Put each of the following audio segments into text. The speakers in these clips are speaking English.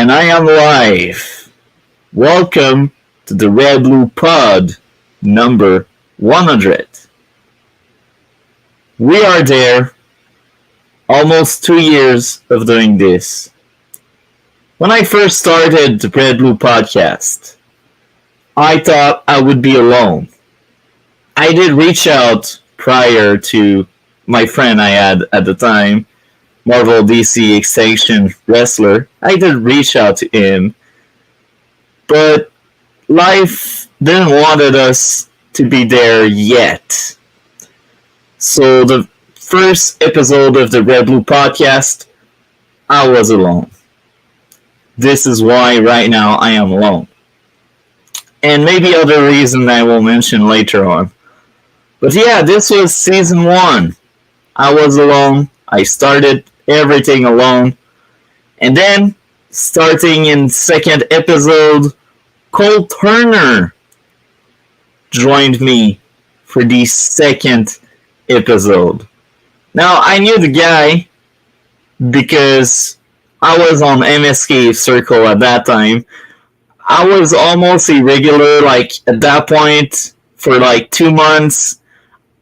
And I am live. Welcome to the RedBlue Pod number 100. We are there, almost 2 years of doing this. When I first started the RedBlue podcast, I thought I would be alone. I did reach out prior to my friend I had at the time, Marvel DC Extinction Wrestler. I did reach out to him, but life didn't wanted us to be there yet. So the first episode of the RedBlue podcast, I was alone. This is why right now I am alone. And maybe other reason I will mention later on. But yeah, this was season 1. I was alone. I started everything alone. And then, starting in second episode, Cole Turner joined me for the second episode. Now, I knew the guy because I was on MSK Circle at that time. I was almost irregular, at that point, for 2 months.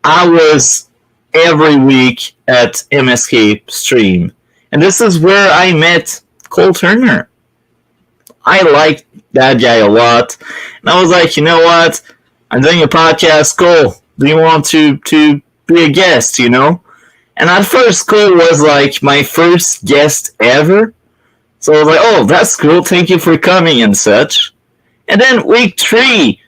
I was every week at MSK stream. And this is where I met Cole Turner. I liked that guy a lot. And I was like, you know what? I'm doing a podcast, Cole. Do you want to be a guest, And at first, Cole was my first guest ever. So I was like, oh, that's cool. Thank you for coming and such. And then week 3,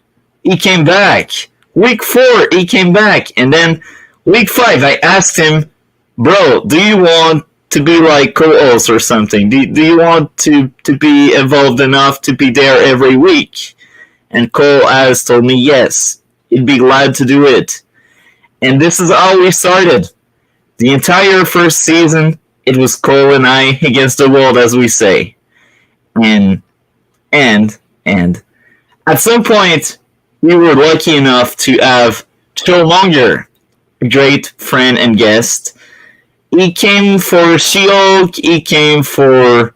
he came back. Week 4, he came back. And then week 5, I asked him, bro, do you want to be co-host or something? Do you want to be involved enough to be there every week? And Cole has told me yes, he'd be glad to do it. And this is how we started. The entire first season, it was Cole and I against the world, as we say. And at some point, we were lucky enough to have Chillmonger, a great friend and guest. He came for She-Hulk, he came for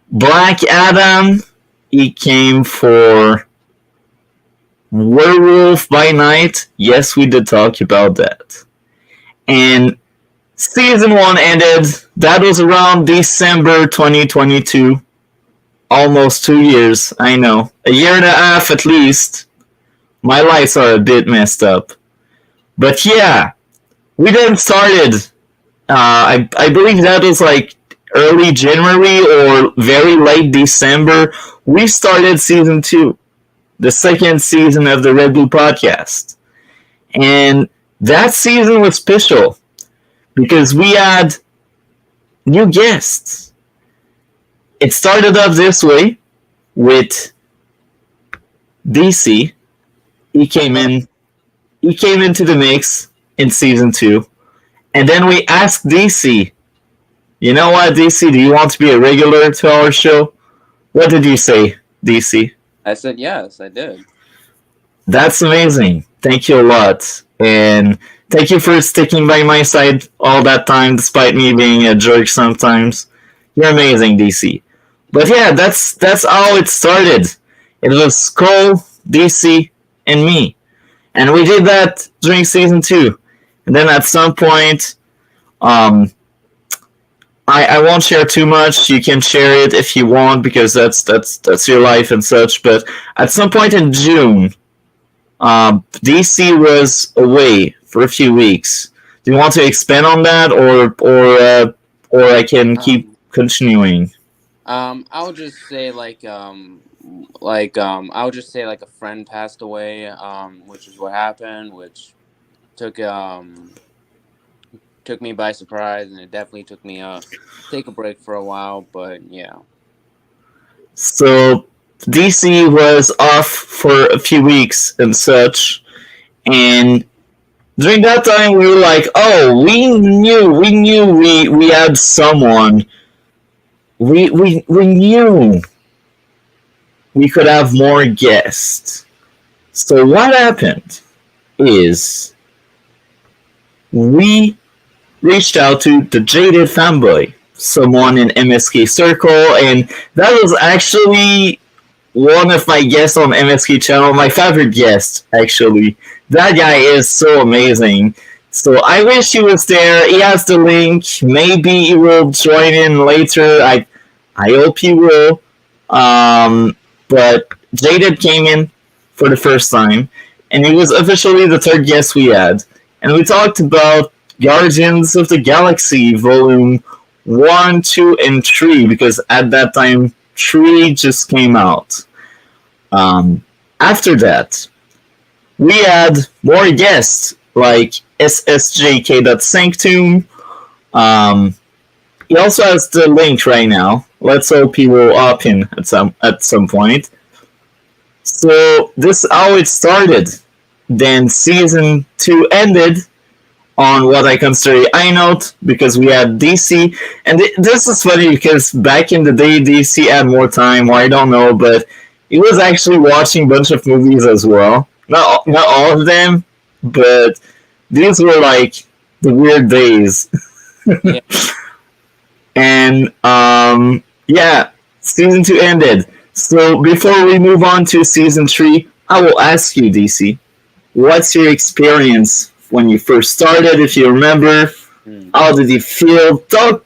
Black Adam, he came for Werewolf by Night. Yes, we did talk about that. And season 1 ended. That was around December 2022. Almost 2 years, I know. A year and a half at least. My lights are a bit messed up. But yeah, we then started. I believe that was early January or very late December. We started season 2. The second season of the RedBlue podcast. And that season was special because we had new guests. It started off this way with DC. He came into the mix in season 2. And then we asked DC, you know what, DC, do you want to be a regular to our show? What did you say, DC? I said yes, I did. That's amazing. Thank you a lot. And thank you for sticking by my side all that time, despite me being a jerk sometimes. You're amazing, DC. But yeah, that's how it started. It was Cole, DC, and me. And we did that during season 2. And then at some point, I won't share too much. You can share it if you want because that's your life and such. But at some point in June, DC was away for a few weeks. Do you want to expand on that, or I can keep continuing? I would just say I would just say a friend passed away, which is what happened, which took me by surprise, and it definitely took me take a break for a while, but yeah. So DC was off for a few weeks and such, and during that time we were like, oh, we knew we had someone. We knew we could have more guests. So what happened is we reached out to the Jaded Fanboy, someone in MSK Circle, and that was actually one of my guests on MSK channel, my favorite guest, actually. That guy is so amazing. So I wish he was there. He has the link. Maybe he will join in later. I hope he will. But Jaded came in for the first time, and he was officially the third guest we had. And we talked about Guardians of the Galaxy Volume 1, 2, and 3, because at that time, 3 just came out. After that, we had more guests like SSJK.Sanctum. He also has the link right now. Let's hope he will open at some point. So this is how it started. Then season 2 ended on what I consider a high note because we had DC, and this is funny because back in the day DC had more time, or I don't know, but he was actually watching a bunch of movies as well. Not all of them, but these were like the weird days. Yeah. And yeah, season 2 ended. So before we move on to season 3, I will ask you, DC, what's your experience when you first started, if you remember? How did you feel? Talk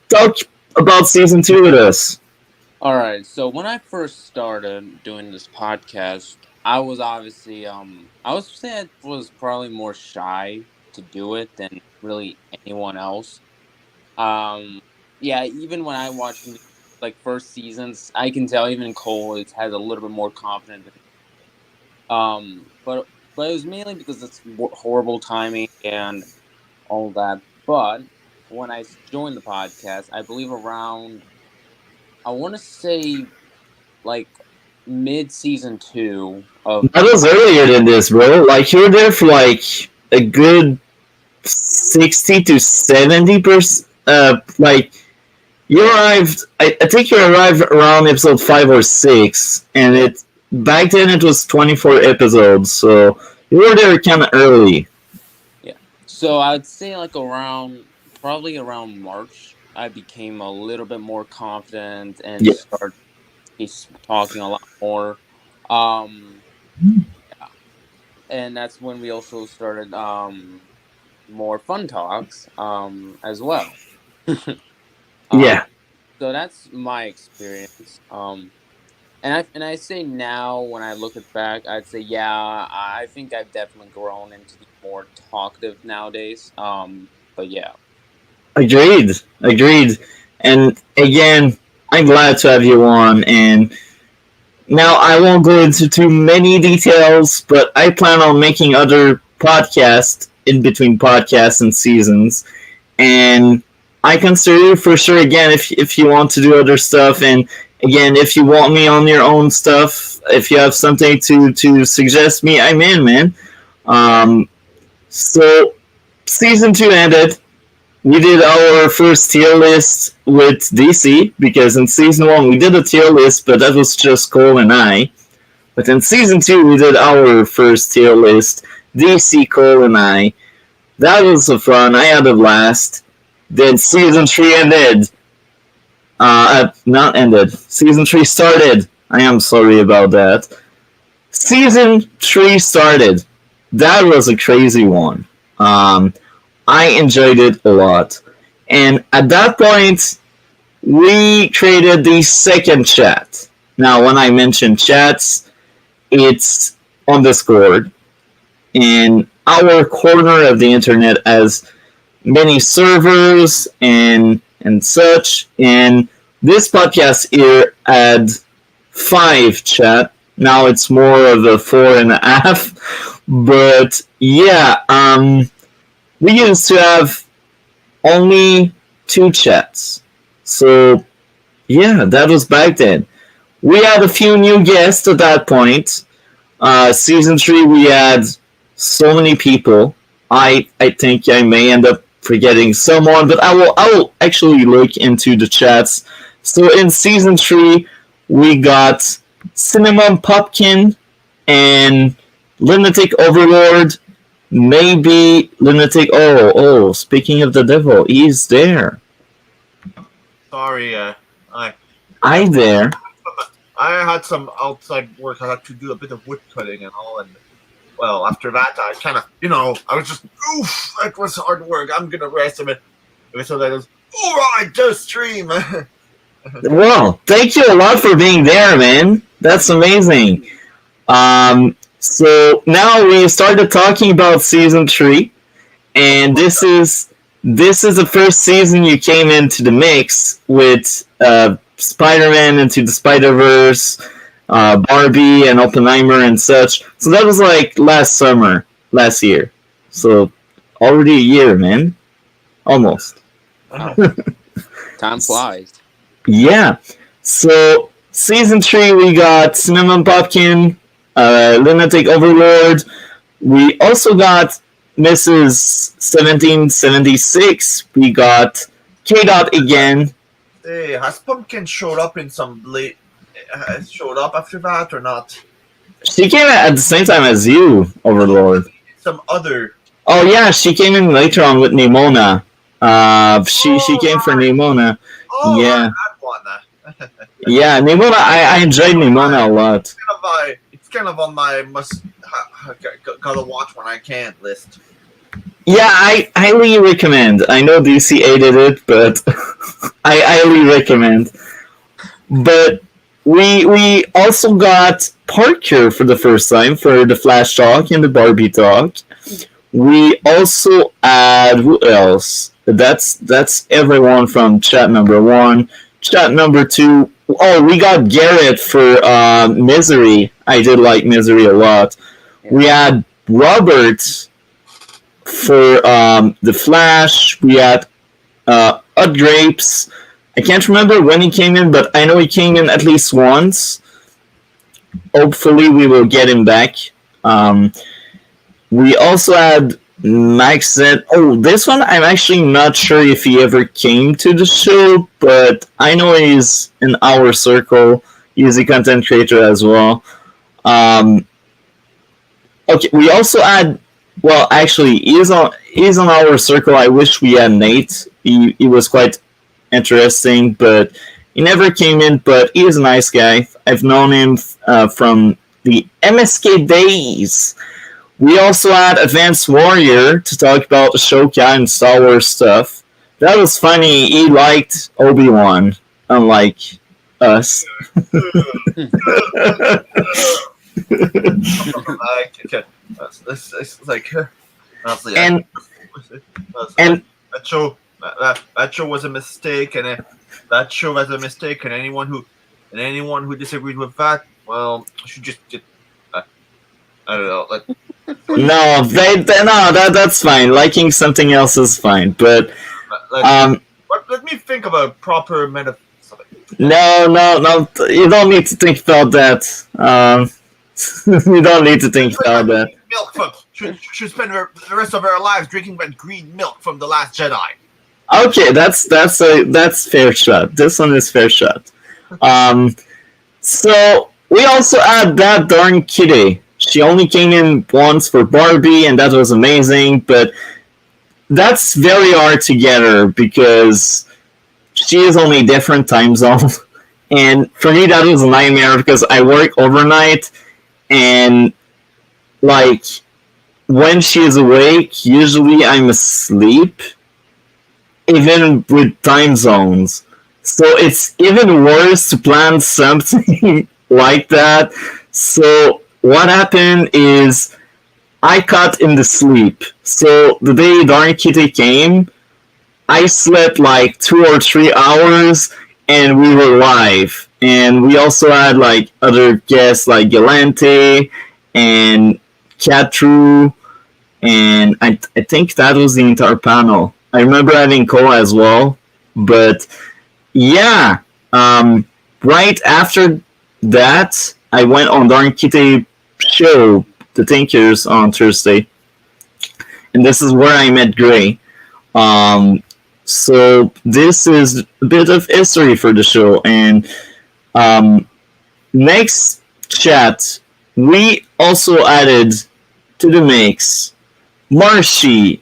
about season 2 with us. All right. So when I first started doing this podcast, I was obviously I was probably more shy to do it than really anyone else. Yeah, even when I watched like first seasons, I can tell even Cole has a little bit more confidence. But it was mainly because it's horrible timing and all that. But when I joined the podcast, I believe around, I want to say like mid season 2 of. That was earlier than this, bro. Like you were there for like a good 60 to 70%. Like you arrived. I think you arrived around episode 5 or 6, and it back then it was 24 episodes. So you were there kind of early. Yeah. So I'd say like probably around March, I became a little bit more confident and Yeah. started talking a lot more. Um, yeah. And that's when we also started more fun talks as well. Yeah. So that's my experience. And I say now when I look it back, I'd say yeah, I think I've definitely grown into be more talkative nowadays. But yeah. Agreed. And again, I'm glad to have you on. And now I won't go into too many details, but I plan on making other podcasts in between podcasts and seasons. And I consider you for sure again if you want to do other stuff, and again if you want me on your own stuff, if you have something to suggest me, I'm in, man. So season 2 ended. We did our first tier list with DC because in season 1 we did a tier list, but that was just Cole and I. But in season 2 we did our first tier list, DC, Cole, and I. That was so fun. I had a blast. Then season 3 ended. Not ended. Season 3 started. I am sorry about that. Season 3 started. That was a crazy one. I enjoyed it a lot. And at that point, we created the second chat. Now, when I mention chats, it's on Discord. In our corner of the internet as many servers and such. And this podcast here had 5 chat. Now it's more of a 4.5. But yeah, we used to have only 2 chats. So yeah, that was back then. We had a few new guests at that point. Season 3 we had so many people. I think I may end up forgetting someone, but I will actually look into the chats. So in season 3 we got Cinnamon Popkin and Lunatic Overlord. Maybe Lunatic. Oh, speaking of the devil, he's there. Sorry, I I there. I had some outside work. I had to do a bit of wood cutting and all, and well, after that, I kind of, I was just, oof, that was hard work. I'm gonna rest a bit. So that was, all right, just stream. Well, thank you a lot for being there, man. That's amazing. So now we started talking about season 3, and this is the first season you came into the mix with Spider-Man into the Spider-Verse, Barbie and Oppenheimer and such. So that was like last summer, last year. So already a year, man. Almost. Wow. Time flies. Yeah. So season 3 we got Cinnamon Popkin, Lunatic Overlord. We also got Mrs. 1776. We got K. Dot again. Hey, has Pumpkin showed up in some late? Showed up after that or not? She came at the same time as you, Overlord. Some other. Oh yeah, she came in later on with Nimona. She came for Nimona. Oh, Yeah. that one. Yeah, Nimona. I enjoyed Nimona a lot. It's kind of on my gotta watch when I can't list. Yeah, I highly recommend. I know DC hated it, but I highly recommend. But we also got Parker for the first time for the Flash talk and the Barbie talk. We also add who else? That's everyone from chat number 1. Chat number 2. Oh, we got Garrett for Misery. I did like Misery a lot. We had Robert for the Flash. We had Hot Grapes. I can't remember when he came in, but I know he came in at least once. Hopefully, we will get him back. We also had Max Z. Oh, this one I'm actually not sure if he ever came to the show, but I know he's in our circle. He's a content creator as well. Okay, we also had. Well, actually, he's on our circle. I wish we had Nate. He was quite interesting, but he never came in. But he is a nice guy. I've known him from the MSK days. We also had Advanced Warrior to talk about Ashoka and Star Wars stuff. That was funny. He liked Obi-Wan, unlike us. It's like honestly, And that show was a mistake, and that show was a mistake, and anyone who disagreed with that, well, should just get I don't know, like. no, that's fine. Liking something else is fine, but Let me think about proper metaphor. no, you don't need to think about that. You don't need to think about that. Milk from should spend the rest of our lives drinking that green milk from the Last Jedi. Okay, that's fair shot. This one is fair shot. So we also had that darn Kitty. She only came in once for Barbie, and that was amazing. But that's very hard to get her because she is on a different time zone, and for me that was a nightmare because I work overnight, and like when she is awake, usually I'm asleep, even with time zones. So it's even worse to plan something like that. So what happened is I caught in the sleep. So the day Darn Kitty came, I slept like 2 or 3 hours and we were live. And we also had like other guests like Galante and Catru, and I think that was the entire panel. I remember having Cole as well, but yeah, right after that, I went on Darn Kitty show, The Thinkers, on Thursday, and this is where I met Gray. So this is a bit of history for the show, and next chat, we also added to the mix Marshy.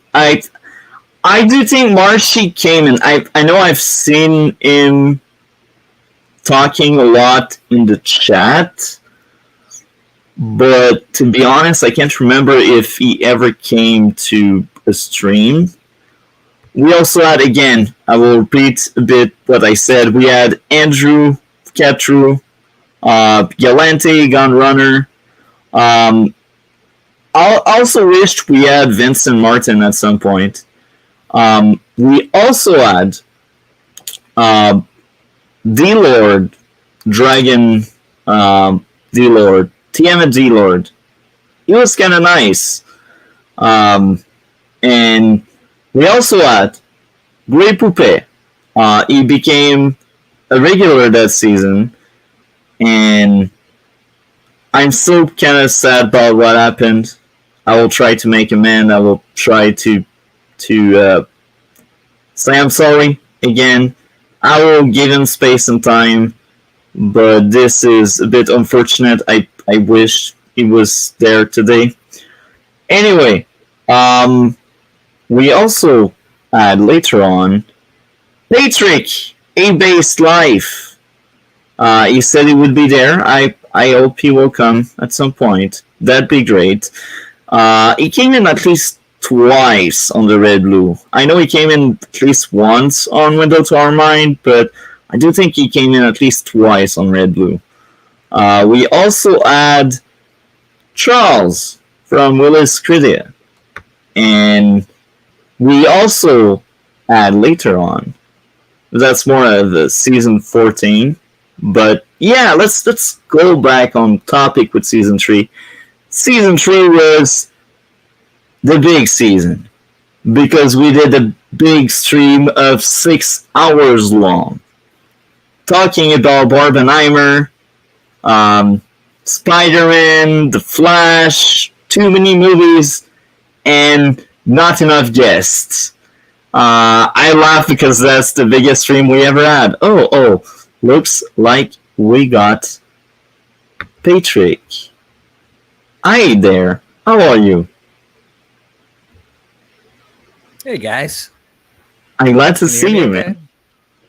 I do think Marshy came in. I know I've seen him talking a lot in the chat, but to be honest, I can't remember if he ever came to a stream. We also had, again, I will repeat a bit what I said. We had Andrew, Ketru, Galante, Gunrunner. I also wished we had Vincent Martin at some point. We also had uh, D-Lord, Dragon D-Lord, Tiamat D-Lord. He was kind of nice. And we also had Grey Poupée. He became a regular that season, and I'm still kind of sad about what happened. I will try to make amends. I will try to say I'm sorry again. I will give him space and time, but this is a bit unfortunate. I wish he was there today. Anyway, we also had later on Patrick, A-Based Life. He said he would be there. I hope he will come at some point. That'd be great. He came in at least twice on the Red Blue. I know he came in at least once on Window to Our Mind, but I do think he came in at least twice on Red Blue. We also had Charles from Willis Cridia. And we also had later on, that's more of the season 14. But yeah, let's go back on topic with season 3. Season 3 was the big season because we did a big stream of 6 hours long talking about Barbenheimer, Spider-Man, The Flash, too many movies, and not enough guests. I laugh because that's the biggest stream we ever had. Oh, looks like we got Patrick. Hi there. How are you? Hey guys. I'm glad to see you, man.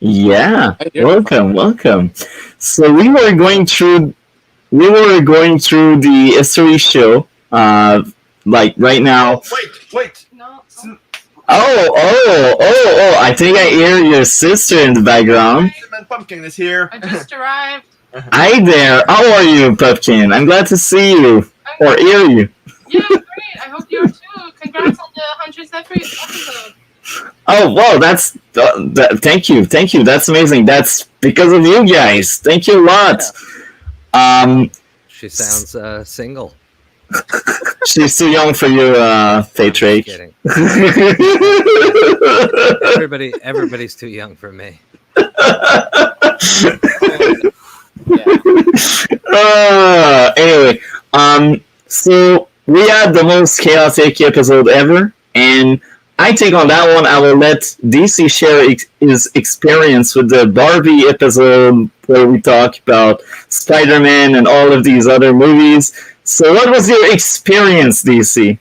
Yeah, welcome. So we were going through the history show. Like right now. Wait. No. Oh! I think I hear your sister in the background. Cinnamon Pumpkin is here. I just arrived. Hi there. How are you, Pumpkin? I'm glad to see you or hear you. Yeah, great. I hope you are too. Congrats on the 100th episode. Oh, well, that's thank you. That's amazing. That's because of you guys. Thank you a lot. She sounds single. She's too young for you, Patrick. Kidding. Everybody's too young for me. Anyway, so we had the most chaotic episode ever, and I think on that one I will let DC share his experience with the Barbie episode where we talk about Spider-Man and all of these other movies. So what was your experience, DC?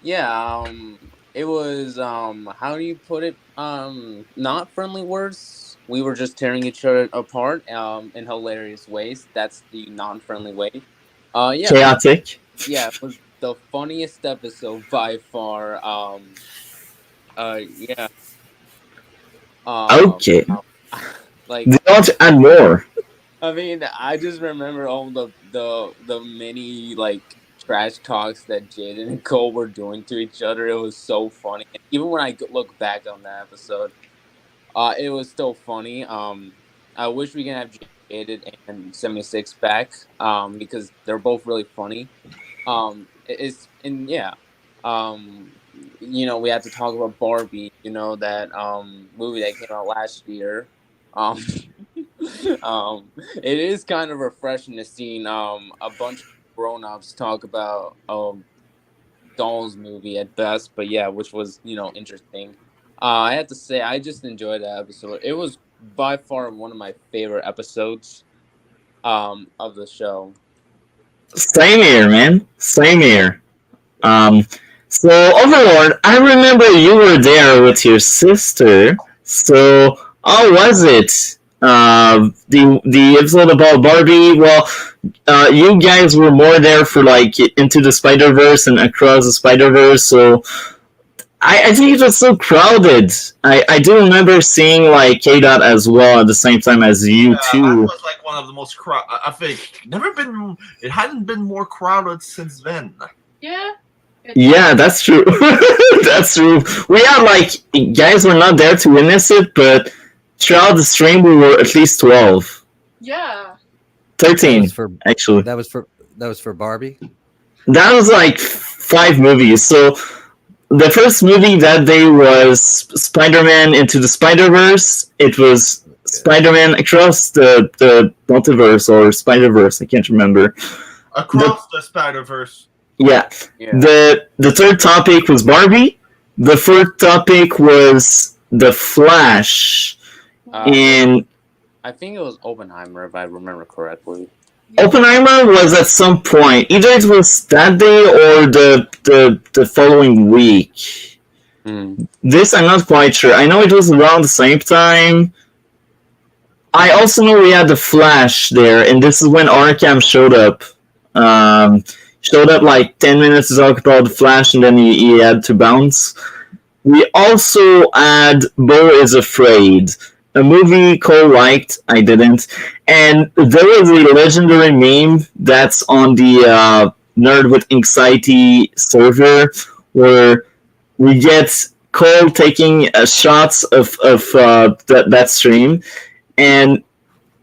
Yeah, it was, how do you put it? Not friendly words. We were just tearing each other apart in hilarious ways. That's the non-friendly way. Yeah. Chaotic? Yeah, it was the funniest episode by far. Yeah. Okay. Like, do you want to add more? I mean, I just remember all the many like trash talks that Jaden and Cole were doing to each other. It was so funny. And even when I look back on that episode, it was still funny. I wish we can have Jaden and 76 back. Because they're both really funny. It's and yeah. We had to talk about Barbie. That movie that came out last year. It is kind of refreshing to see a bunch of grown-ups talk about Doll's movie at best, but yeah, which was interesting. I have to say I just enjoyed that episode. It was by far one of my favorite episodes of the show. Same here, man. Same here. So, Overlord, I remember you were there with your sister. So, how was it? The episode about Barbie. Well, you guys were more there for like Into the Spider Verse and Across the Spider Verse. So, I think it was so crowded. I do remember seeing like K Dot as well at the same time as you That too. was like one of the most I think never been. It hadn't been more crowded since then. Yeah. Yeah, that's true. That's true. We had like guys were not there to witness it, but throughout the stream we were at least 12. Yeah. 13 was for actually. that was for Barbie. That was like 5 movies. So the first movie that day was Spider-Man Into the Spider-Verse. It was Spider-Man Across the Multiverse or Spider-Verse, I can't remember. Across the Spider-Verse. Yeah. Yeah. The third topic was Barbie. The fourth topic was The Flash. And I think it was Oppenheimer, if I remember correctly. Oppenheimer was at some point. Either it was that day or the following week. This I'm not quite sure. I know it was around the same time. I also know we had The Flash there, and this is when Arkham showed up. Showed up like 10 minutes to talk about The Flash, and then he had to bounce. We also had Bo is Afraid, a movie Cole liked, I didn't. And there was a legendary meme that's on the Nerd with Anxiety server where we get Cole taking shots of that stream, and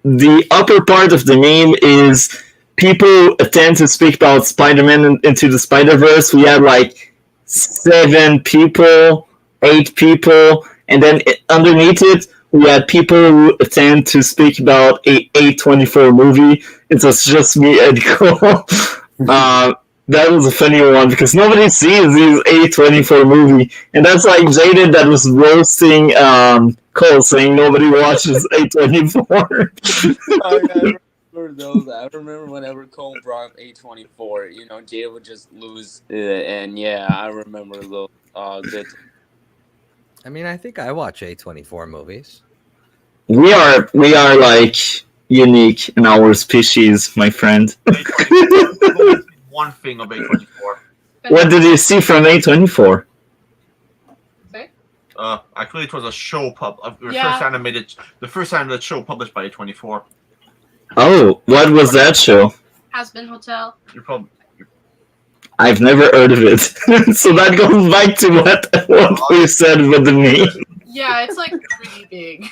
the upper part of the meme is people tend to speak about Spider-Man Into the Spider-Verse. We had like 7 people, 8 people, and then underneath it, we had people who tend to speak about a A24 movie. It was just me and Cole. That was a funny one because nobody sees these A24 movie, and that's like Jaded that was roasting Cole, saying nobody watches A24. I remember those. I remember whenever Cole brought up A24, Jay would just lose it, and yeah, I remember those. Good. I mean, I think I watch A24 movies. We are like unique in our species, my friend. One thing of A24. What did you see from A24? Actually, it was a show the first animated show published by A24. Oh, what was that show? Has Been Hotel. I've never heard of it. So that goes back to what we said with the meme. Yeah, it's like really big.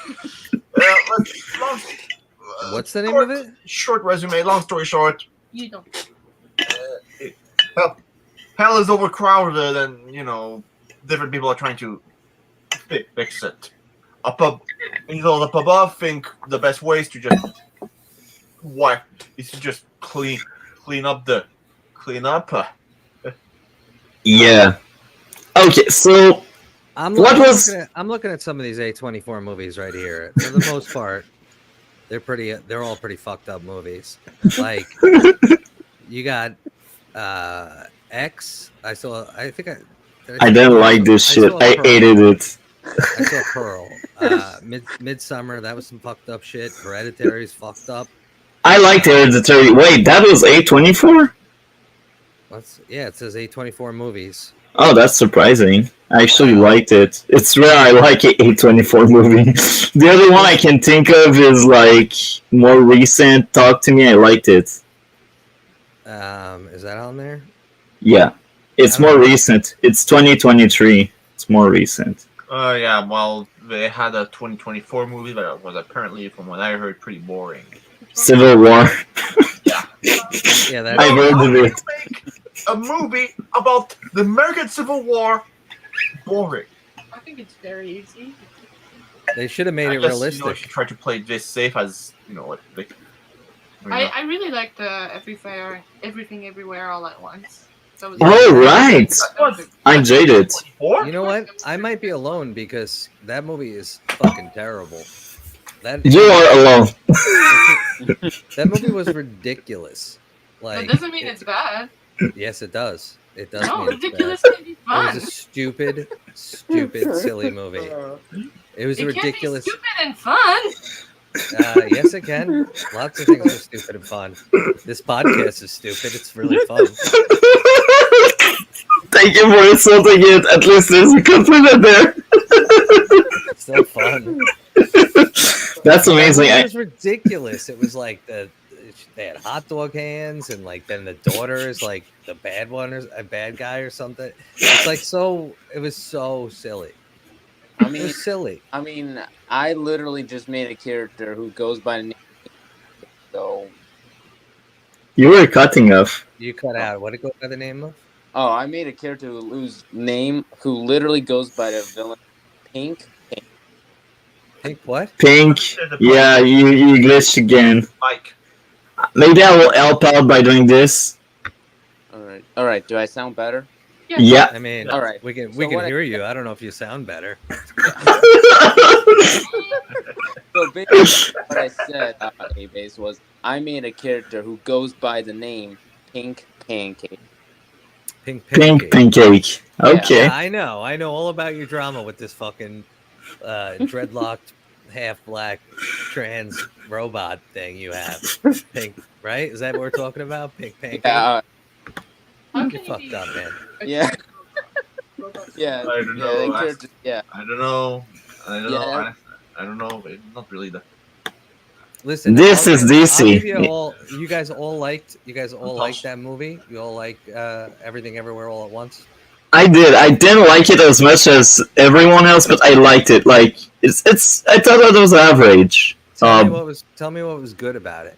What's the name of it? Short resume. Long story short. You don't. Hell is overcrowded, and different people are trying to fix it. Up above, think the best way is to just clean up. Yeah. Okay, so I'm looking at some of these A24 movies right here. For the most part, they're all pretty fucked up movies. Like you got X. I didn't like this shit. I hated it. I saw Pearl. Midsummer, that was some fucked up shit. Hereditary's fucked up. I liked Hereditary. Wait, that was A24? Yeah, it says A24 movies. Oh, that's surprising. I actually liked it. It's rare I like a A24 movie. The other one I can think of is like more recent. Talk to Me. I liked it. Is that on there? Yeah, it's more recent. It's 2023. It's more recent. Yeah. Well, they had a 2024 movie that was apparently, from what I heard, pretty boring. Civil War. Yeah. Yeah, I heard of it. A movie about the American Civil War. Boring. I think it's very easy. They should have made it realistic. You try to play this safe as I really like the Everything Everywhere All at Once. Right. I'm jaded. You know what? I might be alone because that movie is fucking terrible. You are alone. That movie was ridiculous. That doesn't mean it's bad. Yes, it does. It does No, mean it's bad. ridiculous can be It fun. was a stupid, silly movie. It was It ridiculous. can be stupid and fun. Yes, it can. Lots of things are stupid and fun. This podcast is stupid. It's really fun. Thank you for insulting it. At least there's a compliment there. It's still fun. That's amazing. It was ridiculous. It was like they had hot dog hands, and like then the daughter is like the bad one or a bad guy or something. It's like so. It was so silly. I It mean, was silly. I literally just made a character who goes by the name. So, You were cutting off. You cut out. What did it go by the name of? I made a character whose name, who literally goes by the villain Pink. Pink what? Pink. Yeah, you glitched again. Mike. Maybe I will help out by doing this. All right. Do I sound better? Yeah. I mean, All right. we can So what hear you. I don't know if you sound better. So basically, what I said, A-Base, was I made a character who goes by the name Pink Pancake. Pink Pink pancake. Okay. Yeah, I know all about your drama with this fucking dreadlocked, half black trans robot thing you have. Pink, right? Is that what we're talking about? Pink pancake. Yeah, How You're can you fucked be up, man. a Yeah. robot? yeah, I don't yeah, know. that character, yeah. I don't know. I don't Yeah. know. I don't know. It's not really the. Listen, This is DC. I'll give you guys all liked that movie. You all like Everything Everywhere All at Once. I did. I didn't like it as much as everyone else, but I liked it. Like it's. I thought it was average. Tell me what was good about it.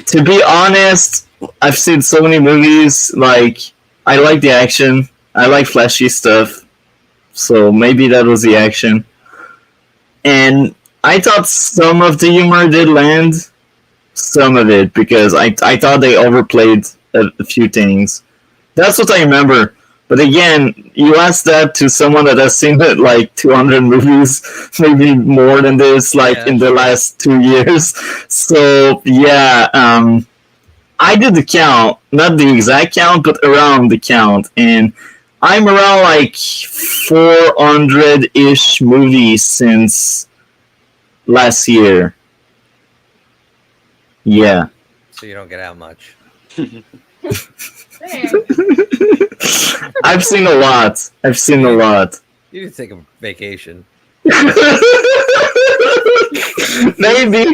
To be honest, I've seen so many movies. Like I like the action. I like flashy stuff. So maybe that was the action. And I thought some of the humor did land. Some of it, because I thought they overplayed a few things. That's what I remember. But again, you ask that to someone that has seen it like 200 movies, maybe more than this, like in the last 2 years. So yeah, I did the count, not the exact count, but around the count, and I'm around like 400-ish movies since last year. Yeah. So you don't get out much. Dang. I've seen a lot. You need to take a vacation. Maybe.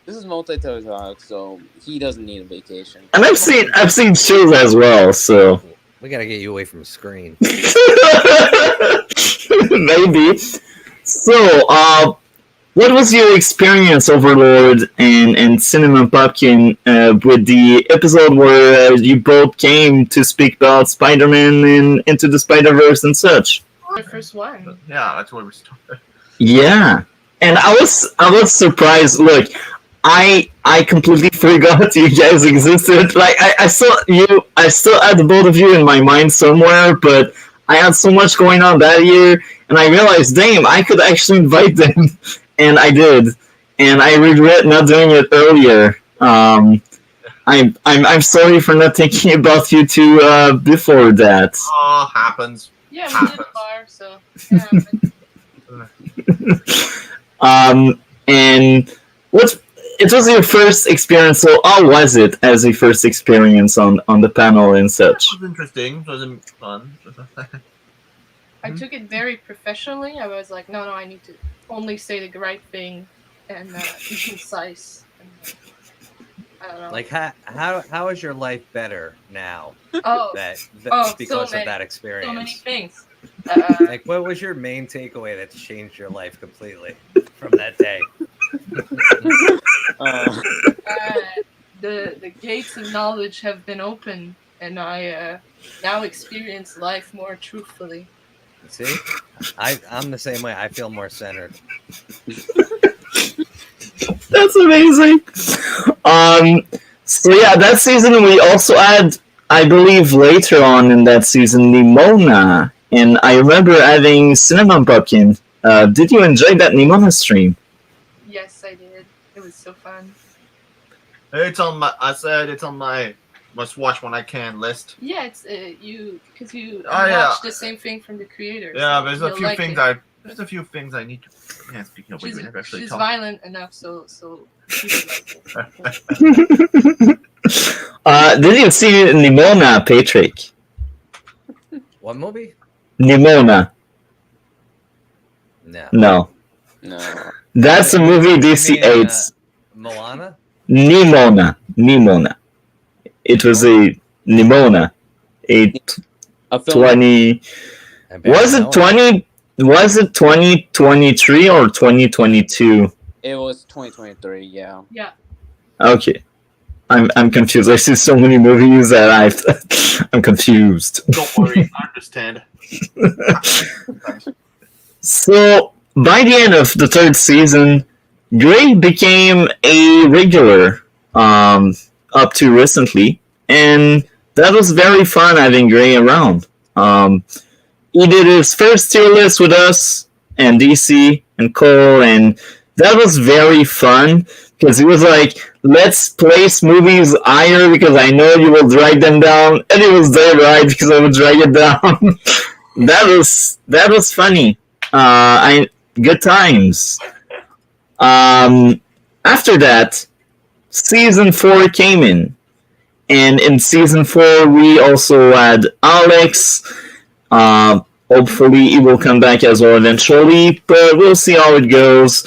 This is multi-toe talk, so he doesn't need a vacation. And I've seen shows as well, so We gotta get you away from a screen. maybe. So, what was your experience, Overlord and Cinnamon Pumpkin, with the episode where you both came to speak about Spider-Man and Into the Spider-Verse and such? The first one. Yeah, that's where we started. Yeah, and I was surprised. Look, I completely forgot you guys existed. Like I still had both of you in my mind somewhere, but I had so much going on that year, and I realized, damn, I could actually invite them, and I did, and I regret not doing it earlier. I'm sorry for not thinking about you two before that. Oh, happens. Yeah, we did a bar, so yeah. And it was your first experience, so how was it as a first experience on the panel and such? It was interesting. It was fun. I took it very professionally. I was like, no, I need to only say the right thing and be concise. And, I don't know. Like how is your life better now? Oh, Because so of that so experience. many things. Like, what was your main takeaway that changed your life completely from that day? The gates of knowledge have been opened, and I now experience life more truthfully. See, I'm the same way. I feel more centered. That's amazing. So yeah, that season we also had, I believe, later on in that season, Nimona, and I remember having Cinnamon Pumpkin. Did you enjoy that Nimona stream? Yes, I did. It was so fun. It's on my. I said it's on my must watch when I can list. Yeah, it's you because you Oh, yeah. watch the same thing from the creators. Yeah, so there's a you'll few like things it. there's a few things I need to. Yeah, speaking of which, we never actually She's talk. violent enough, so people like it. Did you see Nimona, Patrick? What movie? Nimona. No. No. No. That's a movie You DC mean, hates. Moana? Nimona. It was a Nimona. A A film. 20. I bet Was I it know 20? Was it 2023 or 2022? It was 2023. Yeah. Yeah. Okay. I'm confused. I see so many movies that I'm confused. Don't worry, I understand. So by the end of the third season, Gray became a regular up to recently, and that was very fun having Gray around. He did his first tier list with us and DC and Cole, and that was very fun because he was like, let's place movies higher because I know you will drag them down, and it was dead right because I would drag it down. that was funny. Good times. After that, season 4 came in, and in season 4 we also had Alex. Hopefully he will come back as well eventually, but we'll see how it goes.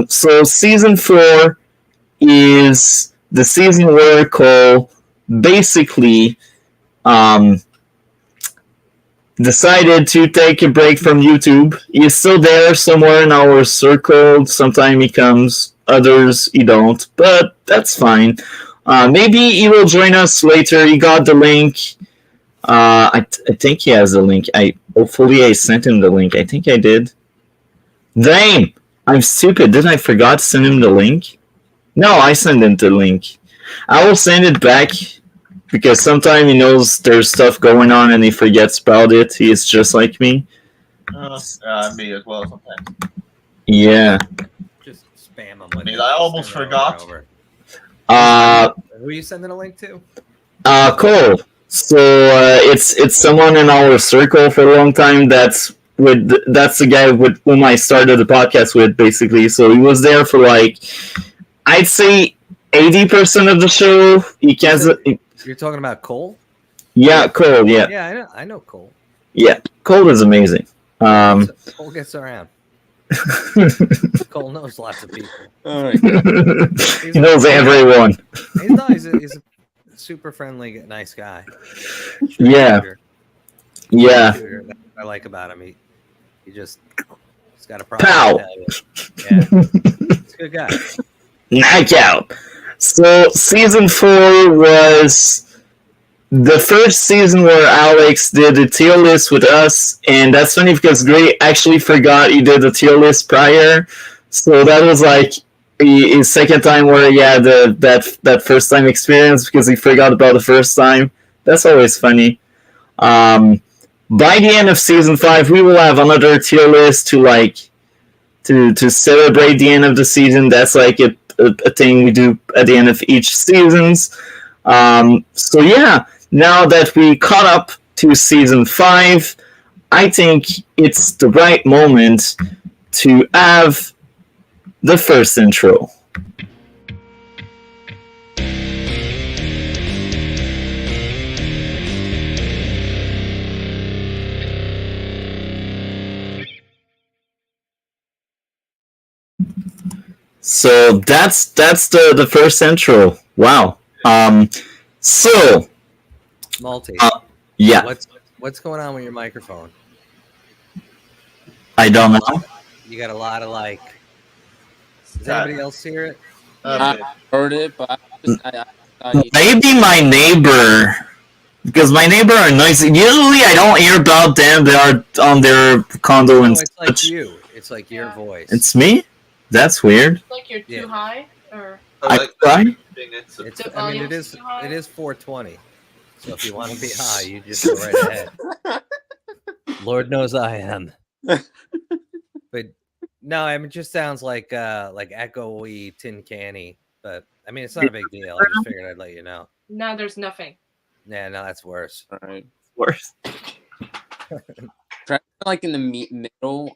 So season 4 is the season where Cole basically decided to take a break from YouTube. He's still there somewhere in our circle. Sometimes he comes, others he don't, but that's fine. Maybe he will join us later. He got the link. I think he has the link. Hopefully I sent him the link. I think I did. Dang! I'm stupid. Didn't I forgot to send him the link? No, I sent him the link. I will send it back because sometimes he knows there's stuff going on and he forgets about it. He is just like me. Me as well sometimes. Yeah. Just spam them with it. I almost Send it forgot. over. Who are you sending a link to? Cole. So it's someone in our circle for a long time. That's the guy with whom I started the podcast with, basically. So he was there for like, I'd say 80% of the show. You're talking about Cole? Yeah, Cole. Yeah, Yeah, I know Cole. yeah. Cole is amazing. Cole gets around. Cole knows lots of people. All right. Good. He knows everyone. He's a super friendly, nice guy. Yeah. Yeah. That's what I like about him. He's got a problem. Pow. Yeah. He's a good guy. Knockout. So season 4 was the first season where Alex did a tier list with us, and that's funny because Gray actually forgot he did a tier list prior. So that was like his second time where he had that first time experience because he forgot about the first time. That's always funny. By the end of season 5, we will have another tier list to celebrate the end of the season. That's like a thing we do at the end of each seasons. So yeah, now that we caught up to season 5, I think it's the right moment to have the first intro. So that's the first intro. Wow. So Malty. yeah, What's going on with your microphone? I don't know. You got a lot of like. Does anybody else hear it? I heard it, but Maybe my neighbor, because my neighbor are noisy. Usually I don't hear about them. They are on their condo and It's like such. you. It's like your voice. It's me? That's weird. Like you're too high, or I try. It's, The I mean, volume's too high? it is 420. So if you want to be high, you just go right ahead. Lord knows I am. But no, I mean, it just sounds like echoey, tin canny. But I mean, it's not a big deal. I just figured I'd let you know. Now there's nothing. Yeah, no, that's worse. All right. Worse. Try like in the middle.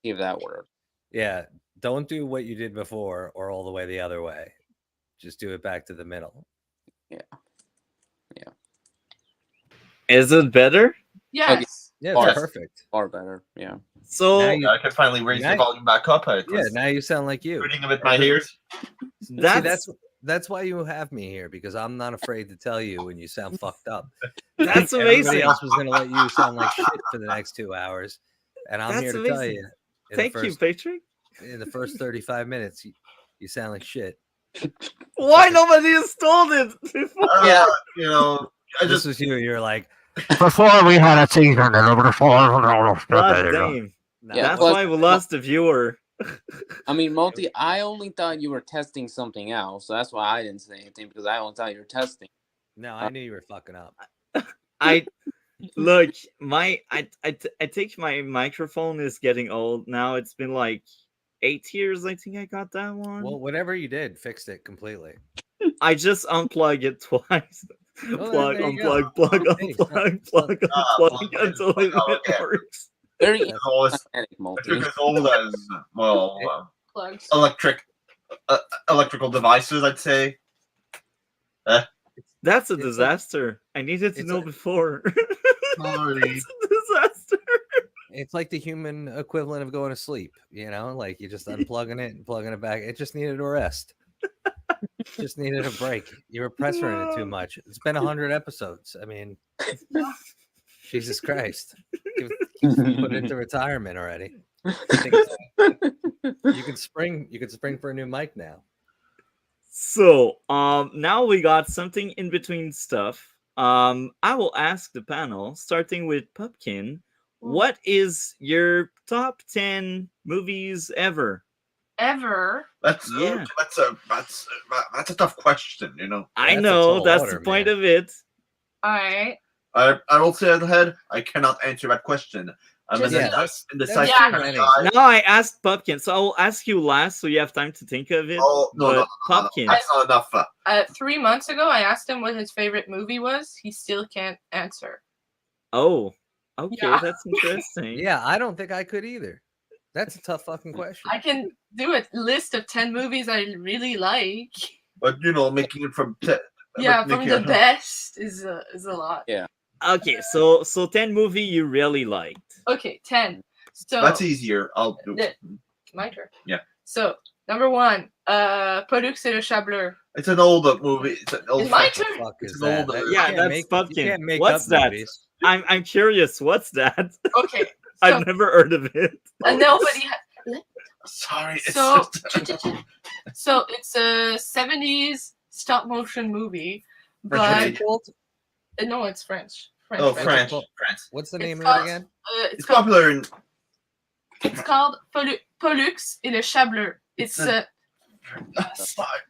See if that works. Yeah, don't do what you did before or all the way the other way. Just do it back to the middle. Is it better? Yes. Yeah, Far- it's perfect. Far better. Yeah. So Now you- I can finally raise the Now- volume back up. It Yeah, was now you sound like you. hurting with my ears. That's why you have me here, because I'm not afraid to tell you when you sound fucked up. that's Everybody amazing. else was gonna let you sound like shit for the next 2 hours, and I'm That's here to tell amazing. you. Thank you, Patrick. In the first 35 minutes, you sound like shit. Why nobody has told it before? Yeah. You know, I This just was you. You're like, Before we had a season, and before God damn. nah, Yeah, That's plus- why we lost a viewer. I mean, Multi, I only thought you were testing something else, so that's why I didn't say anything, because I only thought you were testing. no, I knew you were fucking up. I look, I think my microphone is getting old now. It's been like 8 years. I think I got that one. Well, whatever you did, fixed it completely. I just unplug it twice. Plug, there you go. unplug, plug, Hey, unplug, plug, unplug plug until it, plug it out, works. Very it's always magnetic, Multi. as old as Plugs. electrical devices. I'd say. That's a It's disaster. I needed to it's know a- before. Sorry. That's a disaster. It's like the human equivalent of going to sleep, like you just unplugging it and plugging it back. It just needed a rest. Just needed a break. You were pressuring it too much. It's been 100 episodes. I mean, Jesus Christ. Put it into retirement already. I think you could spring for a new mic now. So, now we got something in between stuff. I will ask the panel, starting with Pumpkin, what is your top 10 movies ever? Ever. That's Yeah. that's a tough question. You know, I That's a know, tall that's order, the point man. of it. All right. I will say ahead, I cannot answer that question. I'm Just- an Yeah, indecisive yeah. kind of Yeah. guy. Now I asked Pumpkin, so I will ask you last so you have time to think of it. Oh no, But Pumpkin, that's not enough. 3 months ago, I asked him what his favorite movie was. He still can't answer. oh, okay, Yeah. that's interesting. Yeah, I don't think I could either. That's a tough fucking question. I can do a list of 10 movies I really like. But making it from Yeah, from making the it- best is a lot. Yeah. Okay, so 10 movie you really liked. Okay, 10. So That's easier. I'll do. the- my turn. Yeah. So number 1, Pollux et le Chat Bleu. It's an old movie. It's an old. It's my What the turn. fuck is It's that? older. You Yeah, can't that's make- Pumpkin. You can't make What's up that? movies. I'm curious. What's that? Okay. So I've never heard of it. nobody Sorry. It's So- just- So it's a 70s stop motion movie, but French no, it's French. oh, French. French. French. French. What's the It's name of called- it again? It's It's called popular in. Pollux et le Chat Bleu. It's Sorry.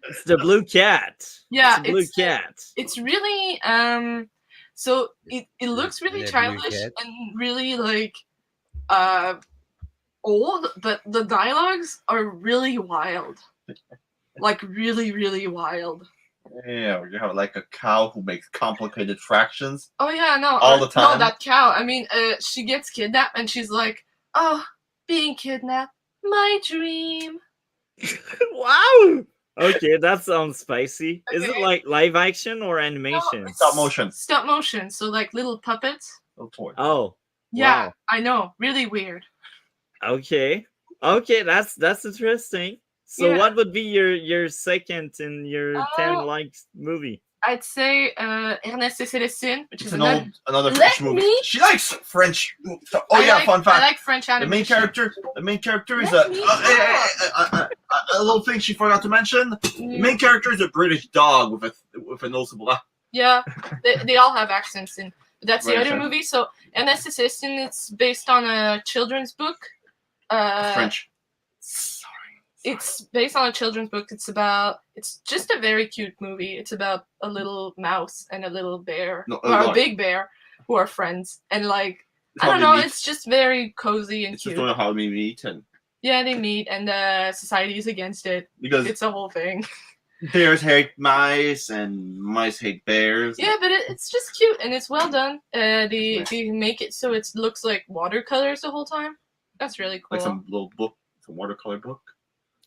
It's the blue cat. yeah, It's the blue it's cat. it's really so it looks really The blue childish cat. and really like old, but the dialogues are really wild. Like really, really wild. Yeah, you have like a cow who makes complicated fractions. Oh yeah, no. All the No, time? that cow. I mean, she gets kidnapped and she's like, "Oh, being kidnapped, my dream." Wow. Okay, that sounds spicy. Is it Okay. like live action or animation? it's Stop motion. Stop motion. So like little puppets. Little toy. Oh, Yeah, Wow. I know. Really weird. okay. Okay, that's interesting. So Yeah. what would be your second in your 10 Oh. liked movie? I'd say Ernest et Célestine, which It's is an another. another Let French movie. me- She likes French. Oh I yeah, like, fun fact. I like French The main animation. character. The main character is Let a. me A little thing she forgot to mention. The main character is a British dog with a noticeable. Yeah, they all have accents in. But that's the Right, other right. movie. So Ernest et Célestine, it's based on a children's book. French. It's based on a children's book. It's just a very cute movie. It's about a little mouse and a little bear, No, or a dog. big bear, who are friends. And like, It's I don't how know, they meet. it's just very cozy and It's just cute. how we meet, and Yeah, they meet, and society is against it. because It's a whole thing. bears hate mice and mice hate bears. Yeah, but it's just cute and it's well done. They make it so it looks like watercolors the whole time. That's really cool. Like some little book, some watercolor book.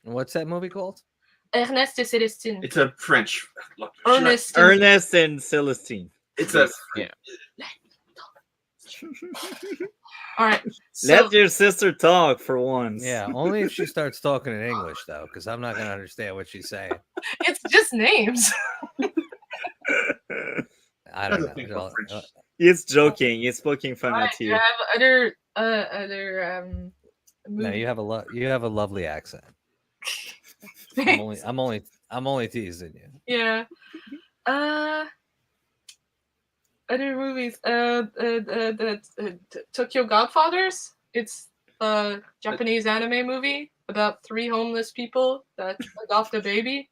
What's that movie called? Ernest et Célestine. It's a French. Ernest. Ernest and Celestine. It's a Yeah. All right. So, Let your sister talk for once. Yeah, only if she starts talking in English though, because I'm not gonna understand what she's saying. it's just names. I don't Doesn't think know. about French. He's joking. He's poking fun Alright, at you you. have other No, movies. you have a lovely accent. I'm only teasing you. Yeah. Other movies. Tokyo Godfathers. It's a Japanese anime movie about 3 homeless people that adopt a baby.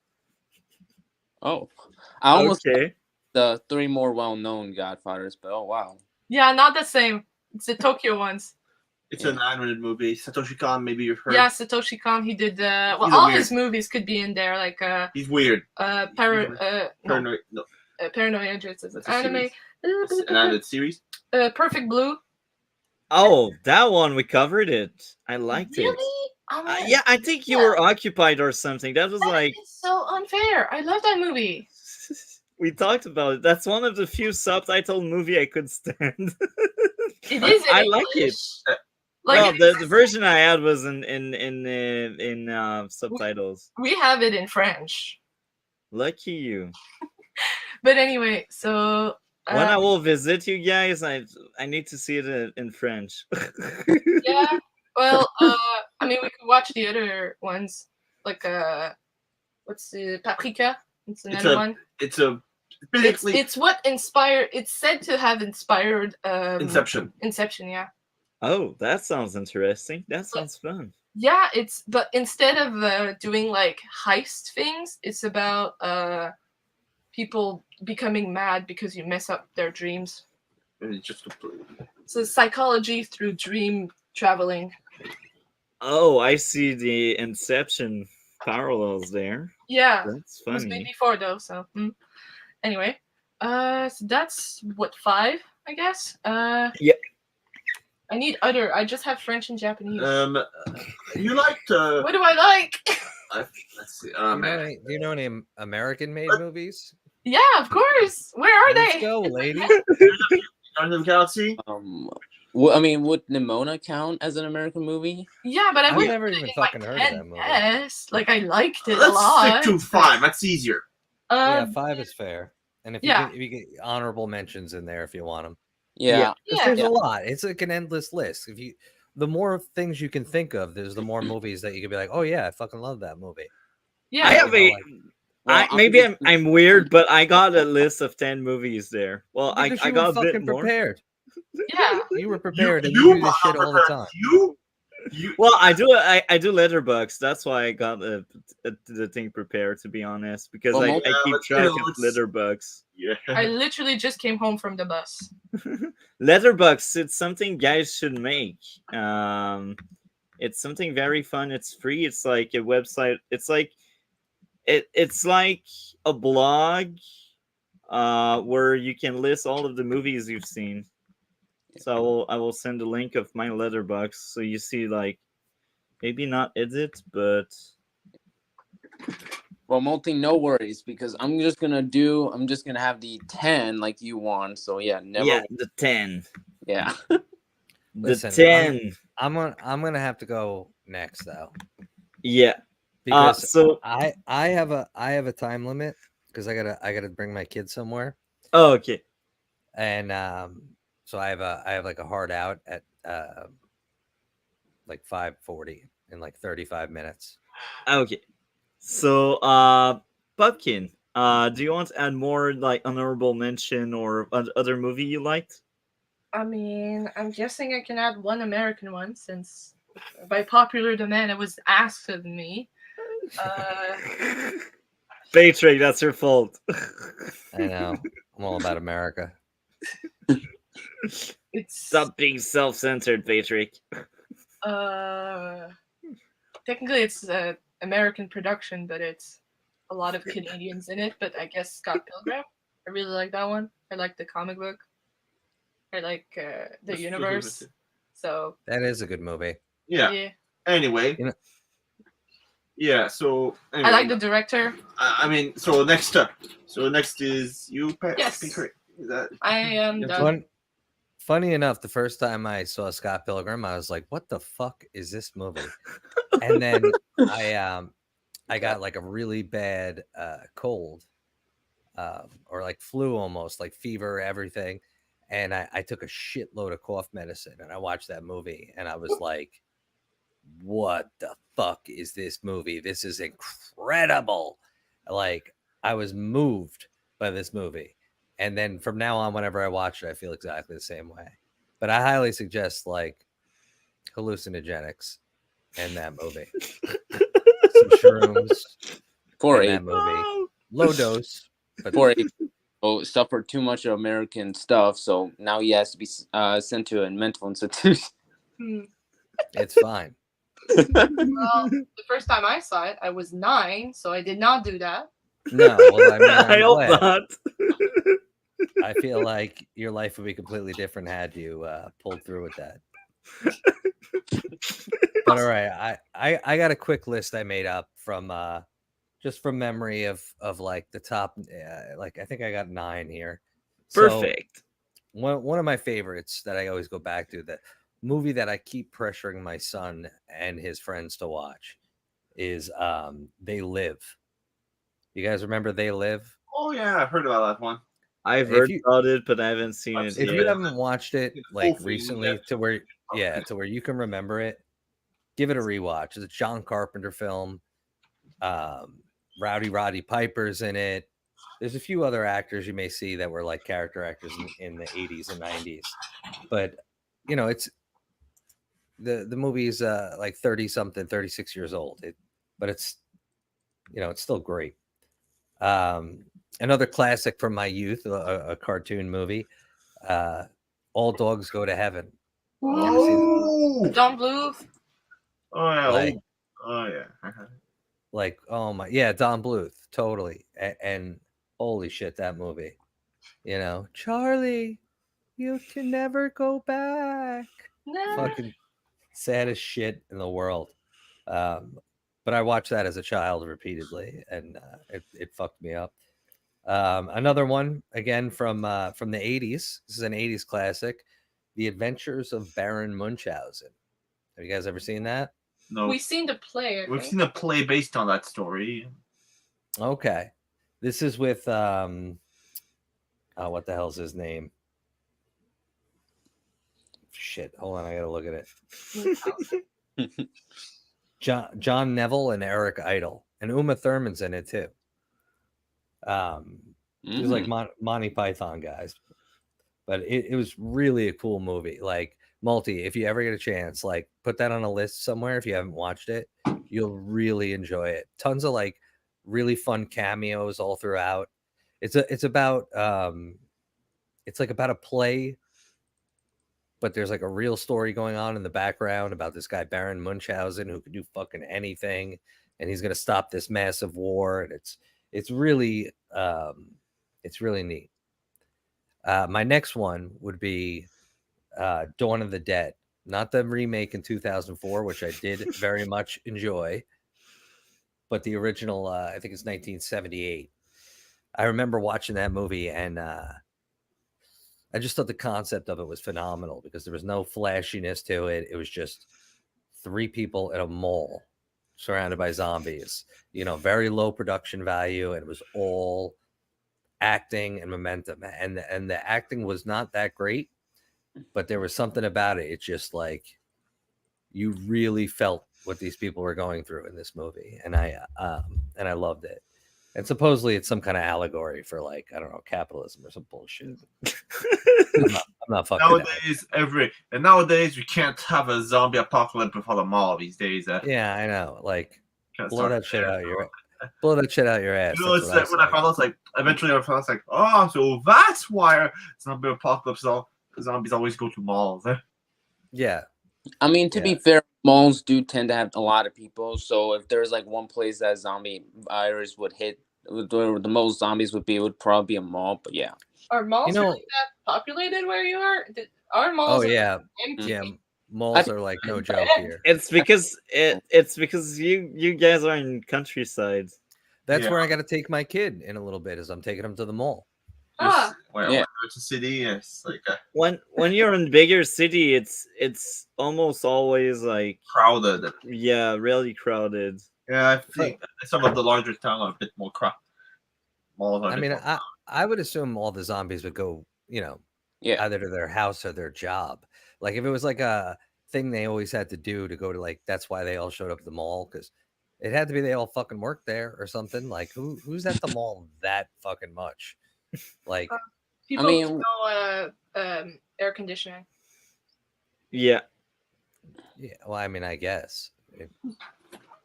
Oh, I almost Okay. the 3 more well-known Godfathers, but oh wow. Yeah, not the same. It's the Tokyo ones. It's an animated movie. Satoshi Kon, maybe you've heard. Yeah, Satoshi Kon. He did. Well, He's a all weird- his movies could be in there, like He's weird. Paranoia. No, Paranoia. It's an That's a anime. series. It's an animated series. Perfect Blue. Oh, that one we covered it. I liked Really? it. Oh, man. Yeah, I think you Yeah. were occupied or something. That was That like is so unfair. I love that movie. we talked about it. That's one of the few subtitle movie I could stand. It is. In I like it. English. Well, Like the version I had was in subtitles. we have it in French. Lucky you. But anyway, so When I will visit you guys, I need to see it in French. yeah. Well, I mean, we could watch the other ones, like what's the Paprika? It's another one. It's a It's, basically it's what inspired. It's said to have inspired Inception. Inception, yeah. Oh, that sounds interesting. That sounds fun. Yeah, but instead of doing like heist things, it's about people becoming mad because you mess up their dreams. It's just So psychology through dream traveling. Oh, I see the Inception parallels there. Yeah, That's it was funny. made before though. So anyway, so that's what 5, I guess. Yep. I need other. I just have French and Japanese. you liked What do I like? let's see. Do you know any American-made movies? Yeah, of course. Where are Let's they? go, lady. Guardians of the Galaxy. I mean, would Nimona count as an American movie? Yeah, but I I've wouldn't never put it even in my fucking heard of 10 that movie. best. Like I liked it a Let's lot. stick to 5. That's easier. Yeah, 5 is fair. And if Yeah. you get honorable mentions in there if you want them. Yeah. Yeah. There's a lot. It's like an endless list. The more things you can think of, there's the more movies that you can be like, oh yeah, I fucking love that movie. Yeah. I have a. Well, Maybe I'm weird, but I got a list of 10 movies there. Well, I Because you got were a bit fucking more. prepared. Yeah. You were prepared, and you you do this shit all the time. You Well, I do Letterbox. That's why I got the thing prepared. To be honest, because Well, I most- keep but, track of it's- Letterbox. yeah. I literally just came home from the bus. Letterbox. It's something guys should make. It's something very fun. It's free. It's like a website. It's like it's like a blog, where you can list all of the movies you've seen. So I will send a link of my Letterbox so you see like maybe not edit, but Well, Multi, no worries because I'm just gonna have the 10 like you want. So yeah, never. yeah, the 10, Yeah. the Listen, 10, I'm gonna have to go next though. yeah. Because So I have a time limit because I gotta bring my kids somewhere. oh, okay. And so I have like a hard out at like 5:40 in like 35 minutes. Okay. So, Pumpkin, do you want to add more like honorable mention or other movie you liked? I mean, I'm guessing I can add one American one since by popular demand it was asked of me. Patrick, that's your fault. I know. I'm all about America. It's Stop being self-centered, Patrick. technically it's American production, but it's a lot of Canadians in it, but I guess Scott Pilgrim. I really like that one. I like the comic book. I like the universe. So That is a good movie. yeah. Anyway. You know- Yeah. So anyway, I like the director. I mean, so next up. So next is you, Yes. Pinker. Is that? I am done. Funny enough, the first time I saw Scott Pilgrim, I was like, "What the fuck is this movie?" And then I got like a really bad cold, or like flu almost, like fever, everything. And I took a shitload of cough medicine and I watched that movie and I was like, what the fuck is this movie? This is incredible. Like, I was moved by this movie. And then from now on, whenever I watch it, I feel exactly the same way. But I highly suggest like hallucinogenics in that movie. Some shrooms For in a that movie. Low dose. But for a suffered too much American stuff, so now he has to be sent to a mental institution. it's fine. Well, the first time I saw it, I was 9, so I did not do that. No, well, I mean, I I'm hope glad. not. I feel like your life would be completely different had you pulled through with that. But all right, I got a quick list I made up from just from memory of like the top. Like I think I got 9 here. Perfect. So, one of my favorites that I always go back to, the movie that I keep pressuring my son and his friends to watch, is They Live. You guys remember They Live? Oh yeah, I've heard about that one. I've If heard you- about it, but I haven't seen I've it seen If yet. you haven't watched it like Hopefully, recently yeah. to where you can remember it, give it a rewatch. It's a John Carpenter film. Roddy Piper's in it. There's a few other actors you may see that were like character actors in the 80s and 90s. But you know, it's the movie's like 30 something, 36 years old. But it's, you know, it's still great. Another classic from my youth, a cartoon movie, All Dogs Go to Heaven. Oh, Don Bluth. oh yeah, Like- oh yeah. Like, oh my, yeah, Don Bluth, totally. And holy shit, that movie. You know, Charlie, you can never go back. No. Fucking saddest shit in the world. But I watched that as a child repeatedly, and it fucked me up. Another one again from the 80s. This is an 80s classic, The Adventures of Baron Munchausen. Have you guys ever seen that? No, We've seen the play. we've seen a play based on that story. Okay, this is with what the hell's his name? Shit, hold on, I gotta look at it. John Neville and Eric Idle, and Uma Thurman's in it too. It was like Monty Python guys, but it was really a cool movie. Like, Multi, if you ever get a chance, like, put that on a list somewhere. If you haven't watched it, you'll really enjoy it. Tons of like really fun cameos all throughout. It's about it's like about a play, but there's like a real story going on in the background about this guy Baron Munchausen who can do fucking anything, and he's gonna stop this massive war, and it's really neat. My next one would be Dawn of the Dead, not the remake in 2004, which I did very much enjoy, but the original. I think it's 1978. I remember watching that movie, and I just thought the concept of it was phenomenal because there was no flashiness to it. It was just 3 people in a mall surrounded by zombies. You know, very low production value, and it was all acting and momentum. And the acting was not that great, but there was something about it. It's just like you really felt what these people were going through in this movie, and I loved it. And supposedly it's some kind of allegory for, like, I don't know, capitalism or some bullshit. I'm not fucking Nowadays we can't have a zombie apocalypse without a mall these days. Yeah, I know. Like, Can't blow start that shit there. out your ass. You know, That's it's what like when say. I found out, like, eventually I found out, like, oh, so that's why zombie apocalypse, zombies always go to malls. Eh? Yeah, I mean, to be fair, malls do tend to have a lot of people. So if there's like one place that zombie virus would hit, where the most zombies would be, it would probably be a mall. But yeah, Are malls You know- really that populated where you are? Our Oh malls are yeah, empty. yeah. Malls are like no joke here. It's because you guys are in countryside. That's Yeah. where I got to take my kid in a little bit. Is I'm taking him to the mall. Ah, When it's a city, it's like When you're in bigger city, it's almost always like crowded. really crowded. Yeah, I think some of the larger towns are a bit more crowded. Malls are a I bit mean, more I would assume all the zombies would go, yeah. either to their house or their job. Like if it was like a thing they always had to do to go to, like, that's why they all showed up at the mall, because it had to be they all fucking worked there or something. Like who's at the mall that fucking much? Like people mean- with no air conditioning. Yeah. yeah, well, I mean, I guess.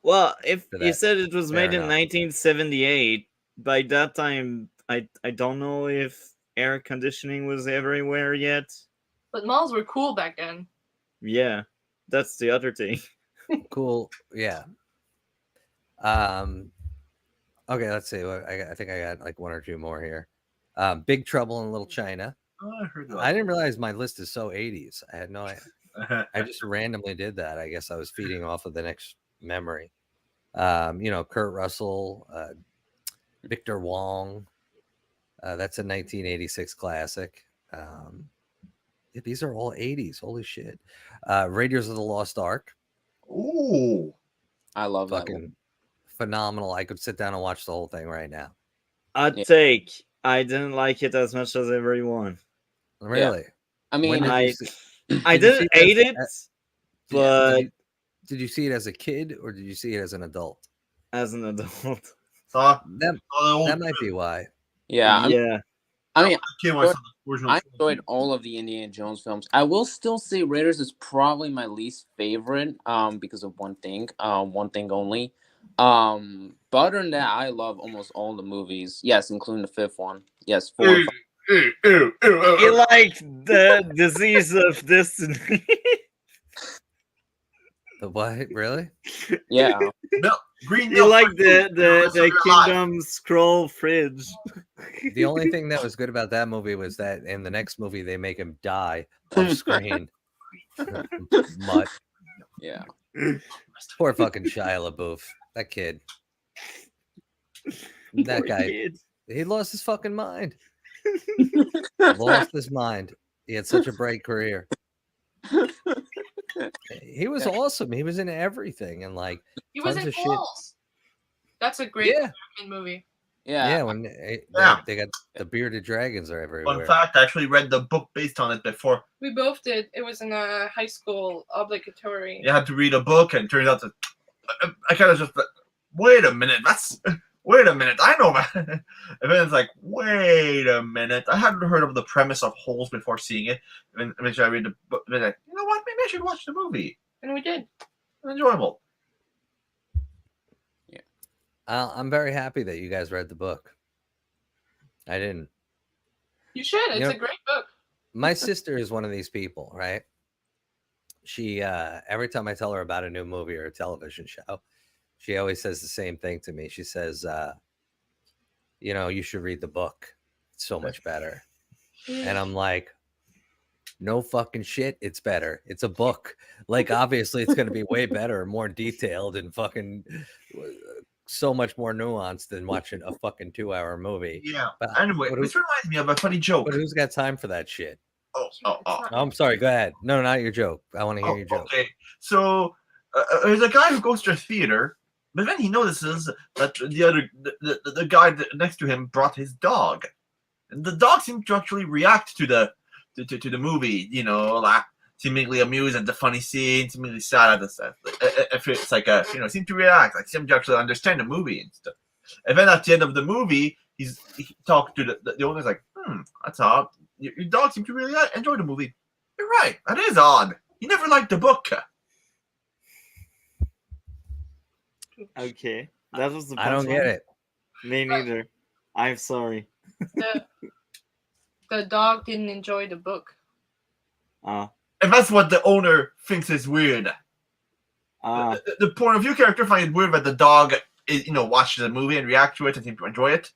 Well, if For you that, said it was fair made in enough. 1978, by that time, I don't know if air conditioning was everywhere yet. But malls were cool back then. Yeah, that's the other thing. Cool. Yeah. Okay, let's see. I think I got like one or two more here. Big Trouble in Little China. Oh, I heard I didn't realize my list is so 80s. I had no idea. that. I just randomly did that. I guess I was feeding off of the next memory. Kurt Russell, Victor Wong. That's a 1986 classic. Yeah, these are all 80s. Holy shit. Raiders of the Lost Ark. Ooh. I love that. Fucking phenomenal. I could sit down and watch the whole thing right now. I'd Yeah. take. I didn't like it as much as everyone. Really? I When mean, did I you see- I Did you see didn't hate it it, as- but did you see it as a kid or did you see it as an adult? as an adult, Saw That the old that might be why. yeah. yeah. I mean, kid when I saw the original I film. enjoyed all of the Indiana Jones films. I will still say Raiders is probably my least favorite, because of one thing only. But other than that, I love almost all the movies. Yes, including the fifth one. Yes, 4 and 5. You like the disease of destiny. The what? Really? Yeah. Green You Milk like for you, the rest of your life. Kingdom Scroll fridge. The only thing that was good about that movie was that in the next movie they make him die off screen. Mutt. Yeah. Poor fucking Shia LaBeouf. That kid. That Poor guy. kid. He lost his fucking mind. Lost his mind. He had such a bright career. He was awesome. He was in everything and like He was tons in of shit. Falls. That's a great Yeah. American movie. Yeah, Yeah. when Yeah. they got the bearded dragons are everywhere. Fun fact, I actually read the book based on it before. We both did. It was in a high school obligatory. You had to read a book, and it turns out that I kind of just wait a minute. Wait a minute. I know that. And then it's like, wait a minute. I hadn't heard of the premise of Holes before seeing it. And eventually I read the book. And then like, you know what? Maybe I should watch the movie. And we did. It's enjoyable. I'm very happy that you guys read the book. I didn't. You should. It's You know- a great book. My sister is one of these people, right? She every time I tell her about a new movie or a television show, she always says the same thing to me. She says, you should read the book. It's so much better. And I'm like, no fucking shit. It's better. It's a book. Like, obviously, it's going to be way better, more detailed, and fucking so much more nuanced than watching a fucking 2-hour movie. Yeah. But, Anyway, but this reminds me of a funny joke. but who's got time for that shit? Oh. Oh, I'm sorry. Go ahead. No, not your joke. I want to hear your joke. Okay. So there's a guy who goes to a theater, but then he notices that the guy next to him brought his dog, and the dog seemed to actually react to the movie. Like seemingly amused at the funny scene, seemingly sad at the stuff. If it's like seemed to react, like seemed to actually understand the movie and stuff. And then at the end of the movie, he talked to the owner's like, that's odd. Your dog seemed to really enjoy the movie. You're right. That is odd. He never liked the book. Okay, that was the. I don't get it. Me neither. I'm sorry. The dog didn't enjoy the book. if that's what the owner thinks is weird. Ah, The point of view character finds it weird that the dog watches a movie and reacts to it and seems to enjoy it.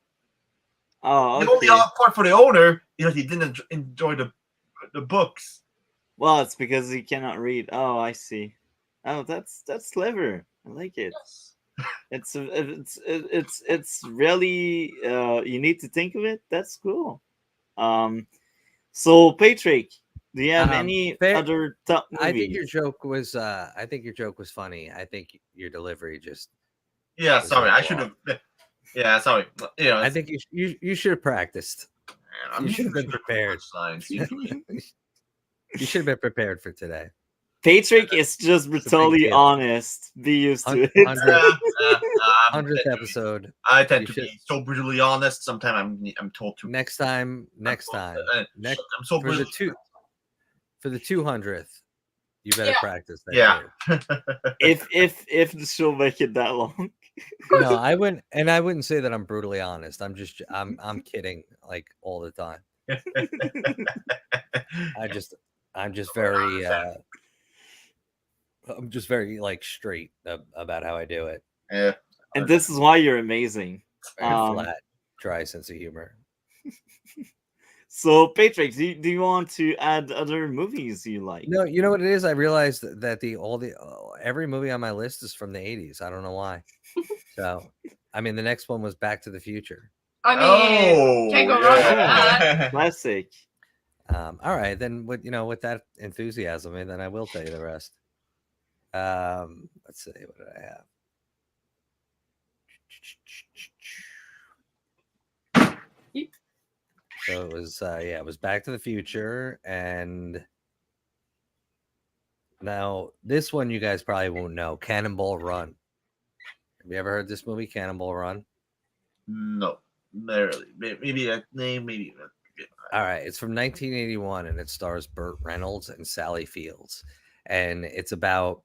oh, The only okay. odd part for the owner is that he didn't enjoy the books. Well, it's because he cannot read. Oh, I see. Oh, that's clever. I like it. Yes. It's really you need to think of it. That's cool. So Patrick, do you have any other top movies? I think your joke was funny. I think your delivery just Yeah, was sorry, a I little should off. have. Yeah, sorry. I think you should have practiced. I'm you should have been usually prepared. punchlines. You should have been prepared for today. Patrick is just brutally deal. honest. Be used to it. 100th episode. I tend You to be so brutally honest. Sometimes I'm told to. Next time. I'm so For the brutally. for the 200th, you better practice that. Yeah. if the show make it that long. No, I wouldn't say that I'm brutally honest. I'm kidding like all the time. I'm just very like straight about how I do it. Yeah. And this is why you're amazing. Very flat, dry sense of humor. So, Patrick, do you want to add other movies you like? No, you know what it is. I realized that every movie on my list is from the 80s. I don't know why. So, I mean, the next one was Back to the Future. I mean, can't go wrong with that. Classic. All right, then with that enthusiasm, and then I will tell you the rest. Let's see, what did I have? So it was it was Back to the Future, and now this one you guys probably won't know, Cannonball Run. Have you ever heard this movie, Cannonball Run? No, barely. Maybe a name, maybe. All right, it's from 1981, and it stars Burt Reynolds and Sally Fields, and it's about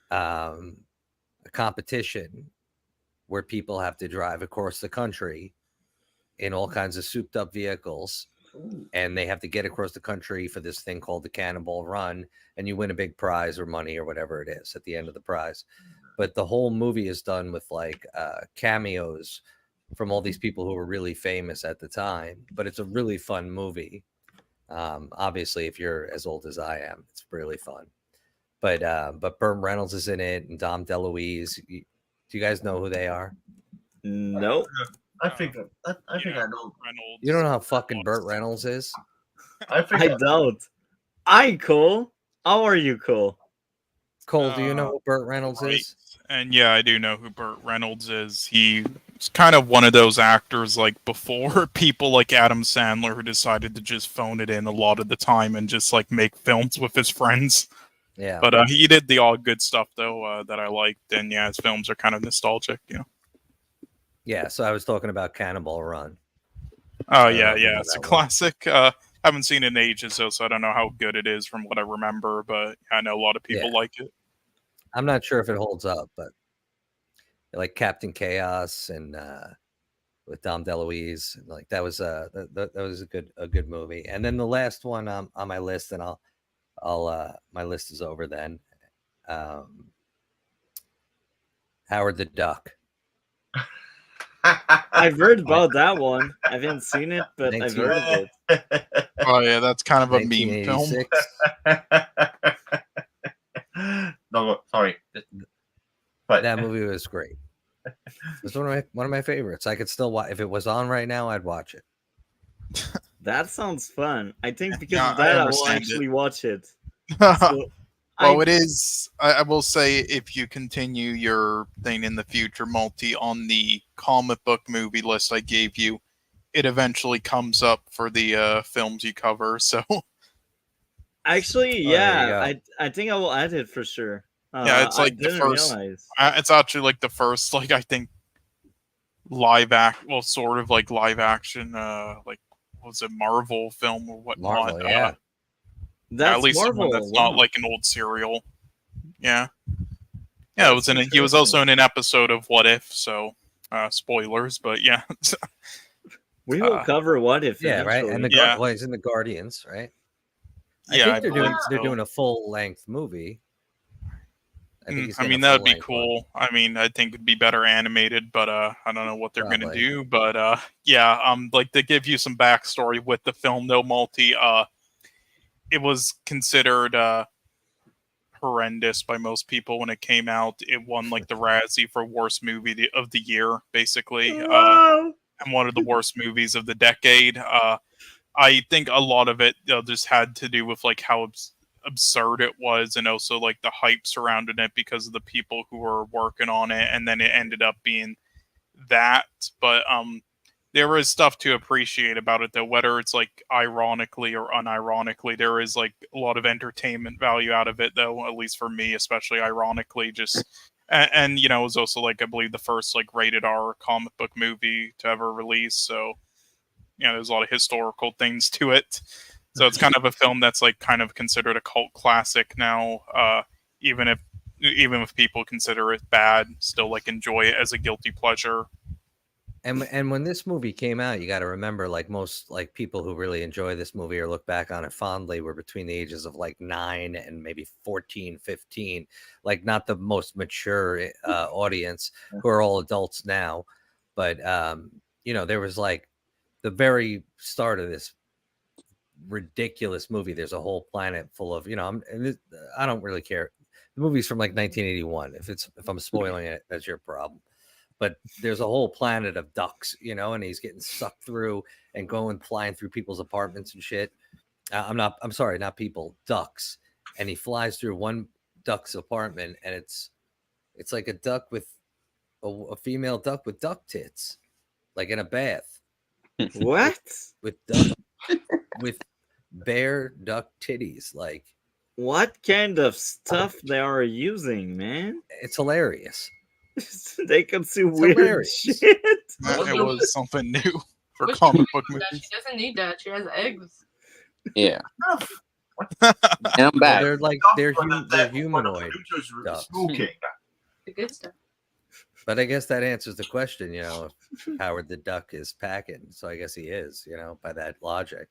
a competition where people have to drive across the country in all kinds of souped up vehicles. Ooh. And they have to get across the country for this thing called the Cannonball Run, and you win a big prize or money or whatever it is at the end of the prize. But the whole movie is done with like cameos from all these people who were really famous at the time. But it's a really fun movie. Obviously, if you're as old as I am, it's really fun. But Burt Reynolds is in it, and Dom DeLuise. Do you guys know who they are? No. I think I know. Reynolds. You don't know how fucking Burt Reynolds is? I I don't. I Cole. How are you, Cole? Cole, do you know who Burt Reynolds Right. is? And yeah, I do know who Burt Reynolds is. He's kind of one of those actors like before people like Adam Sandler who decided to just phone it in a lot of the time and just like make films with his friends. Yeah. But he did the all good stuff though that I liked, and yeah, his films are kind of nostalgic. Yeah, so I was talking about Cannonball Run. Oh don't know yeah, if you know it's a that one. classic. Haven't seen it in ages though, so I don't know how good it is from what I remember. But I know a lot of people Yeah. like it. I'm not sure if it holds up, but like Captain Chaos and with Dom DeLuise, like that was that was a good movie. And then the last one on my list, and I'll my list is over then. Howard the Duck. I've heard about that one. I haven't seen it, but I've heard of it. Oh yeah, that's kind of a meme film. 1986. No, sorry. But That movie was great. It's one of my favorites. I could still watch if it was on right now. I'd watch it. That sounds fun. I think because Yeah, of that, I I will understand actually watch it. So, Well, it is. I will say, if you continue your thing in the future, Multi, on the comic book movie list I gave you, it eventually comes up for the films you cover. So Actually, Oh, there you yeah, go. I think I will add it for sure. Yeah, it's like I the didn't first- realize. it's actually like the first, like I think, sort of like live action, like was it Marvel film or whatnot? Marvel, yeah. That's at least Marvel. one that's wow. not like an old serial. Yeah, yeah. It was in. He was also in an episode of What If. So spoilers, but yeah. We will cover What If. Yeah, right. And the eventually. Yeah. well, he's in the Guardians, right? I Yeah, think I they're believe doing so. a full length movie. I think he's I getting mean, a that would be full-length one. cool. I mean, I think it'd be better animated, but I don't know what they're gonna Probably. do. But yeah, like to give you some backstory with the film No Multi, it was considered horrendous by most people when it came out. It won like the Razzie for worst movie of the year, basically, Wow. and one of the worst movies of the decade. I think a lot of it just had to do with like how absurd it was, and also like the hype surrounding it because of the people who were working on it, and then it ended up being that. But there is stuff to appreciate about it though, whether it's like ironically or unironically. There is like a lot of entertainment value out of it though, at least for me, especially ironically. Just and you know, it was also like I believe the first like rated R comic book movie to ever release, so you know, there's a lot of historical things to it. So it's kind of a film that's like kind of considered a cult classic now. Even if people consider it bad, still like enjoy it as a guilty pleasure. And when this movie came out, you got to remember, like most like people who really enjoy this movie or look back on it fondly were between the ages of like 9 and maybe 14, 15, like not the most mature audience who are all adults now. But you know, there was like the very start of this ridiculous movie. There's a whole planet full of, you know, I don't really care. The movie's from like 1981. If I'm spoiling it, that's your problem. But there's a whole planet of ducks, you know, and he's getting sucked through and going flying through people's apartments and shit. I'm sorry, not people, ducks. And he flies through one duck's apartment, and it's like a duck with a female duck with duck tits, like in a bath What? with duck with bare duck titties. Like, What kind of stuff they are using, man? it's hilarious. They can see It's weird hilarious. shit. It was something new for comic book That movies. she doesn't need that. She has eggs. Yeah. Yeah, And I'm back. They're like they're humanoid, ducks. Smoking. The good stuff. But I guess that answers the question, you know, if Howard the Duck is packing. So I guess he is, you know, by that logic.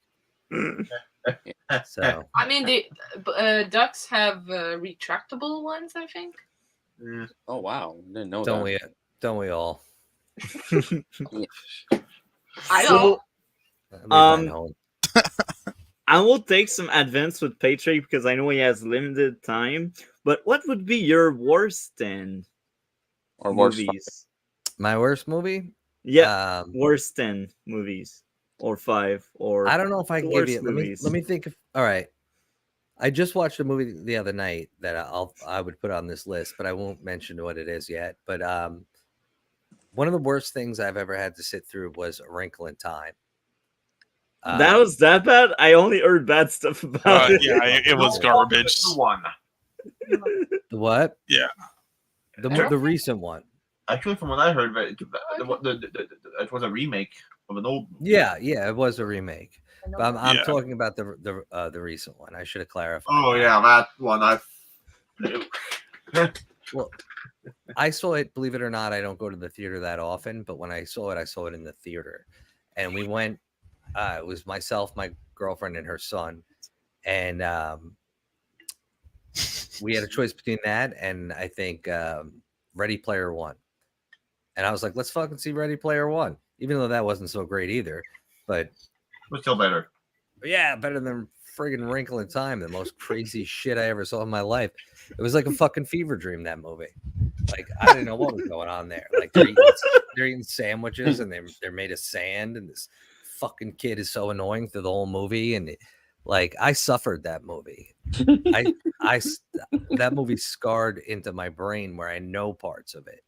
So I mean, the ducks have retractable ones, I think. Yeah. Oh wow, didn't know don't that. we all? I So, don't. Leave mine Um, home. I will take some advance with Patrick because I know he has limited time. But what would be your worst 10 Or worse. movies? My worst movie? Yeah, worst 10 movies or 5 or I don't know if I can the give you. worst Let movies. me think of. All right, I just watched a movie the other night that I would put on this list, but I won't mention what it is yet. But one of the worst things I've ever had to sit through was A Wrinkle in Time. That was that bad? I only heard bad stuff about it. yeah, it was garbage. One. The what? Yeah. The recent one. Actually, from what I heard, it was a remake of an old movie. Yeah, it was a remake. I know But I'm Yeah. talking about the recent one. I should have clarified. Oh yeah, that one. Well, I saw it. Believe it or not, I don't go to the theater that often. But when I saw it in the theater, and we went. It was myself, my girlfriend, and her son, and we had a choice between that and I think Ready Player One. And I was like, let's fucking see Ready Player One, even though that wasn't so great either. But Still better. yeah, better than friggin' Wrinkle in Time, the most crazy shit I ever saw in my life. It was like a fucking fever dream, that movie. Like, I didn't know what was going on there. Like, they're eating sandwiches and they're made of sand, and this fucking kid is so annoying through the whole movie. And like, I suffered that movie. That movie scarred into my brain where I know parts of it.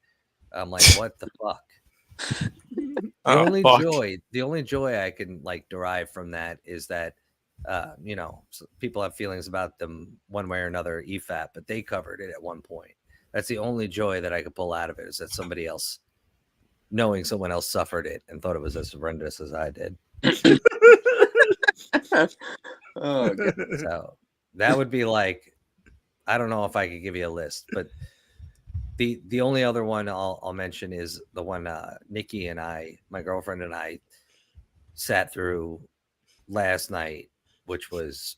I'm like, what the fuck? The only joy I can like derive from that is that you know, people have feelings about them one way or another, EFAP, but they covered it at one point. That's the only joy that I could pull out of it, is that somebody else, knowing someone else suffered it and thought it was as horrendous as I did. Oh, God. So that would be like, I don't know if I could give you a list, but the only other one I'll mention is the one Nikki and I, my girlfriend and I, sat through last night, which was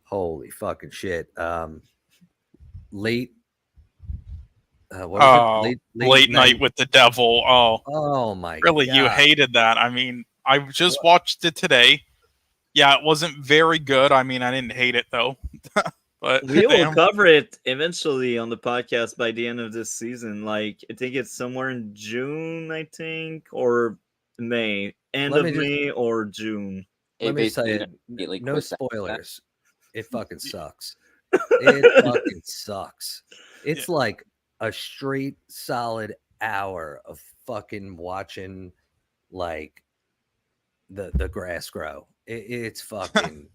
Holy fucking shit. Late. What was it? Late Night with the Devil. Oh my really? You god. hated that? I mean, I just watched it today. Yeah, it wasn't very good. I mean, I didn't hate it though. But We will damn. cover it eventually on the podcast by the end of this season. Like, I think it's somewhere in June, I think, or May. End Let of me just- May or June. Let me tell you, immediately no quit that. spoilers. It fucking sucks. It fucking sucks. It's like a straight solid hour of fucking watching like the grass grow. It's fucking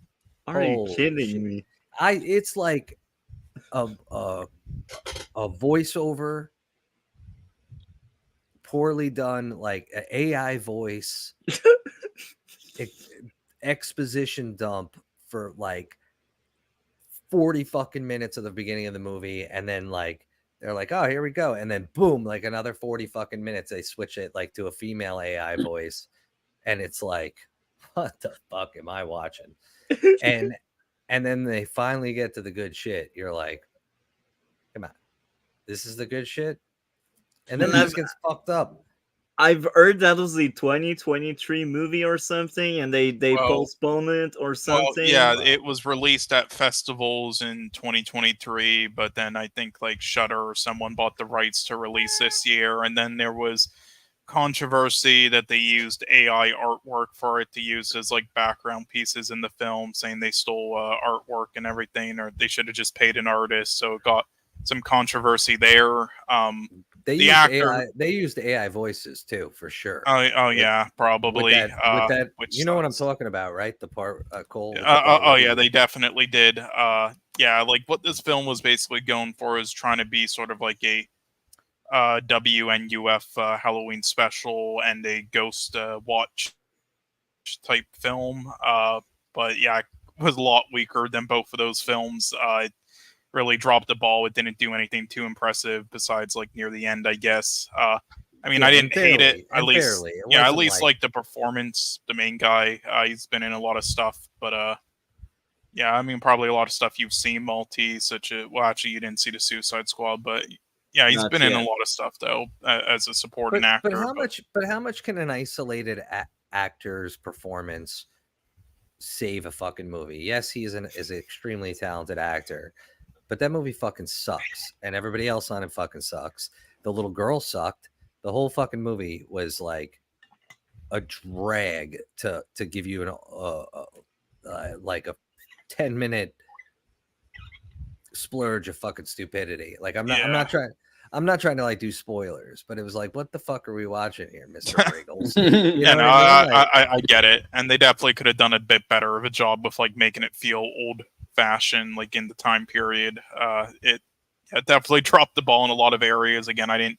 Are you holy kidding shit. me? It's like a voiceover poorly done, like an AI voice exposition dump for like 40 fucking minutes of the beginning of the movie, and then like they're like, oh, here we go, and then boom, like another 40 fucking minutes they switch it like to a female AI voice, and it's like, what the fuck am I watching? and then they finally get to the good shit. You're like, come on, this is the good shit. And then it just gets fucked up. I've heard that was the 2023 movie or something, and they postponed it or something. Well, yeah, it was released at festivals in 2023, but then I think like Shudder or someone bought the rights to release this year, and then there was controversy that they used AI artwork for it to use as like background pieces in the film, saying they stole artwork and everything, or they should have just paid an artist. So it got some controversy there. They the used actor, AI. They used AI voices too, for sure. Oh yeah, probably. With that, which you know what I'm sucks. talking about, right? The part, Cole. Yeah, they definitely did. Yeah, like what this film was basically going for is trying to be sort of like a WNUF Halloween special and a ghost watch type film. But yeah, it was a lot weaker than both of those films. It really dropped the ball. It didn't do anything too impressive besides like near the end, I guess. I mean, Yeah, I didn't hate it. at least, yeah, at least like the performance. The main guy, he's been in a lot of stuff, but yeah, I mean, probably a lot of stuff you've seen, Malty, such as, well, actually, you didn't see the Suicide Squad, but yeah, he's been in a lot of stuff though as a supporting actor. But how much can an isolated actor's performance save a fucking movie? Yes, he is an extremely talented actor, but that movie fucking sucks, and everybody else on it fucking sucks. The little girl sucked. The whole fucking movie was like a drag to give you an like a 10-minute splurge of fucking stupidity. Like I'm not trying to like do spoilers, but it was like, what the fuck are we watching here, Mr. Briggles? You know what I mean? I get it, and they definitely could have done a bit better of a job with like making it feel old fashioned, like in the time period. It definitely dropped the ball in a lot of areas. Again, I didn't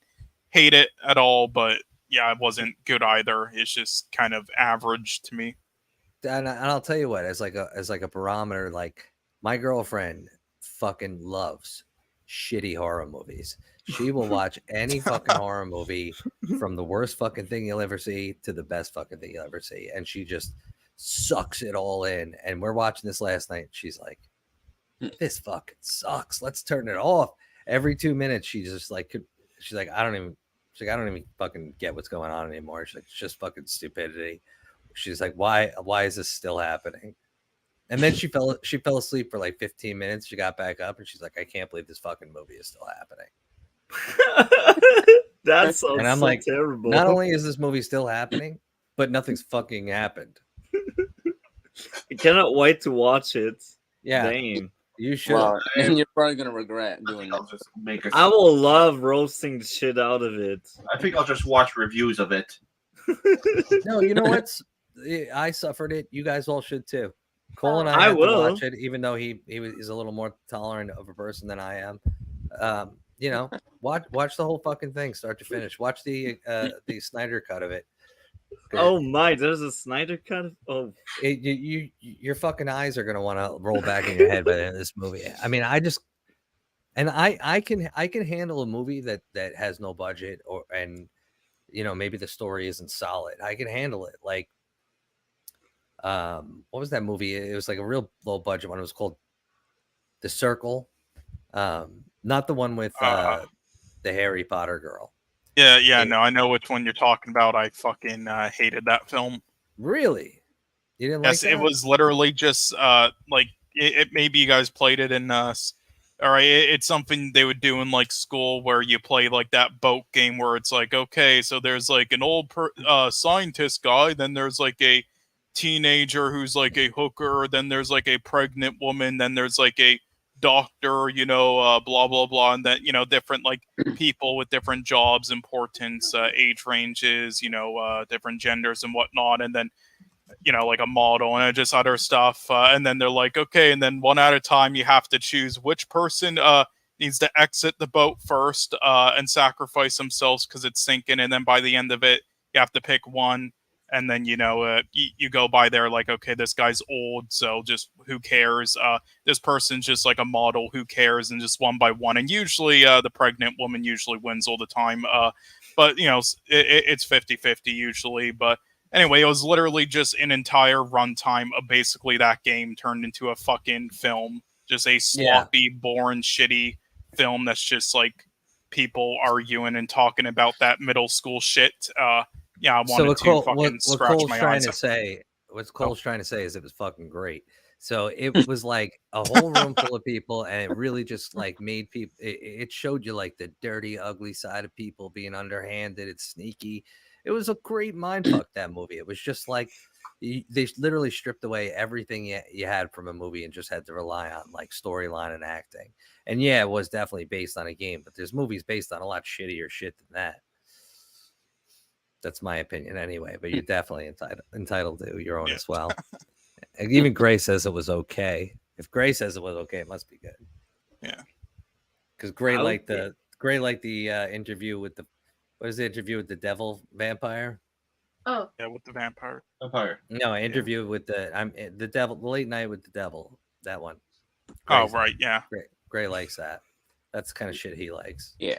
hate it at all, but yeah, it wasn't good either. It's just kind of average to me. And I'll tell you what, as like a barometer, like my girlfriend fucking loves shitty horror movies. She will watch any fucking horror movie, from the worst fucking thing you'll ever see to the best fucking thing you'll ever see, and she just sucks it all in. And we're watching this last night. She's like, "This fucking sucks. Let's turn it off." Every 2 minutes, she's like, I don't even fucking get what's going on anymore. She's like, it's just fucking stupidity. She's like, why is this still happening? And then she fell asleep for like 15 minutes. She got back up and she's like, I can't believe this fucking movie is still happening. That sounds and I'm so like, terrible. Not only is this movie still happening, but nothing's fucking happened. I cannot wait to watch it. Yeah. Dang. You should. Well, and you're probably gonna regret doing that. Just make I will love roasting the shit out of it. I think I'll just watch reviews of it. No, you know what? I suffered it. You guys all should too. Cole and I had to watch it, even though he's a little more tolerant of a person than I am. You know, watch the whole fucking thing, start to finish. Watch the Snyder cut of it. Oh my, there's a Snyder cut. Oh, your fucking eyes are gonna want to roll back in your head by the end of this movie. I mean, I can handle a movie that has no budget, and you know, maybe the story isn't solid. I can handle it. Like, what was that movie? It was like a real low budget one. It was called The Circle, not the one with the Harry Potter girl. Yeah, no, I know which one you're talking about. I fucking hated that film. Really? You didn't Yes, like it that? was literally just like it maybe you guys played it in all right, it's something they would do in like school where you play like that boat game where it's like, okay, so there's like an old scientist guy, then there's like a teenager who's like a hooker, then there's like a pregnant woman, then there's like a doctor, blah blah blah, and then different like people with different jobs, importance, age ranges, different genders and whatnot, and then like a model and just other stuff. And then they're like, okay, and then one at a time, you have to choose which person needs to exit the boat first and sacrifice themselves because it's sinking. And then by the end of it, you have to pick one. And then, you go by there like, okay, this guy's old, so just who cares? This person's just like a model, who cares? And just one by one. And usually the pregnant woman usually wins all the time. But, it's 50-50 usually. But anyway, it was literally just an entire runtime of basically that game turned into a fucking film. Just a sloppy, boring, shitty film that's just like people arguing and talking about that middle school shit. Yeah, I wanted to fucking scratch my eyes. What Cole's trying to say is it was fucking great. So it was like a whole room full of people, and it really just like made people. It showed you like the dirty, ugly side of people being underhanded. It's sneaky. It was a great mind fuck, that movie. It was just like they literally stripped away everything you had from a movie and just had to rely on like storyline and acting. And yeah, it was definitely based on a game, but there's movies based on a lot shittier shit than that. That's my opinion anyway, but you're definitely entitled to your own as well. And even Gray says it was okay. If Gray says it was okay, it must be good. Yeah. Because Gray liked the interview with the interview with the devil vampire? Oh. Yeah, with the vampire. No, interview with the devil, the late night with the devil. That one. Gray's right, yeah. Gray likes that. That's the kind of shit he likes. Yeah.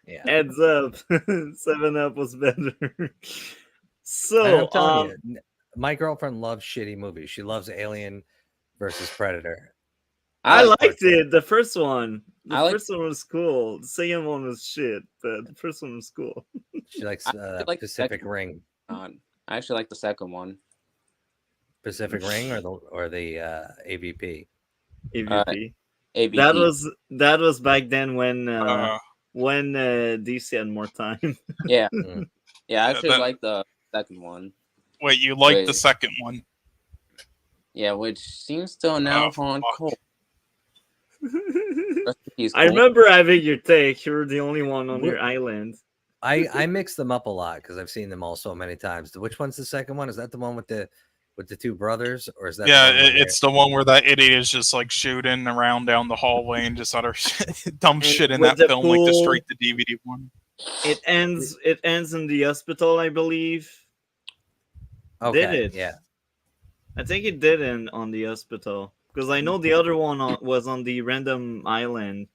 Yeah. Heads up. 7-Up was better. So, I'm telling you, my girlfriend loves shitty movies. She loves Alien versus Predator. I liked it. The first one. The I first one was cool. The second one was shit, but the first one was cool. She likes like Pacific Ring. I actually like the second one. Pacific Ring or the AVP? AVP. AVP. That was back then when DC had more time. Yeah. Yeah, I actually like the second one. Wait, you like the second one? Yeah, which seems to now haunt Cole. I remember having your take. You were the only one on your island. I mix them up a lot because I've seen them all so many times. Which one's the second one? Is that the one with the two brothers, or is that? Yeah, it's the one where that idiot is just like shooting around down the hallway and just other dumb shit in that film, like the straight to DVD one. It ends in the hospital, I believe. Okay, did it? Yeah, I think it did end on the hospital because I know the other one was on the random island.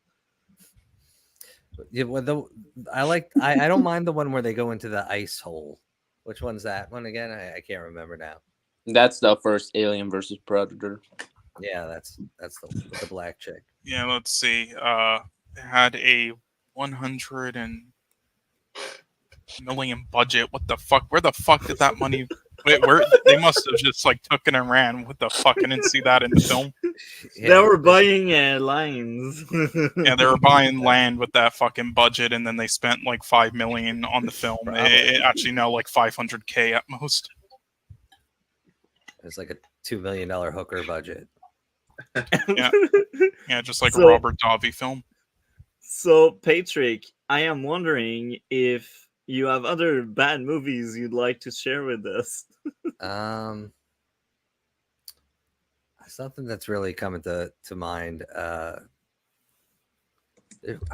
Yeah, well, I don't mind the one where they go into the ice hole. Which one's that one again? I can't remember now. That's the first Alien versus Predator. Yeah, that's the black chick. Yeah, let's see. It had a 100 million budget. What the fuck? Where the fuck did that money? Wait, where they must have just like took it and ran. What the fuck? I didn't see that in the film. Yeah, they were buying lines. Yeah, they were buying land with that fucking budget, and then they spent like $5 million on the film. It actually no, like $500K at most. It's like a $2 million hooker budget. Yeah, just like a Robert Davi film. So, Patrick, I am wondering if you have other bad movies you'd like to share with us. Something that's really coming to mind. I'm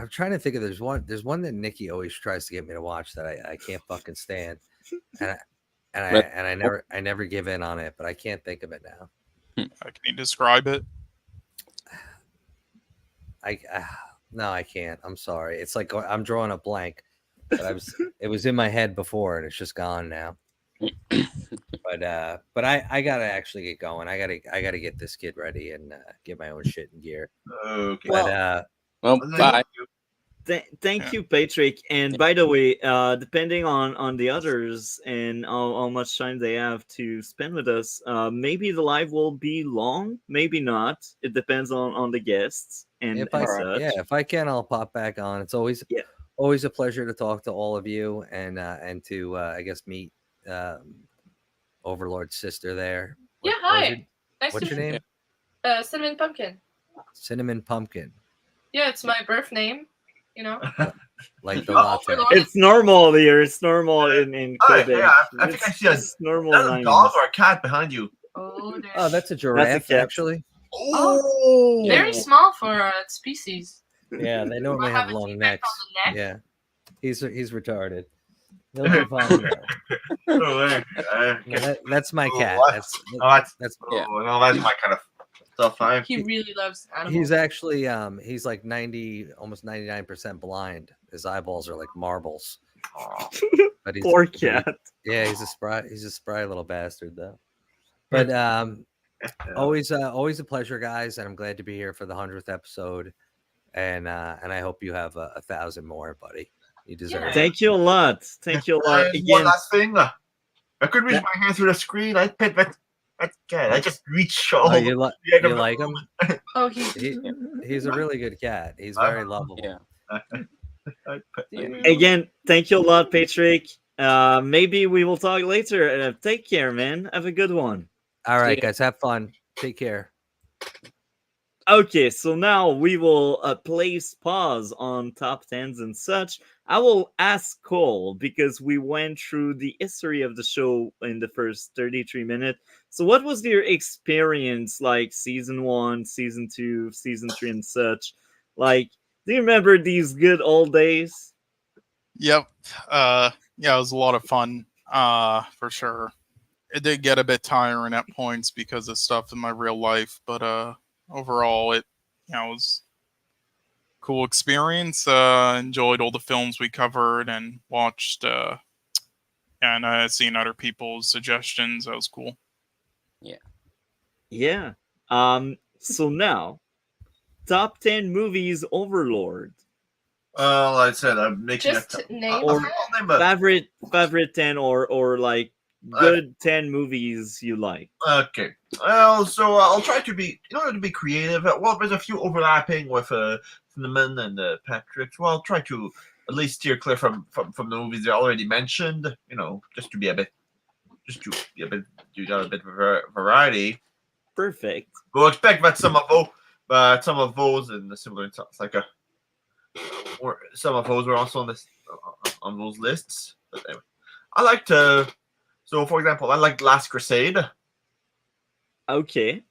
trying to think of there's one that Nikki always tries to get me to watch that I can't fucking stand, and I never give in on it, but I can't think of it now. Can you describe it? No, I can't. I'm sorry. It's like I'm drawing a blank. But it was in my head before, and it's just gone now. But I gotta actually get going. I gotta get this kid ready and get my own shit and gear. Okay. But Well, bye. Thank Yeah. you, Patrick. And by the way, depending on the others and how much time they have to spend with us, maybe the live will be long, maybe not. It depends on the guests and Alright. such. if I can, I'll pop back on. It's Yeah. always a pleasure to talk to all of you and to I guess meet Overlord's sister there. Yeah, What was hi. Nice what's to your meet name? you. Cinnamon Pumpkin. Cinnamon Pumpkin, Yeah, it's my birth name. You know. like the Oh, latte. Overlord. It's normal here. It's normal in Oh, Quebec. yeah, I think It's I see a- just normal Is that a names. dog or a cat behind you? Oh, there. Oh, that's a giraffe, cat. actually. Oh, Very small for a species. Yeah, they normally have have a long defect necks. on the neck? Yeah, he's retarded. He'll be fine though. Oh, yeah. No, that's my Oh, cat. what? That's Yeah. no, that's my kind of stuff. He really loves animals. he's actually he's like almost 99% blind. His eyeballs are like marbles. But Poor cat. Yeah, he's a spry little bastard though. But always a pleasure, guys, and I'm glad to be here for the 100th episode. And I hope you have 1,000 more, buddy. You deserve it. Thank you a lot. Thank you a lot One again. last thing. I could reach my hands through the screen. I pet that cat. I just reach all Oh, you the end you of the like him? Oh, He's a really good cat. He's very lovable. Yeah. I pet- Again, thank you a lot, Patrick. Maybe we will talk later. Take care, man. Have a good one. All right, See ya. guys, have fun. Take care. Okay, so now we will place pause on top tens and such. I will ask Cole because we went through the history of the show in the first 33 minutes. So, what was your experience like season one, season two, season three, and such? Like, do you remember these good old days? Yep. Yeah, it was a lot of fun. For sure. It did get a bit tiring at points because of stuff in my real life, but overall it was a cool experience. Enjoyed all the films we covered and watched and seen other people's suggestions. That was cool. Yeah. So now, top 10 movies Overlord. Well, like I said, I'm making just a name Or- it. I'll name a Favorite 10 or like good 10 movies you like. Okay. Well, so I'll try to be, in order to be creative. Well, there's a few overlapping with Cinnamon and Patrick. So I'll try to at least steer clear from the movies I already mentioned. Just to got a bit of variety. Perfect. We'll expect that some of those in the similar, it's like or some of those were also on those lists. But anyway, I like to. So, for example, I like Last Crusade. Okay.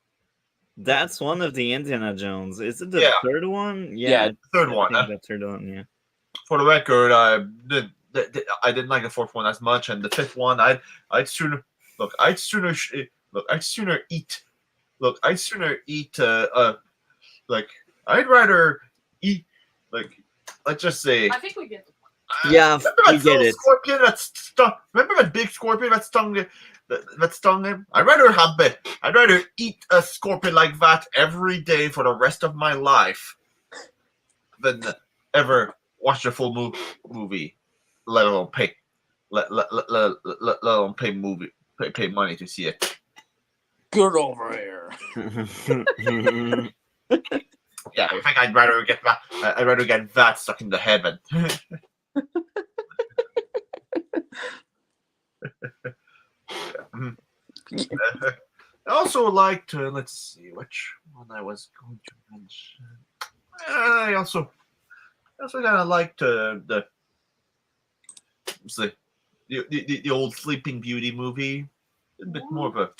That's one of the Indiana Jones. Is it the Yeah. third one? Yeah, Third I one. think the third one, yeah. For the record, I didn't like the fourth one as much, and the fifth one, I'd sooner eat. Look, I'd sooner eat. I'd rather eat. Let's just say. I think we get the point. Yeah, Remember we that get little it. scorpion that stung? Remember that big scorpion that stung? That stung him. I'd rather eat a scorpion like that every day for the rest of my life than ever watch the full movie, let alone pay, let alone pay money to see it. Get over here. Yeah, I think I'd rather get that. I'd rather get that stuck in the heaven. I also liked. Let's see which one I was going to mention. I also kind of liked the old Sleeping Beauty movie. A bit more of a.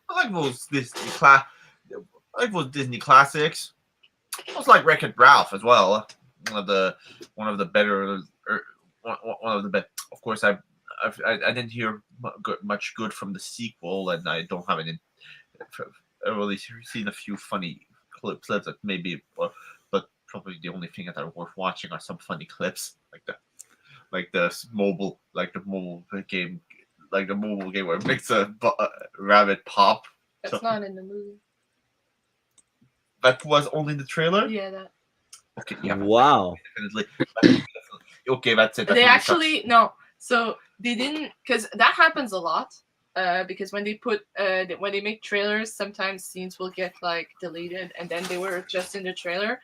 I like those Disney classics. I also like Wreck-It Ralph as well. One of the better. One of the best. Of course, I didn't hear much good from the sequel, and I don't have any. I've only seen a few funny clips that maybe, but probably the only thing that are worth watching are some funny clips like the mobile game, like the mobile game where it makes a rabbit pop. That's So- not in the movie. That was only in the trailer. Yeah, that. Okay, yeah, Wow. definitely. Okay, that's it. They Definitely actually no. So they didn't, because that happens a lot. Because when they put when they make trailers, sometimes scenes will get like deleted, and then they were just in the trailer,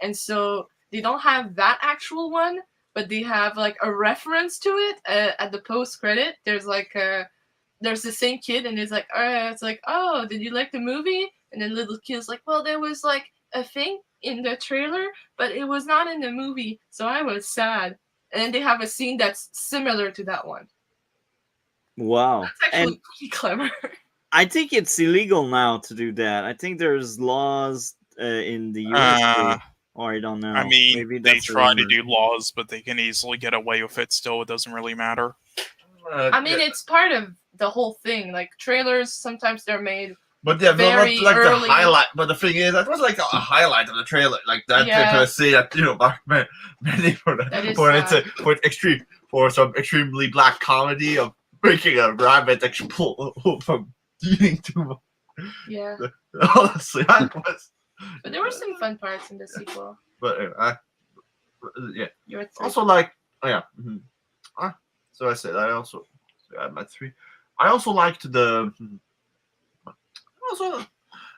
and so they don't have that actual one, but they have like a reference to it at the post credit. There's like there's the same kid, and it's like, it's like, oh, did you like the movie? And then little kid's like, well, there was like a thing in the trailer, but it was not in the movie, so I was sad. And then they have a scene that's similar to that one. Wow. That's actually And pretty clever. I think it's illegal now to do that. I think there's laws in the US. Or I don't know. I mean, maybe they that's a try to rumor. do laws, but they can easily get away with it still. It doesn't really matter. I mean, it's part of the whole thing. Like trailers, sometimes they're made. But yeah, very not like early. the highlight. But the thing is, that was like a highlight of the trailer. Like that Yeah. to say that many for That is for it's sad. for extreme for some extremely black comedy of making a rabbit explode from eating too much. Yeah, Honestly, that was. but there were some fun parts in the sequel. But yeah. You're at three. Also, like, oh yeah. So I said I also. So I'm at 3. I also liked the.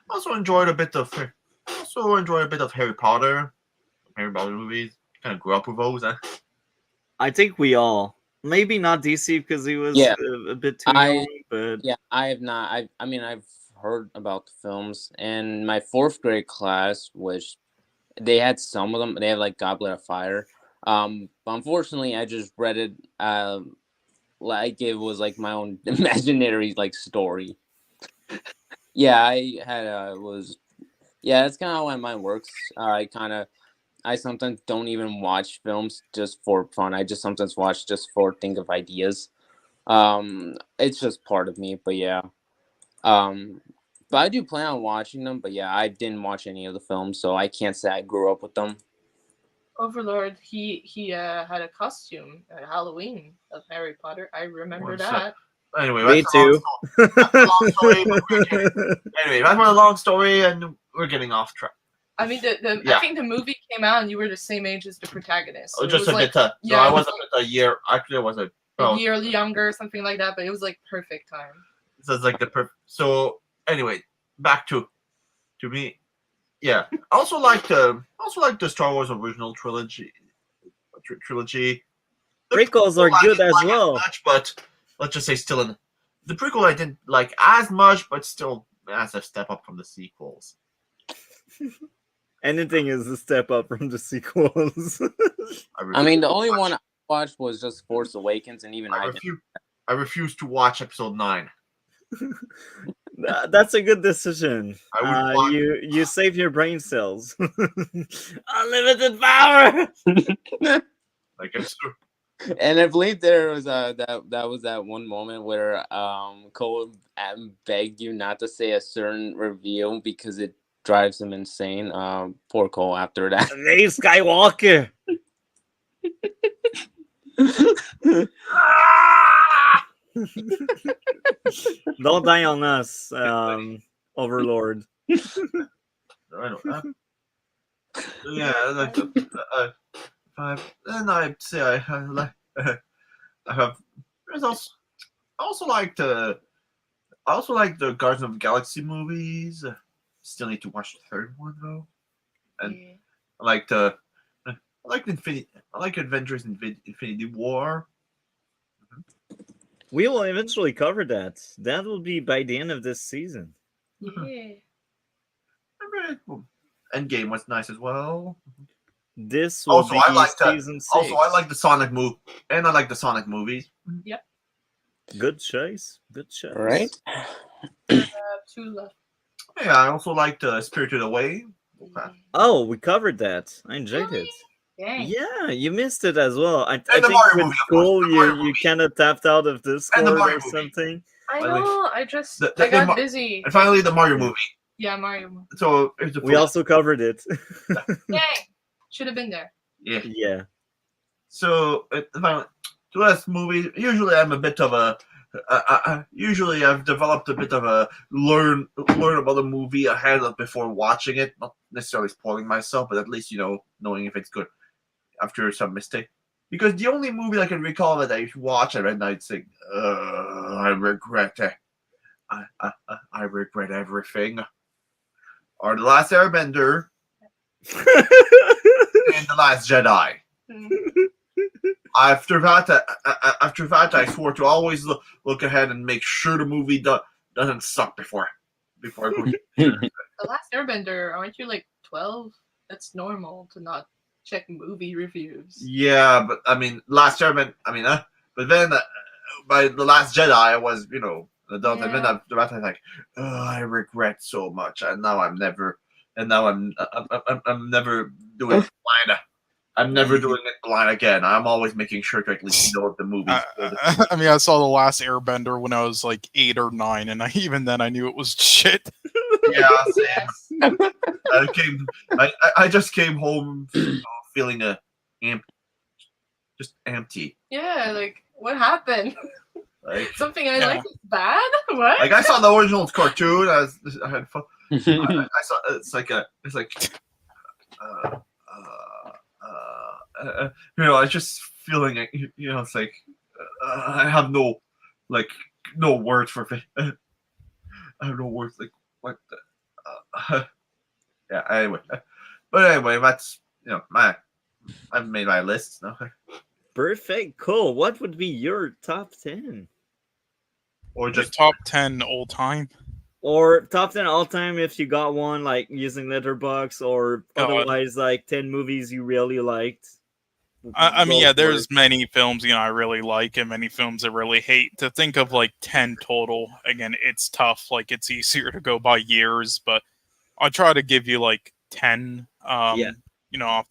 Also enjoyed a bit of. Harry Potter. Harry Potter movies. Kind of grew up with those. I think we all. Maybe not DC because he was Yeah. a bit too I- young, but Yeah, I have not. I mean, I've heard about the films, and my 4th grade class, which they had some of them. They have like Goblet of Fire. But unfortunately, I just read it like it was like my own imaginary like story. Yeah, I had was. Yeah, that's kind of how my mind works. I sometimes don't even watch films just for fun. I just sometimes watch just for think of ideas. It's just part of me, but yeah. But I do plan on watching them. But yeah, I didn't watch any of the films, so I can't say I grew up with them. Overlord, he had a costume at Halloween of Harry Potter. I remember What's that. Anyway, Me that's a long too. story, but anyway, that's a long story, and we're getting off track. I mean, I Yeah. think the movie came out and you were the same age as the protagonist. So Oh, just it a was bit. like So I it was was a year. Actually, I was a year younger, something like that. But it was like perfect time. So it's like the So anyway, back to me. Yeah. I also like the Star Wars original trilogy. The prequels are prequel I good didn't as like well. much, but let's just say still in the prequel I didn't like as much, but still massive step up from the sequels. Anything is a step up from the sequels. I mean, the only one I watched was just Force Awakens, and even I didn't. I refuse to watch episode 9. That's a good decision. I would watch- You save your brain cells. Unlimited power. Like it's And I believe there was that was that one moment where Cole begged you not to say a certain review because it drives him insane. Poor Cole after that. Ray Skywalker. Don't die on us, Overlord. I don't know. Yeah, like 5. Then I'd say I like. I have. There's also. I also like the Guardians of the Galaxy movies. Still need to watch the 3rd one though. And Yeah. I like Adventures in Infinity War. We will eventually cover that. That will be by the end of this season. Yeah. Endgame was nice as well. This will Also, be I like that. season 6. Also, I like the Sonic movie, and I like the Sonic movies. Good choice. Good choice. Right? 2 left. Yeah, I also like the Spirited Away. Okay. Oh, we covered that. I enjoyed it. Dang. Yeah, you missed it as well. I the think Mario with movie, of course. school, The Mario you movie. kind of tapped out of Discord Mario or movie. something. I By the way, know. I just the I got Mar- busy. And finally, the Mario movie. Yeah, Mario. So it's the We also covered it. Dang. Should have been there. yeah. Yeah. So finally, to us movie. Usually, I'm a bit of a usually I've developed a bit of a learn about a movie ahead of before watching it, not necessarily spoiling myself, but at least knowing if it's good after some mistake. Because the only movie I can recall that I watched and I'd say, I regret it. I regret everything. Are The Last Airbender and The Last Jedi. After that, I swore to always look ahead and make sure the movie doesn't suck before I go. The Last Airbender, aren't you like 12? That's normal to not check movie reviews. Yeah, but I mean, Last Airbender. But then by The Last Jedi, I was an adult, and then after that, I was like, I regret so much, and now I'm never doing it blind. I'm never doing it blind again. I'm always making sure to at least know what the movie. I saw The Last Airbender when I was like 8 or 9, and even then I knew it was shit. Yeah, same. I just came home feeling just empty. Yeah, like what happened? Like something I like is bad. What? Like I saw the original cartoon. I had fun. I saw it's like I just feeling it. It's like I have no words for it. I have no words like what. Yeah. Anyway, that's I've made my list now. Perfect. Cool. What would be your top 10? Or just top 10 all time? Or top 10 all time if you got one, like using Letterboxd, or otherwise like 10 movies you really liked. There's many films I really like and many films I really hate. To think of like 10 total, again, it's tough. Like it's easier to go by years, but I'll try to give you like 10 off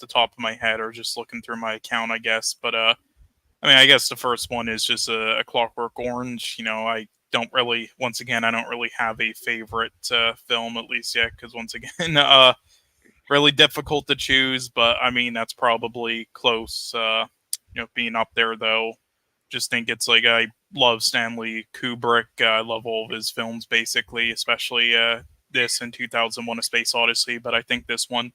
the top of my head or just looking through my account, I guess. But I guess the first one is just a Clockwork Orange. I don't really have a favorite film, at least yet, because once again, really difficult to choose. But that's probably close. Being up there though, just think it's like I love Stanley Kubrick. I love all of his films basically, especially this in 2001: A Space Odyssey. But I think this one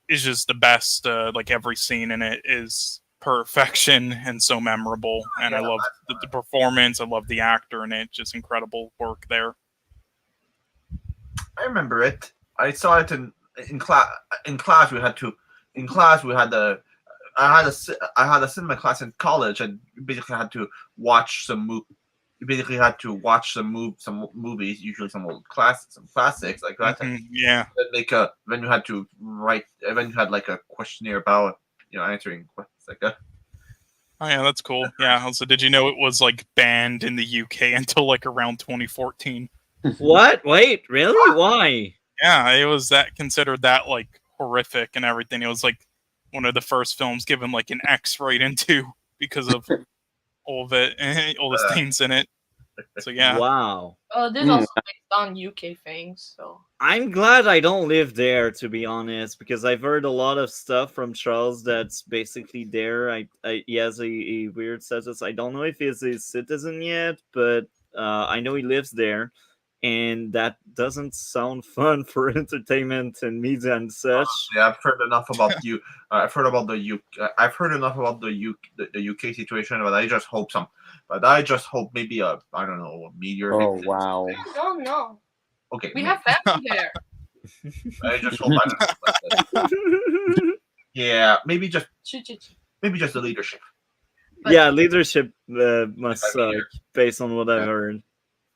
is just the best. Like every scene in it is perfection and so memorable, and I love the performance. I love the actor in it. Just incredible work there. I remember it. I saw it in class. In class, we had I had a cinema class in college, and you basically had to watch some some movies, usually some old classics like that. Yeah. Then you had to write. Then you had like a questionnaire about answering questions like that. Oh yeah, that's cool. Yeah. Also, did you know it was like banned in the UK until like around 2014? What? Wait, really? Why? Yeah, it was considered that like horrific and everything. It was like one of the first films given like an X right into because of all of it, all the things in it. So yeah. Wow. This is also based on UK things, so. I'm glad I don't live there, to be honest, because I've heard a lot of stuff from Charles that's basically there. He has a weird status. I don't know if he's a citizen yet, but I know he lives there, and that doesn't sound fun for entertainment and media and such. Yeah, I've heard enough about you. I've heard enough about the UK situation, but I just hope maybe I don't know, a meteor. Oh wow! No. Okay, we have family there. I just hope yeah, maybe just the leadership. But yeah, leadership must suck based on what I've heard.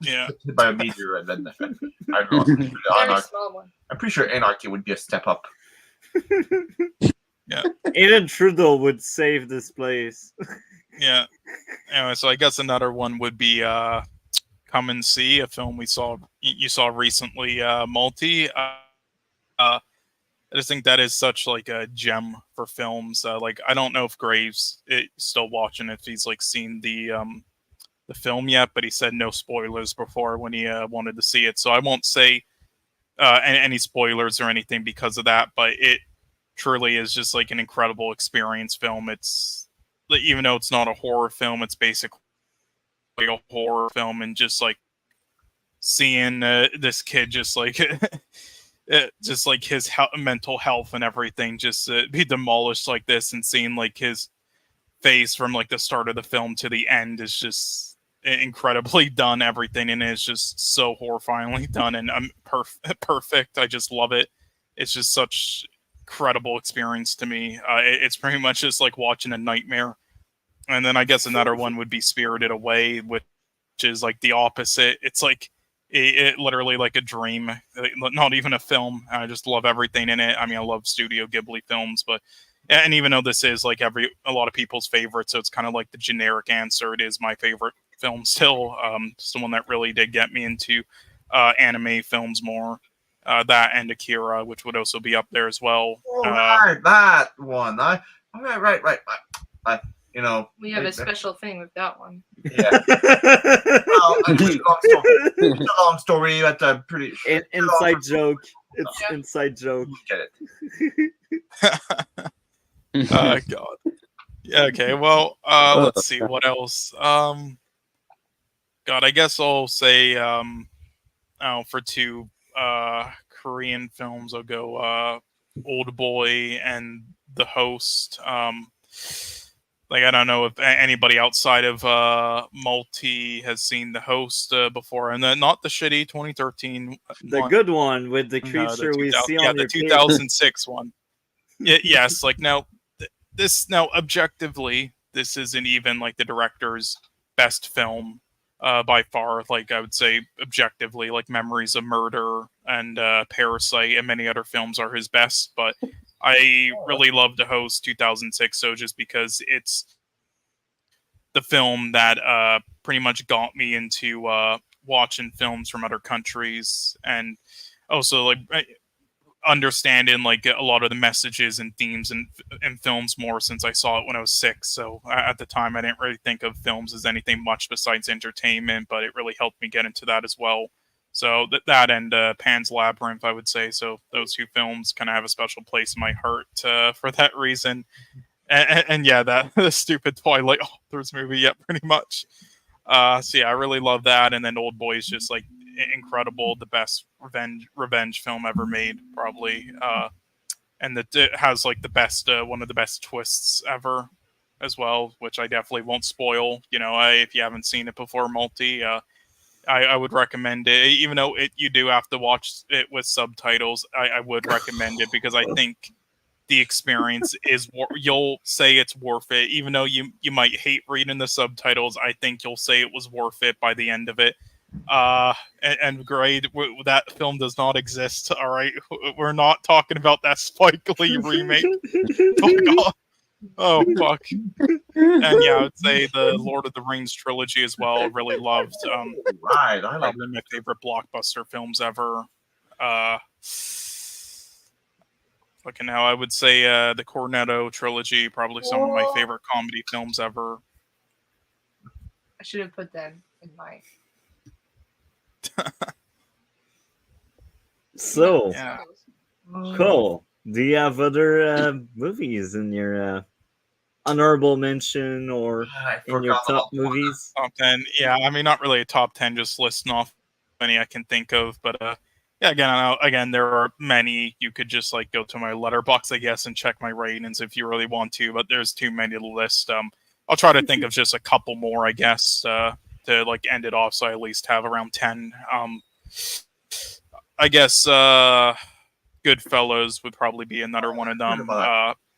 Yeah, by a meteor, and then I don't know. Very small one. I'm pretty sure anarchy would be a step up. Yeah, Aiden Trudeau would save this place. Yeah. Anyway, so I guess another one would be Come and See, a film you saw recently, Multi. I just think that is such like a gem for films. Like I don't know if Graves is still watching, if he's like seen the film yet, but he said no spoilers before when he wanted to see it. So I won't say any spoilers or anything because of that, but it truly is just like an incredible experience film. It's even though it's not a horror film, it's basically like a horror film, and just like seeing this kid just like just like his mental health and everything just be demolished like this, and seeing like his face from like the start of the film to the end is just incredibly done. Everything in it is just so horrifyingly done, and perfect. I just love it. It's just such incredible experience to me. It's pretty much just like watching a nightmare. And then I guess another one would be Spirited Away, which is like the opposite. It's like it literally like a dream, not even a film. I just love everything in it. I mean, I love Studio Ghibli films, but and even though this is like a lot of people's favorite, so it's kind of like the generic answer. It is my favorite film still. Someone that really did get me into anime films more. That and Akira, which would also be up there as well. Right, that one. Right. You know, We have a special thing with that one. Yeah. Well, it's a long story, but I'm pretty sure. Inside joke. It's Yeah. inside joke. Get it. Oh God. Okay, well, let's see what else. God, I guess I'll say for two Korean films, I'll go Old Boy and The Host. Like, I don't know if anybody outside of Multi has seen The Host before, and then not the shitty 2013 The one. good one with the No, creature we see yeah, on the your page. 2006 one. Yes, like now objectively, this isn't even like the director's best film by far. Like, I would say objectively, like Memories of Murder and Parasite and many other films are his best, but I really love The Host 2006, so just because it's the film that pretty much got me into watching films from other countries, and also like understanding like a lot of the messages and themes in films more, since I saw it when I was 6. So at the time I didn't really think of films as anything much besides entertainment, but it really helped me get into that as well. So that and Pan's Labyrinth, I would say. So those two films kind of have a special place in my heart for that reason. And yeah, that the stupid Twilight Authors movie, yeah, pretty much. So yeah, I really love that. And then Old Boy is just like incredible, the best revenge film ever made, probably. And that it has like the best one of the best twists ever as well, which I definitely won't spoil. You know, if you haven't seen it before, Multi, I would recommend it, even though you do have to watch it with subtitles. I would recommend it because I think the experience is you'll say it's worth it, even though you might hate reading the subtitles. I think you'll say it was worth it by the end of it. And grade, that film does not exist. All right, we're not talking about that Spike Lee remake. Oh fuck. And yeah, I would say the Lord of the Rings trilogy as well. Really loved. Right, I like Probably my favorite blockbuster films ever. Looking now, I would say the Cornetto trilogy, probably some of my favorite comedy films ever. I should have put them in my. So, Yeah. Cole, do you have other movies in your honorable mention or I in your forgot top about one. movies? Top 10. Yeah, I mean, not really a top 10, just listing off any I can think of. But yeah, again, there are many. You could just like go to my letterbox, I guess, and check my ratings if you really want to. But there's too many to list. I'll try to think of just a couple more, I guess, to like end it off, so I at least have around 10. I guess Goodfellas would probably be another one of them.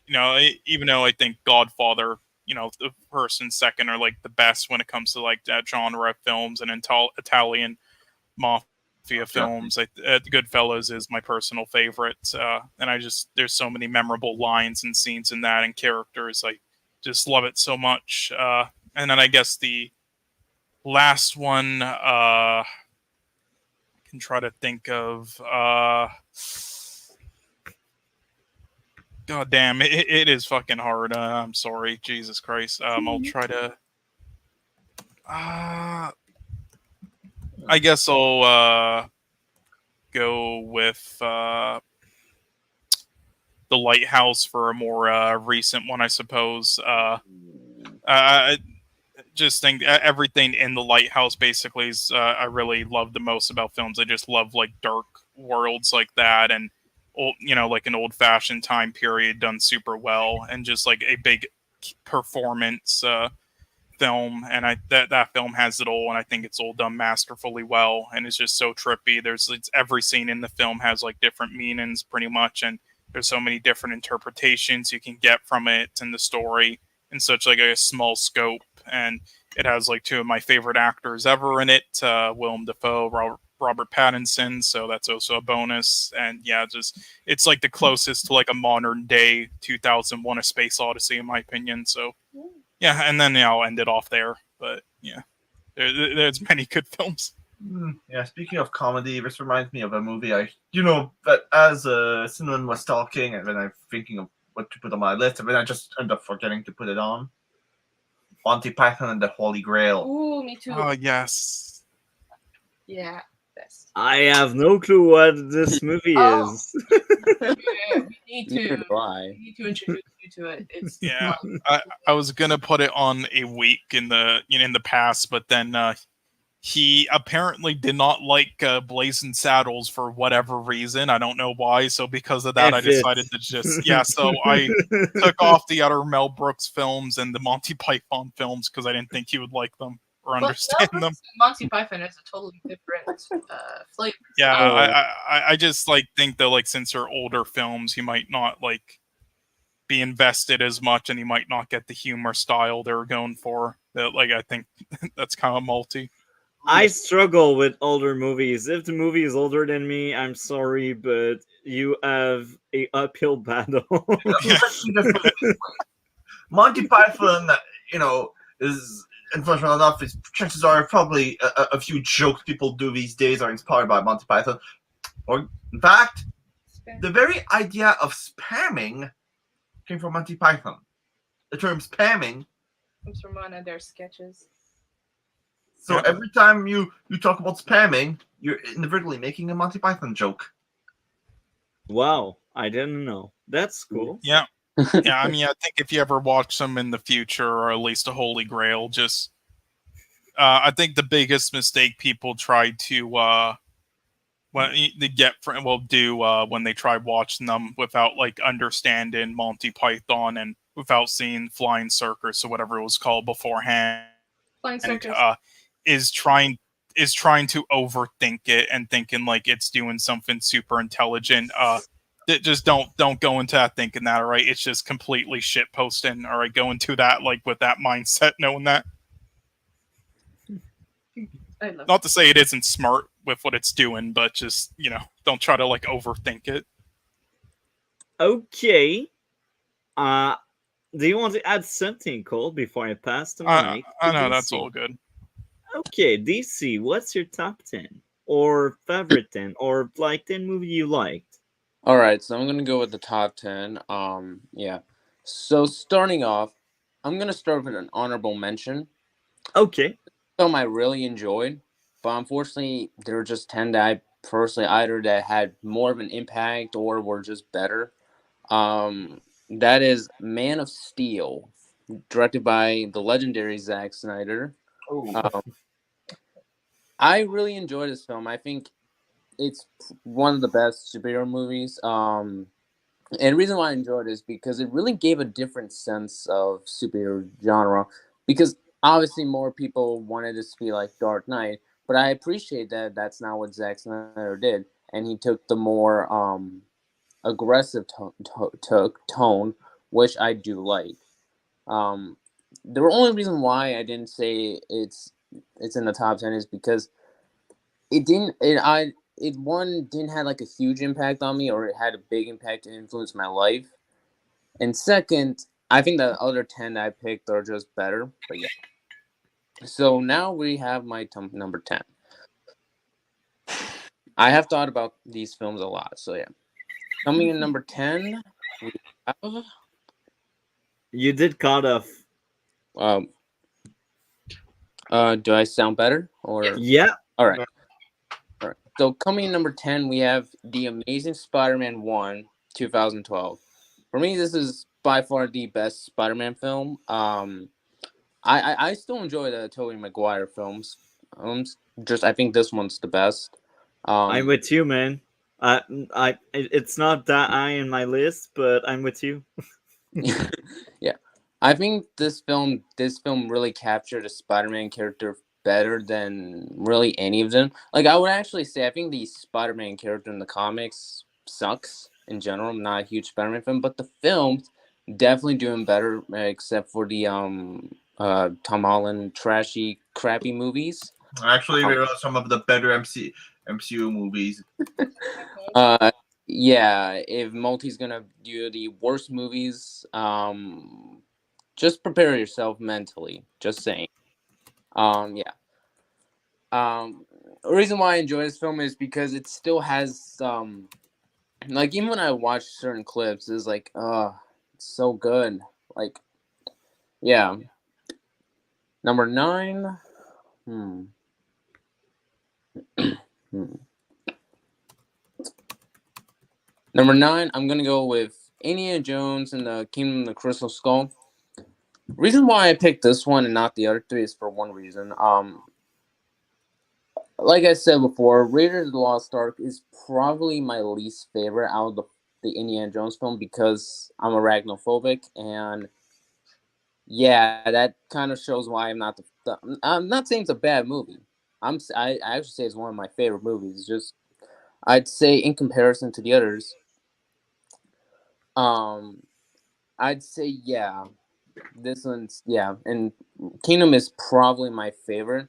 You know, even though I think Godfather, you know, the first and second are like the best when it comes to like that genre of films and Italian mafia films. Goodfellas is my personal favorite, and there's so many memorable lines and scenes in that and characters. I just love it so much. And then I guess the last one I can try to think of. God damn, it is fucking hard. I'm sorry, Jesus Christ. I'll try to. I guess I'll go with The Lighthouse for a more recent one, I suppose. just think everything in the lighthouse basically is I really love the most about films. I just love like dark worlds like that, and old, like an old fashioned time period done super well, and just like a big performance film. And that film has it all, and I think it's all done masterfully well, and it's just so trippy. Every scene in the film has like different meanings pretty much, and there's so many different interpretations you can get from it and the story in such like a small scope. And it has like two of my favorite actors ever in it, Willem Dafoe, Robert Pattinson, so that's also a bonus. And yeah, just it's like the closest to like a modern day 2001: A Space Odyssey in my opinion. So yeah, and then I'll end it off there. But yeah, there's many good films. Yeah, speaking of comedy, this reminds me of a movie that as Cinnamon was talking, and then I'm thinking of what to put on my list, and then I just end up forgetting to put it on. Monty Python and the Holy Grail. Ooh, me too. Oh yes. Yeah, best. I have no clue what this movie Oh. is. Yeah, we need Neither to. do I. We need to introduce you to it. It's Yeah, fun. I was gonna put it on a week in the in the past, but then he apparently did not like Blazing Saddles for whatever reason. I don't know why. So because of that, I F it. decided to just So I took off the other Mel Brooks films and the Monty Python films because I didn't think he would like them or But understand them. Monty Python is a totally different flavor. Yeah, Oh. I just like think that like since they're older films, he might not like be invested as much, and he might not get the humor style they're going for. That like I think that's kind of multi. I struggle with older movies. If the movie is older than me, I'm sorry, but you have a uphill battle. Monty Python, is unfortunately enough. Chances are probably a few jokes people do these days are inspired by Monty Python, or in fact, the very idea of spamming came from Monty Python. The term spamming comes from one of their sketches. So Yep. every time you talk about spamming, you're inadvertently making a Monty Python joke. Wow, I didn't know. That's cool. Yeah. Yeah, I mean, I think if you ever watch them in the future, or at least a Holy Grail, just I think the biggest mistake people try to when they get when they try watching them without like understanding Monty Python and without seeing Flying Circus or whatever it was called beforehand, Flying Circus. is trying to overthink it and thinking like it's doing something super intelligent. Just don't go into that thinking that. All right, it's just completely shit posting. All right, go into that like with that mindset, knowing that. I love Not to say it isn't smart with what it's doing, but just don't try to like overthink it. Okay. Do you want to add something, Cole, before I pass the mic? I to know that's DC? all good. Okay, DC, what's your top 10? Or favorite 10? Or like 10 movie you liked? All right, so I'm gonna go with the top 10. Yeah. So starting off, I'm gonna start with an honorable mention. Okay. Film I really enjoyed, but unfortunately, there were just 10 that I personally either that had more of an impact or were just better. That is Man of Steel, directed by the legendary Zack Snyder. I really enjoyed this film. I think it's one of the best superhero movies. And the reason why I enjoyed it is because it really gave a different sense of superhero genre. Because obviously more people wanted this to be like Dark Knight, but I appreciate that that's not what Zack Snyder did, and he took the more aggressive tone, which I do like. The only reason why I didn't say it's in the top 10 is because it didn't didn't have like a huge impact on me, or it had a big impact to influence my life. And second, I think the other 10 that I picked are just better. But yeah. So now we have my number 10. I have thought about these films a lot. So yeah. Coming in number 10, we have You did cut off. Do I sound better? Or Yeah. all right. All right. So coming in number 10, we have The Amazing Spider-Man 1, 2012. For me, this is by far the best Spider-Man film. I still enjoy the Tobey Maguire films. Um, just I think this one's the best. I'm Um, with you, man. It's not that high in my list, but I'm with you. yeah, I think this film really captured a Spider-Man character better than really any of them. Like I would actually say, I think the Spider-Man character in the comics sucks in general. I'm not a huge Spider-Man fan, but the films definitely doing better, except for the Tom Holland trashy, crappy movies. Actually, Um, there are some of the better MCU movies. uh, yeah, if Multi's gonna do the worst movies, just prepare yourself mentally. Just saying. Yeah. Um, the reason why I enjoy this film is because it still has like even when I watch certain clips, it's like, it's so good. Like, yeah. Number 9. Hmm. Hmm. Number 9, I'm gonna go with Indiana Jones and the Kingdom of the Crystal Skull. Reason why I picked this one and not the other three is for one reason. Like I said before, Raiders of the Lost Ark is probably my least favorite out of the Indiana Jones film because I'm arachnophobic, and yeah, that kind of shows why I'm not I'm not saying it's a bad movie. I actually say it's one of my favorite movies. It's just I'd say in comparison to the others, um, I'd say yeah, this one's yeah, and Kingdom is probably my favorite.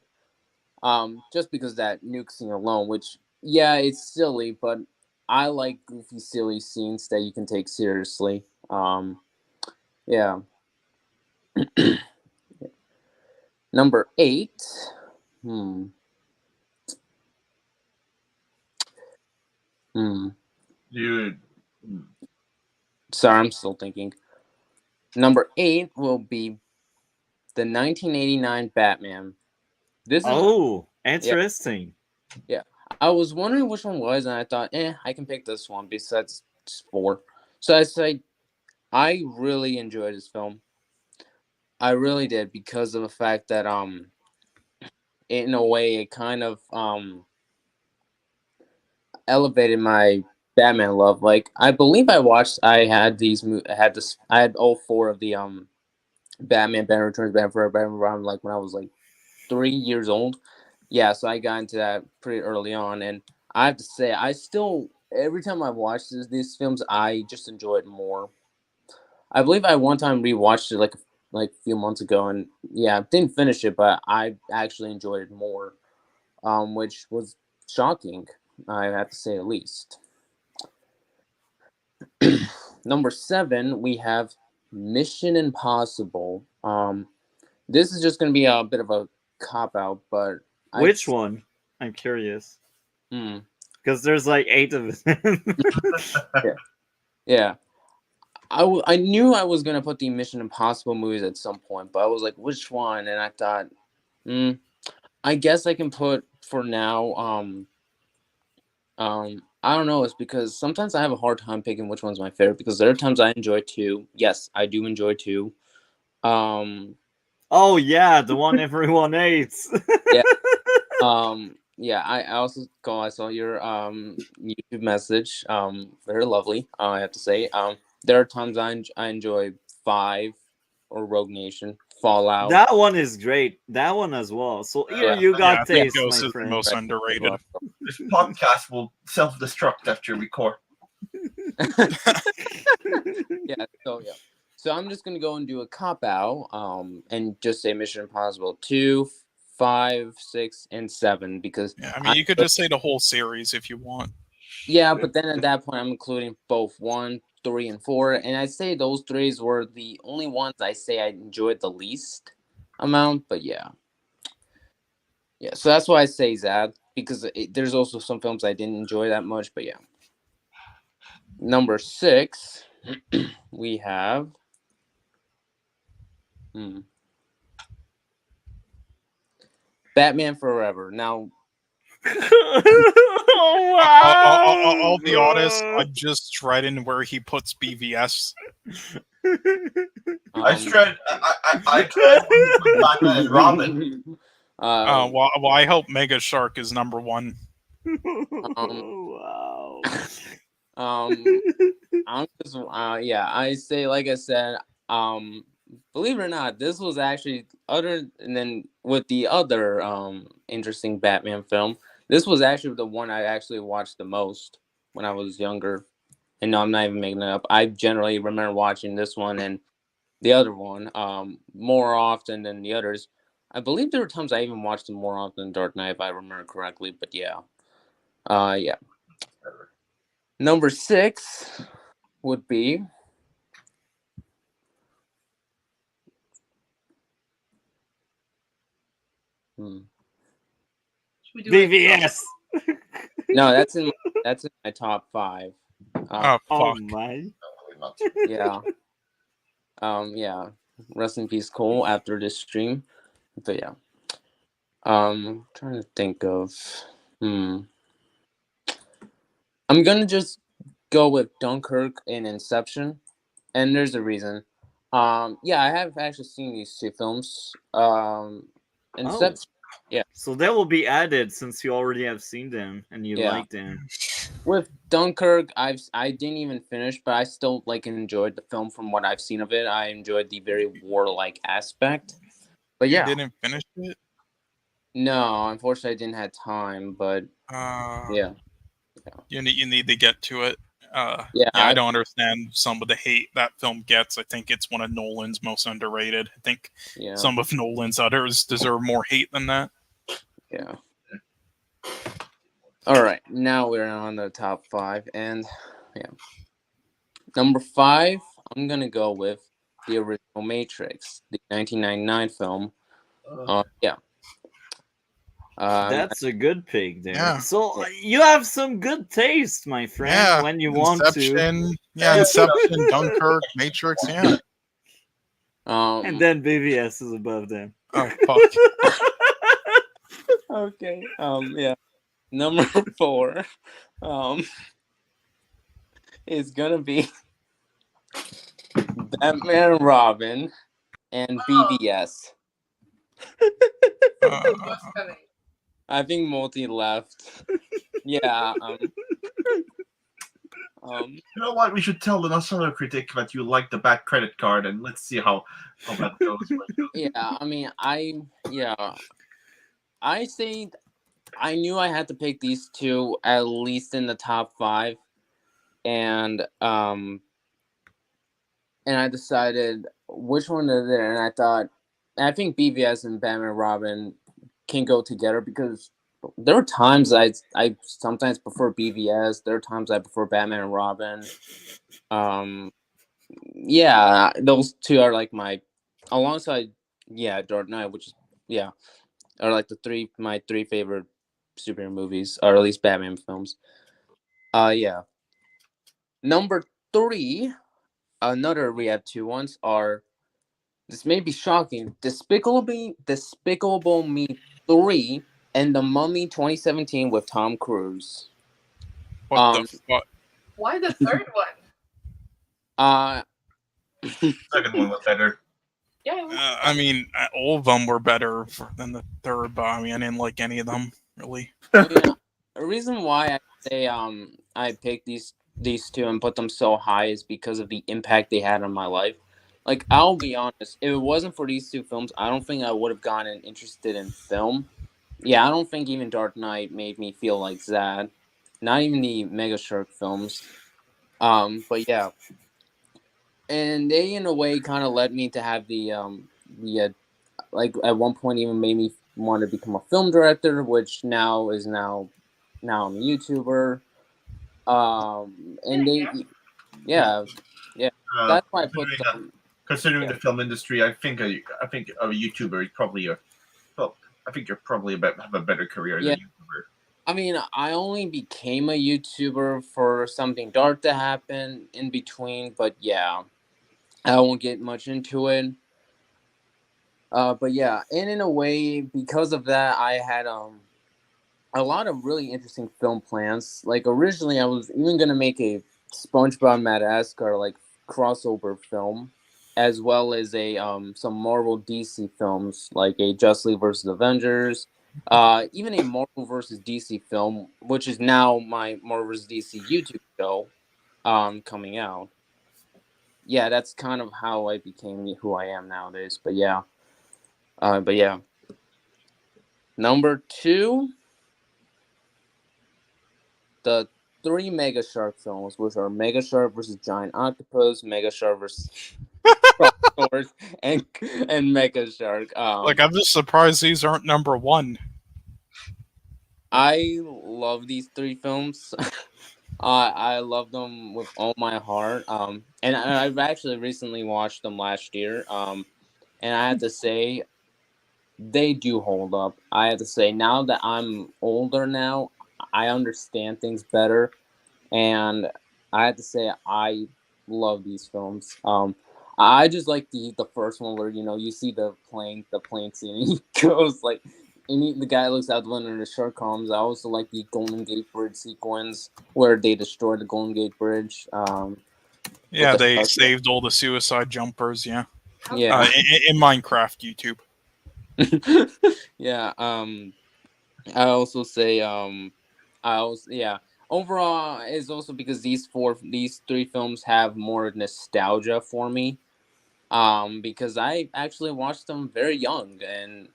Just because that nuke scene alone, which yeah, it's silly, but I like goofy, silly scenes that you can take seriously. Yeah. Number 8. Hmm. Hmm. Dude, Sorry, I'm still thinking. Number 8 will be the 1989 Batman. This is Oh, yeah, interesting. yeah. I was wondering which one was, and I thought, I can pick this one besides 4. So I say I really enjoyed this film. I really did because of the fact that in a way it kind of elevated my Batman love. Like I believe I had all 4 of the Batman Returns, Batman Forever, Batman around like when I was like 3 years old. Yeah, so I got into that pretty early on, and I have to say I still every time I watch these films I just enjoy it more. I believe I one time rewatched it like a few months ago, and yeah, didn't finish it, but I actually enjoyed it more, which was shocking. I have to say at least. Number 7, we have Mission Impossible. This is just gonna be a bit of a cop out, but I, Which one? I'm curious hmm, because there's like 8 of them. yeah, yeah. I knew I was gonna put the Mission Impossible movies at some point, but I was like, which one? And I thought, hmm, I guess I can put for now. I don't know. It's because sometimes I have a hard time picking which one's my favorite because there are times I enjoy 2. Yes, I do enjoy 2. Um, Oh yeah, the one everyone hates. yeah. Yeah. I also I saw your YouTube message. Very lovely. I have to say. There are times I enjoy 5 or Rogue Nation, Fallout. That one is great. That one as well. So here Yeah. you Yeah, I got Yeah. think taste, Ghost my is the friend. most Right, as underrated. well. this podcast will self-destruct after we record. Yeah. So yeah. So I'm just gonna go and do a cop out, and just say Mission Impossible 2, 5, 6, and 7 because Yeah, I mean, I you could just say the whole series if you want. yeah, but then at that point I'm including both 1, 3, and 4, and I say those threes were the only ones I say I enjoyed the least amount. But yeah, yeah. So that's why I say that because there's also some films I didn't enjoy that much. But yeah, number 6, we have. Hmm, Batman Forever. Now, Oh, I'll be honest. wow. I'm just dreading where he puts BVS. I tried. I tried with Batman and Robin. Well, I hope Mega Shark is number one. Wow. I'm just I say, like I said, believe it or not, this was actually other than with the other interesting Batman film. This was actually the one I actually watched the most when I was younger. And no, I'm not even making it up. I generally remember watching this one and the other one more often than the others. I believe there were times I even watched them more often than Dark Knight, if I remember correctly. But yeah, yeah. Number 6 would be Should we do it? BVS. no, that's in my top 5. Oh Oh fuck! my. Yeah. Yeah. Rest in peace, Cole, after this stream. But yeah. Trying to think of I'm gonna just go with Dunkirk and Inception. And there's a reason. Yeah, I have actually seen these 2 films. Inception. Yeah. So that will be added since you already have seen them and you Yeah. like them. With Dunkirk, I didn't even finish, but I still enjoyed the film from what I've seen of it. I enjoyed the very warlike aspect. But yeah, You didn't finish it. no, unfortunately, I didn't have time. But yeah, You need to get to it. yeah, I don't understand some of the hate that film gets. I think it's one of Nolan's most underrated. I think yeah, some of Nolan's others deserve more hate than that. yeah. All right, now we're on the top 5, and yeah, number 5, I'm gonna go with the original Matrix, the 1999 film. Yeah. That's a good pick there. Yeah. So you have some good taste, my friend, Yeah, when you want to. Inception. Yeah, Inception, Dunkirk, Matrix. Yeah. And then BVS is above them. Oh fuck. Okay. Yeah. Number 4, is gonna be Batman and Robin and BVS. What's coming? I think Multi left. Yeah. You know what? We should tell the Nostalgia critic that you like the bad credit card, and let's see how that goes. Yeah. I mean, I say I knew I had to pick these 2 at least in the top 5, and I decided which one is there, and I think BVS and Batman and Robin can go together because there are times I sometimes prefer BVS. There are times I prefer Batman and Robin. Yeah, those 2 are like my alongside Dark Knight, which is are like my 3 favorite superhero movies, or at least Batman films. Yeah. Number 3, another we have 2 ones are. This may be shocking. Despicable Me 3 and The Mummy 2017 with Tom Cruise. What the fuck? Why the third one? Second one was better. Yeah. I mean, all of them were better than the third, but I mean, I didn't like any of them really. The reason why I say I picked these 2 and put them so high is because of the impact they had on my life. Like, I'll be honest, if it wasn't for these 2 films, I don't think I would have gotten interested in film. Yeah, I don't think even Dark Knight made me feel like that. Not even the Mega Shark films. But yeah. And they, in a way, kind of led me to have the like, at one point even made me want to become a film director, which now I'm a YouTuber. And they, yeah. That's why I put them. Considering the film industry, I think a YouTuber is probably I think you're probably have a better career as a YouTuber. I mean, I only became a YouTuber for something dark to happen in between, but yeah, I won't get much into it. But yeah, and in a way, because of that, I had a lot of really interesting film plans. Like, originally, I was even gonna make a SpongeBob Madagascar crossover film, as well as a some Marvel DC films like a Justice League versus Avengers, even a Marvel versus DC film, which is now my Marvel versus DC YouTube show, coming out. Yeah, that's kind of how I became who I am nowadays. But yeah. Number two, the three Mega Shark films, which are Mega Shark versus Giant Octopus, Mega Shark versus Crosswords, and Mega Shark. Like, I'm just surprised these aren't number one. I love these three films. I love them with all my heart. And I've actually recently watched them last year. And I have to say, they do hold up. I have to say, now that I'm older now, I understand things better, and I have to say, I love these films. I just like the first one where you see the plane scene, and he goes like, the guy looks out the window and the shark comes. I also like the Golden Gate Bridge sequence where they destroy the Golden Gate Bridge. Yeah, the they shark. saved all the suicide jumpers. Yeah, Yeah. in Minecraft YouTube. Yeah. I also say overall it's also because these three films have more nostalgia for me. Because I actually watched them very young, and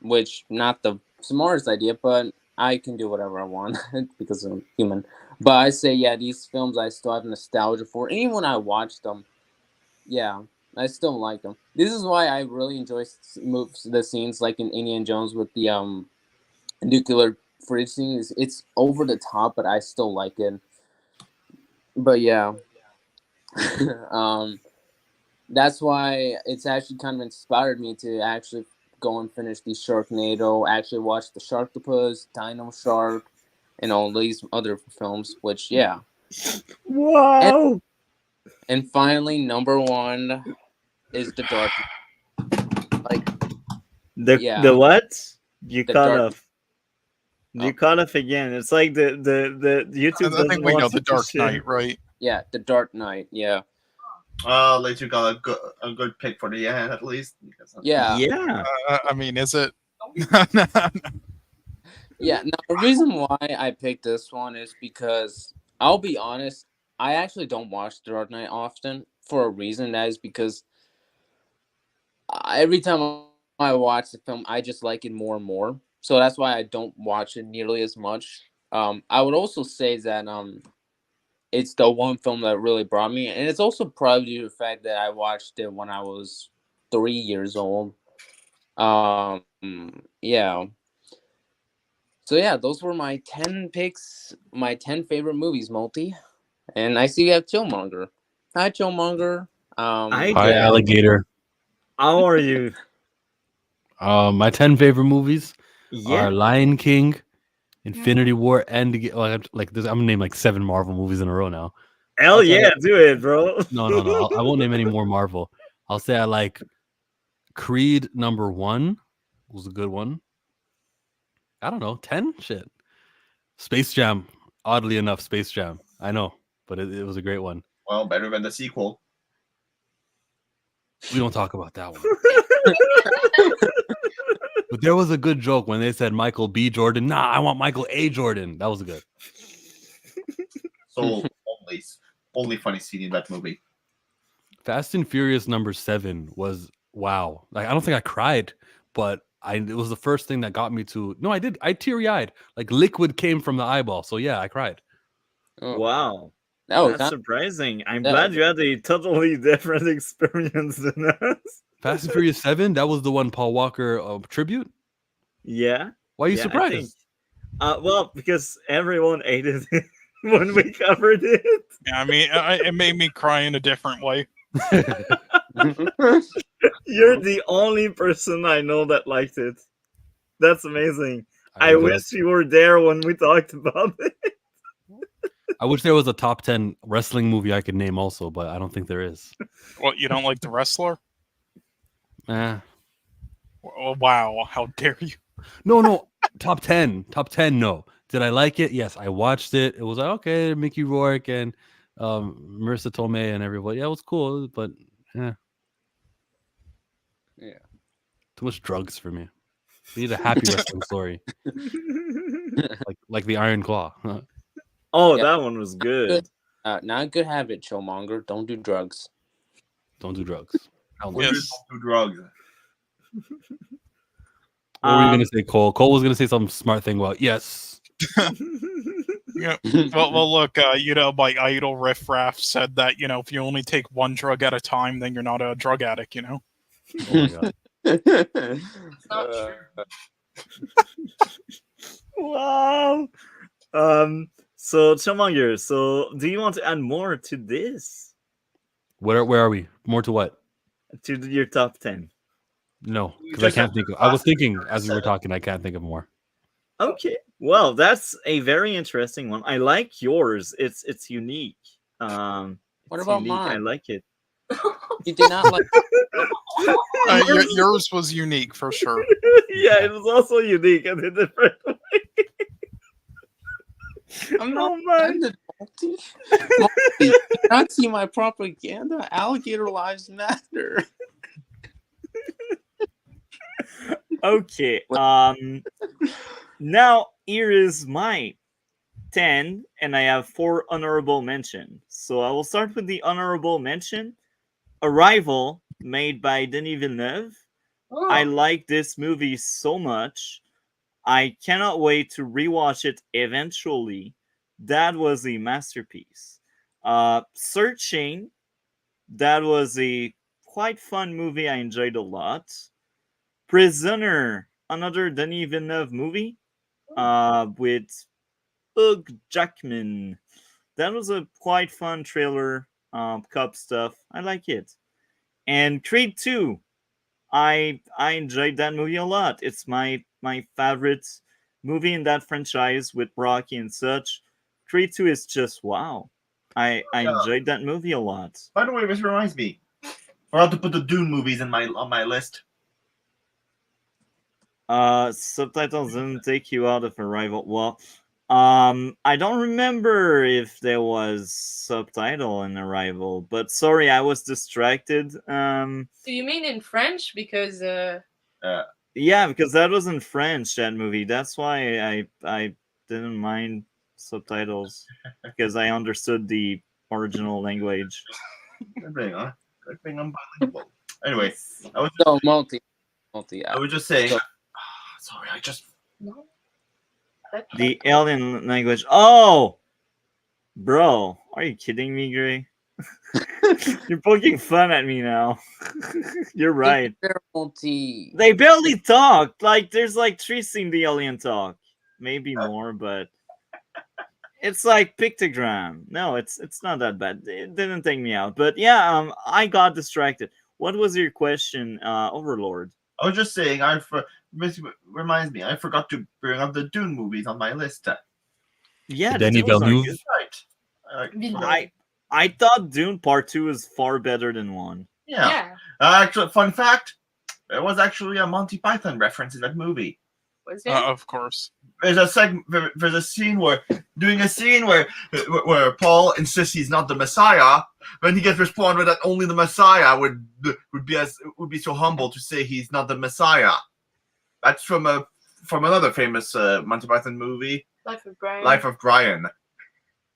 which not the smartest idea, but I can do whatever I want because I'm human. But I say, yeah, these films I still have nostalgia for. Even when I watch them, yeah, I still like them. This is why I really enjoy the scenes like in Indiana Jones with the nuclear fridge scene. It's over the top, but I still like it. But yeah, um, that's why it's actually kind of inspired me to actually go and finish the Sharknado. Actually, watch the Sharktopus, Dino Shark, and all these other films. Which yeah, Wow. and finally, number one is the Dark. Like The yeah, what? You the cut Dark. off. You cut off again. It's like the YouTube I doesn't think we know want the you to Dark share. Knight, right? Yeah, the Dark Knight. Yeah, At least you got a good pick for the end, at least. yeah. Yeah. I mean, is it? Yeah, now the reason why I picked this one is because I'll be honest, I actually don't watch The Dark Knight often for a reason. That is because every time I watch the film, I just like it more and more. So that's why I don't watch it nearly as much. I would also say that it's the one film that really brought me, and it's also probably due to the fact that I watched it when I was 3 years old. Yeah. So yeah, those were my 10 picks, my 10 favorite movies, Multi. And I see you have Chillmonger. Hi, Chillmonger. Hi, Hi, Dad. alligator. How are you? My 10 favorite movies Yeah. are Lion King, Infinity War, and like I'm gonna name like 7 Marvel movies in a row now. Hell Okay. yeah, do it, bro. No. I won't name any more Marvel. I'll say I like Creed #1 was a good one. I don't know, 10 shit. Space Jam, oddly enough, Space Jam. I know, but it was a great one. Well, better than the sequel. We don't talk about that one. But there was a good joke when they said Michael B. Jordan. Nah, I want Michael A. Jordan. That was good. So only funny scene in that movie. Fast and Furious #7 was wow. Like I don't think I cried, but it was the first thing that got me to. No, I did. I teary-eyed. Like liquid came from the eyeball. So yeah, I cried. Oh, Wow. that That's was surprising. I'm that glad was- you had a totally different experience than us. Fast and Furious 7. That was the one Paul Walker tribute. Yeah. Why are you Yeah, I surprised? think. Well, because everyone hated it when we covered it. Yeah, I mean, it made me cry in a different way. You're the only person I know that liked it. That's amazing. I wish you were there when we talked about it. I wish there was a top 10 wrestling movie I could name also, but I don't think there is. What, you don't like the wrestler? Eh. Oh, wow, how dare you? No. Top 10. Top 10, no. Did I like it? Yes, I watched it. It was like, okay, Mickey Rourke and Marissa Tomei and everybody. Yeah, it was cool, but Yeah. too much drugs for me. We need a happy wrestling story, like the Iron Claw. Oh, Yeah. that one was good. Not a good habit, Chillmonger. Don't do drugs. Don't do drugs. Hell no. Yes. Don't do drugs. What were you gonna Um, say, Cole? Cole was gonna say some smart thing about yes. Yeah. Well, look, my idol Riff Raff said that, if you only take one drug at a time, then you're not a drug addict, Oh my god. It's not true. Wow. So Chillmonger, so do you want to add more to this? Where are we? More to what? To your top 10? No, You because I just can't have think. to I was classify thinking your as we were seven. talking. I can't think of more. Okay. Well, that's a very interesting one. I like yours. It's unique. What It's about unique. I mine? like it. You did not like. Yours was unique for sure. Yeah, it was also unique and a different way. I'm not Oh my. offended, Multi. Multi, you not see my propaganda. Alligator lives matter. Okay. Now here is my 10, and I have 4 honorable mentions. So I will start with the honorable mention. Arrival, made by Denis Villeneuve. I like this movie so much. I cannot wait to rewatch it eventually. That was a masterpiece. Searching, that was a quite fun movie. I enjoyed a lot. Prisoner, another Denis Villeneuve movie with Hugh Jackman. That was a quite fun trailer, cop stuff. I like it. And Creed 2, I enjoyed that movie a lot. It's my favorite movie in that franchise with Rocky and such. Creed 2 is just wow. I Yeah. enjoyed that movie a lot. By the way, this reminds me. I have to put the Dune movies on my list. Subtitles didn't take you out of Arrival. Well, I don't remember if there was subtitle in Arrival, but sorry, I was distracted. Do you mean in French? Because Yeah, because that was in French, that movie. That's why I didn't mind subtitles because I understood the original language. Good thing, huh? Good thing I'm bilingual. Anyway, I was So multi. I was just saying. So- Sorry, I just no. That- The alien language. Oh, bro, are you kidding me, Gray? You're poking fun at me now. You're right. Multi. They barely talk. Like there's like 3 scenes the alien talk, maybe more, but it's like pictogram. No, it's not that bad. It didn't take me out, but yeah, I got distracted. What was your question, Overlord? I was just saying. This reminds me. I forgot to bring up the Dune movies on my list. Yeah, Denis those are Villeneuve. good. Right. Villeneuve. I thought Dune Part 2 is far better than 1. Yeah. Yeah. Actually, fun fact. There was actually a Monty Python reference in that movie. Was it? Of course. There's a segment. There's a scene where Paul insists he's not the Messiah. Then he gets responded that only the Messiah would be so humble to say he's not the Messiah. That's from another famous Monty Python movie, Life of Brian. Life of Brian.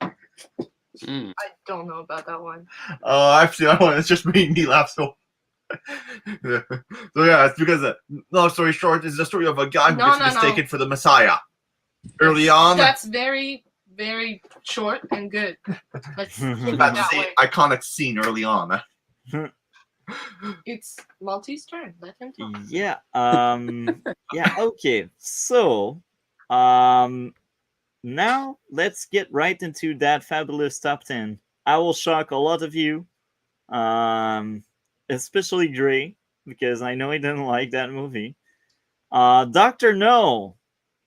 Mm. I don't know about that one. Actually, that one, it's just made me laugh so. Yeah. So yeah, it's because long story short, it's the story of a guy who gets mistaken for the Messiah. Early on, That's very, very short and good. Let's keep it that that way. iconic scene early on. It's Maltese turn. Let him talk. Yeah. Yeah. Okay. So, now let's get right into that fabulous top 10. I will shock a lot of you, especially Gray, because I know he didn't like that movie. Doctor No,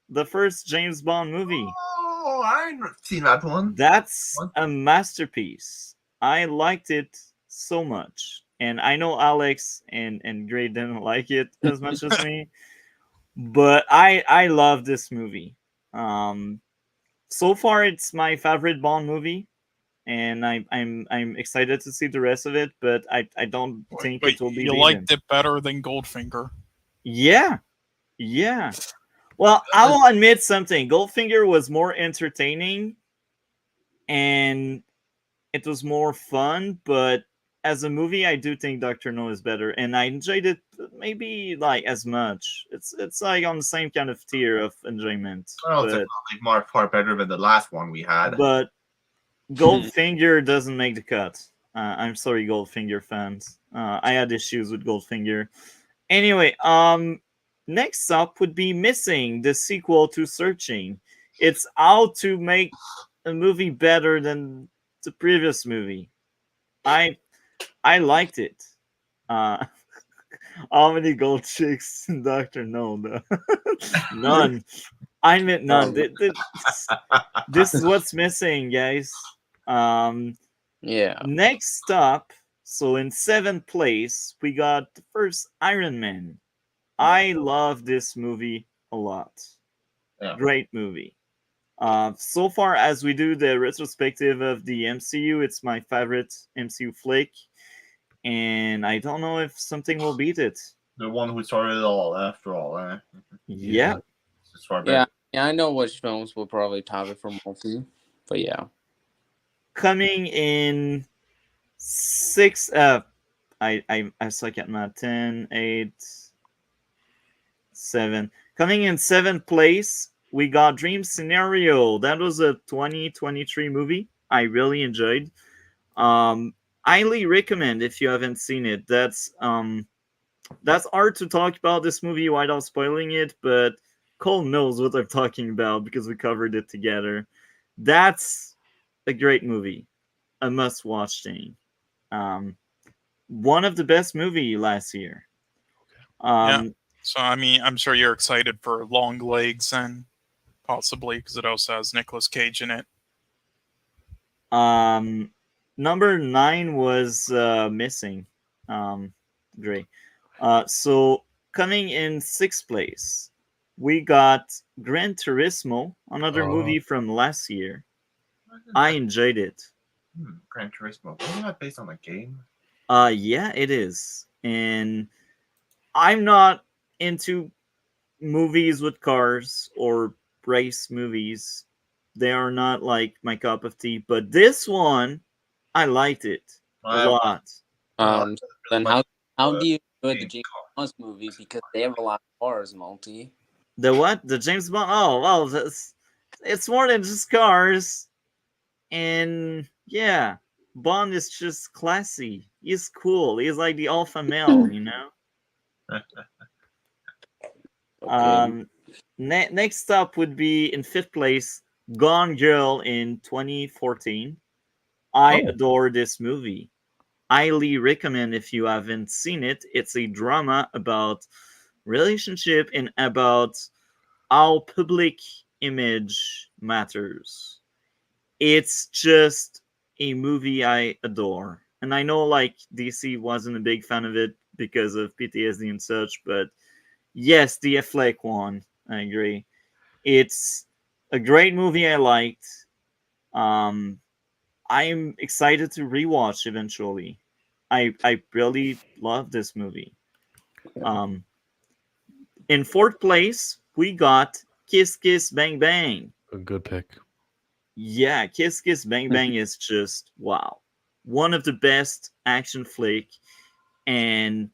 the first James Bond movie. Oh, I've seen that one. That's a masterpiece. I liked it so much. And I know Alex and Gray didn't like it as much as me. But I love this movie. So far it's my favorite Bond movie. and I'm excited to see the rest of it, but I don't think But it will be you the liked event. it better than Goldfinger. Yeah, yeah. Well, I will admit something. Goldfinger was more entertaining, and it was more fun, but as a movie, I do think Doctor No is better, and I enjoyed it maybe like as much. It's like on the same kind of tier of enjoyment, Well, it's definitely far better than the last one we had. but Goldfinger doesn't make the cut. I'm sorry, Goldfinger fans. I had issues with Goldfinger. Anyway, next up would be Missing, the sequel to Searching. It's how to make a movie better than the previous movie. I liked it. Uh, how many gold chicks in Doctor No? None. I meant none. This is what's missing, guys. Yeah. Next up, so in 7th place, we got the first Iron Man. I love this movie a lot. Yeah. Great movie. So far as we do the retrospective of the MCU, it's my favorite MCU flick, and I don't know if something will beat it. The one who started it all, after all. Yeah. It's far Yeah. better. Yeah, I know which films will probably top it for multi, but yeah. Coming in 6, I suck at math. 10, 8, 7. Coming in 7th place, we got Dream Scenario. That was a 2023 movie I really enjoyed. Highly recommend if you haven't seen it. That's hard to talk about this movie without spoiling it, but Cole knows what I'm talking about because we covered it together. That's a great movie, a must-watch thing. One of the best movie last year. Yeah. So I mean, I'm sure you're excited for Long Legs, and possibly because it also has Nicolas Cage in it. Number 9 was missing. Great. So coming in 6th place, we got Gran Turismo, another movie from last year. I enjoyed it. Gran Turismo. Isn't that based on a game? Yeah, it is. And I'm not into movies with cars or race movies. They are not like my cup of tea, but this one, I liked it a lot. Then how do you enjoy the James Bond movie, because they have a lot of cars, multi? The what? The James Bond? Oh, well, it's more than just cars. And yeah, Bond is just classy. He's cool. He's like the alpha male, you know? Okay. Next up would be in 5th place, Gone Girl in 2014. I adore this movie. Highly recommend if you haven't seen it. It's a drama about relationship and about how public image matters. It's just a movie I adore. And I know like DC wasn't a big fan of it because of PTSD and such, but yes, the Affleck one, I agree. It's a great movie I liked. I'm excited to rewatch eventually. I really love this movie. In 4th place, we got Kiss Kiss Bang Bang. A good pick. Yeah, Kiss Kiss Bang Bang is just wow. One of the best action flick, and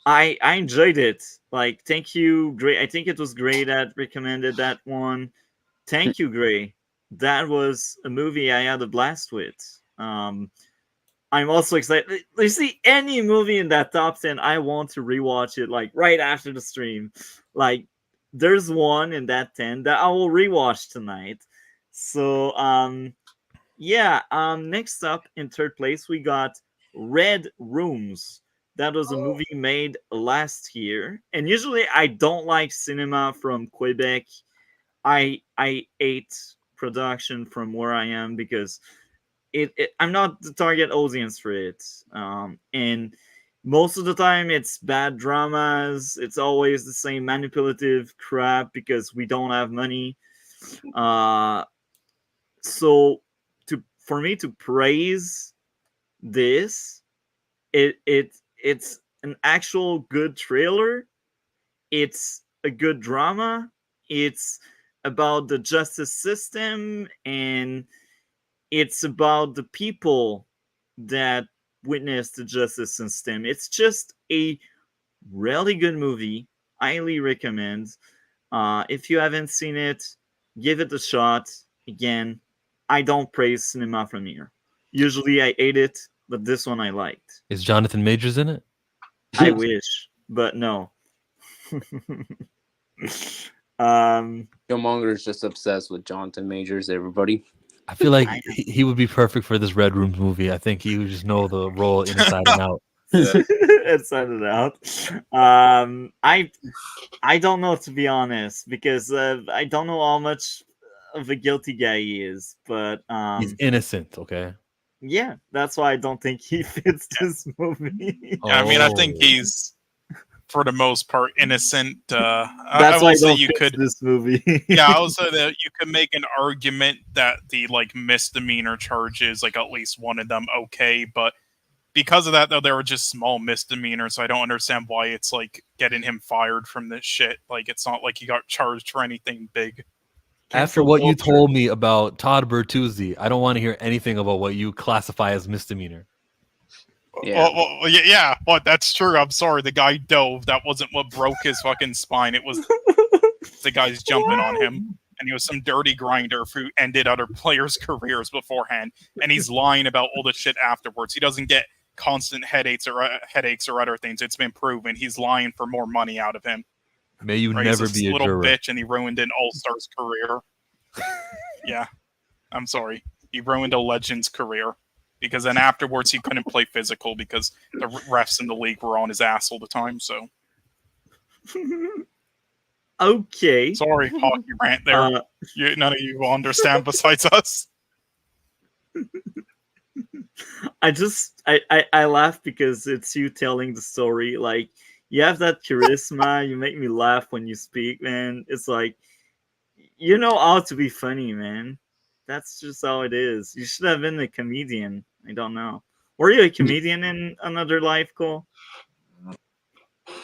I enjoyed it. Like, thank you, Gray. I think it was Gray that recommended that one. Thank you, Gray. That was a movie I had a blast with. I'm also excited. You see, any movie in that top 10, I want to rewatch it like right after the stream. Like, there's one in that 10 that I will rewatch tonight. So, yeah. Next up in 3rd place, we got Red Rooms. That was a movie made last year, and usually I don't like cinema from Quebec. I hate production from where I am because I'm not the target audience for it. And most of the time it's bad dramas. It's always the same manipulative crap because we don't have money. So for me to praise this, it's an actual good trailer. It's a good drama. It's about the justice system, and it's about the people that witness the justice system. It's just a really good movie. Highly recommend. If you haven't seen it, give it a shot. Again, I don't praise cinema from here. Usually I hate it, but this one I liked. Is Jonathan Majors in it? I wish, but no. um, Killmonger is just obsessed with Jonathan Majors. Everybody. I feel like he would be perfect for this Red Room movie. I think he would just know the role inside and out. it sounded out. I don't know, to be honest, because I don't know how much of a guilty guy he is, but He's innocent, okay? yeah, that's why I don't think he fits this movie. I mean, I think Oh. he's, for the most part, innocent. I That's why I will say don't you fix could. this movie. Yeah, I will say that you could make an argument that the like misdemeanor charges, like at least one of them, okay, but because of that, though, they were just small misdemeanors. So I don't understand why it's like getting him fired from this shit. Like, it's not like he got charged for anything big. After what you told me about Todd Bertuzzi, I don't want to hear anything about what you classify as misdemeanor. Yeah. Yeah, but that's true. I'm sorry. The guy dove. That wasn't what broke his fucking spine. It was the guys jumping on him. And he was some dirty grinder who ended other players' careers beforehand. And he's lying about all the shit afterwards. He doesn't get constant headaches or other things. It's been proven. He's lying for more money out of him. May you Right? never He's be a a little juror. bitch, and he ruined an all-star's career. Yeah, I'm sorry. He ruined a legend's career. Because then afterwards he couldn't play physical because the refs in the league were on his ass all the time. So Okay. sorry, hockey rant there. None of you will understand besides us. I laugh because it's you telling the story. Like, you have that charisma. You make me laugh when you speak, man. It's like, you know how to be funny, man. That's just how it is. You should have been a comedian. I don't know. Were you a comedian in another life, Cole?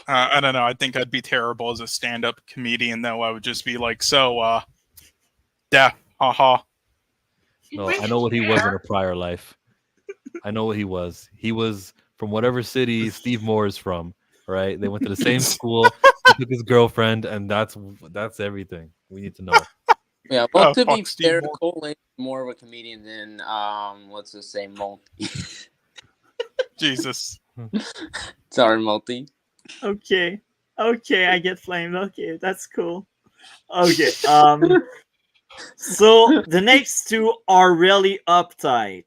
I don't know. I think I'd be terrible as a stand-up comedian, though. I would just be like, yeah, haha. No, I know what he was in a prior life. I know what he was. He was from whatever city Steve Moore is from, right? They went to the same school. He took his girlfriend, and that's everything we need to know. Yeah, well, to be fuck Steve fair, Moore. Cole is more of a comedian than let's just say Multi. Jesus. Sorry, Multi. Okay, I get flamed. Okay, that's cool. Okay, so the next two are really uptight.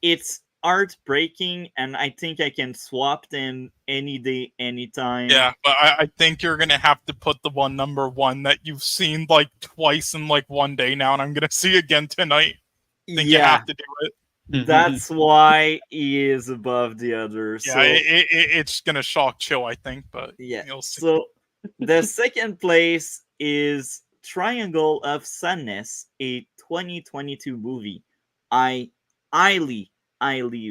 It's heartbreaking, and I think I can swap them any day, anytime. Yeah, but I think you're gonna have to put the one number one that you've seen like twice in like one day now, and I'm gonna see again tonight. I think you have to do it. That's why he is above the others. Yeah, So, it's gonna shock Chill, I think, but yeah. you'll see. So the second place is Triangle of Sadness, a 2022 movie. I highly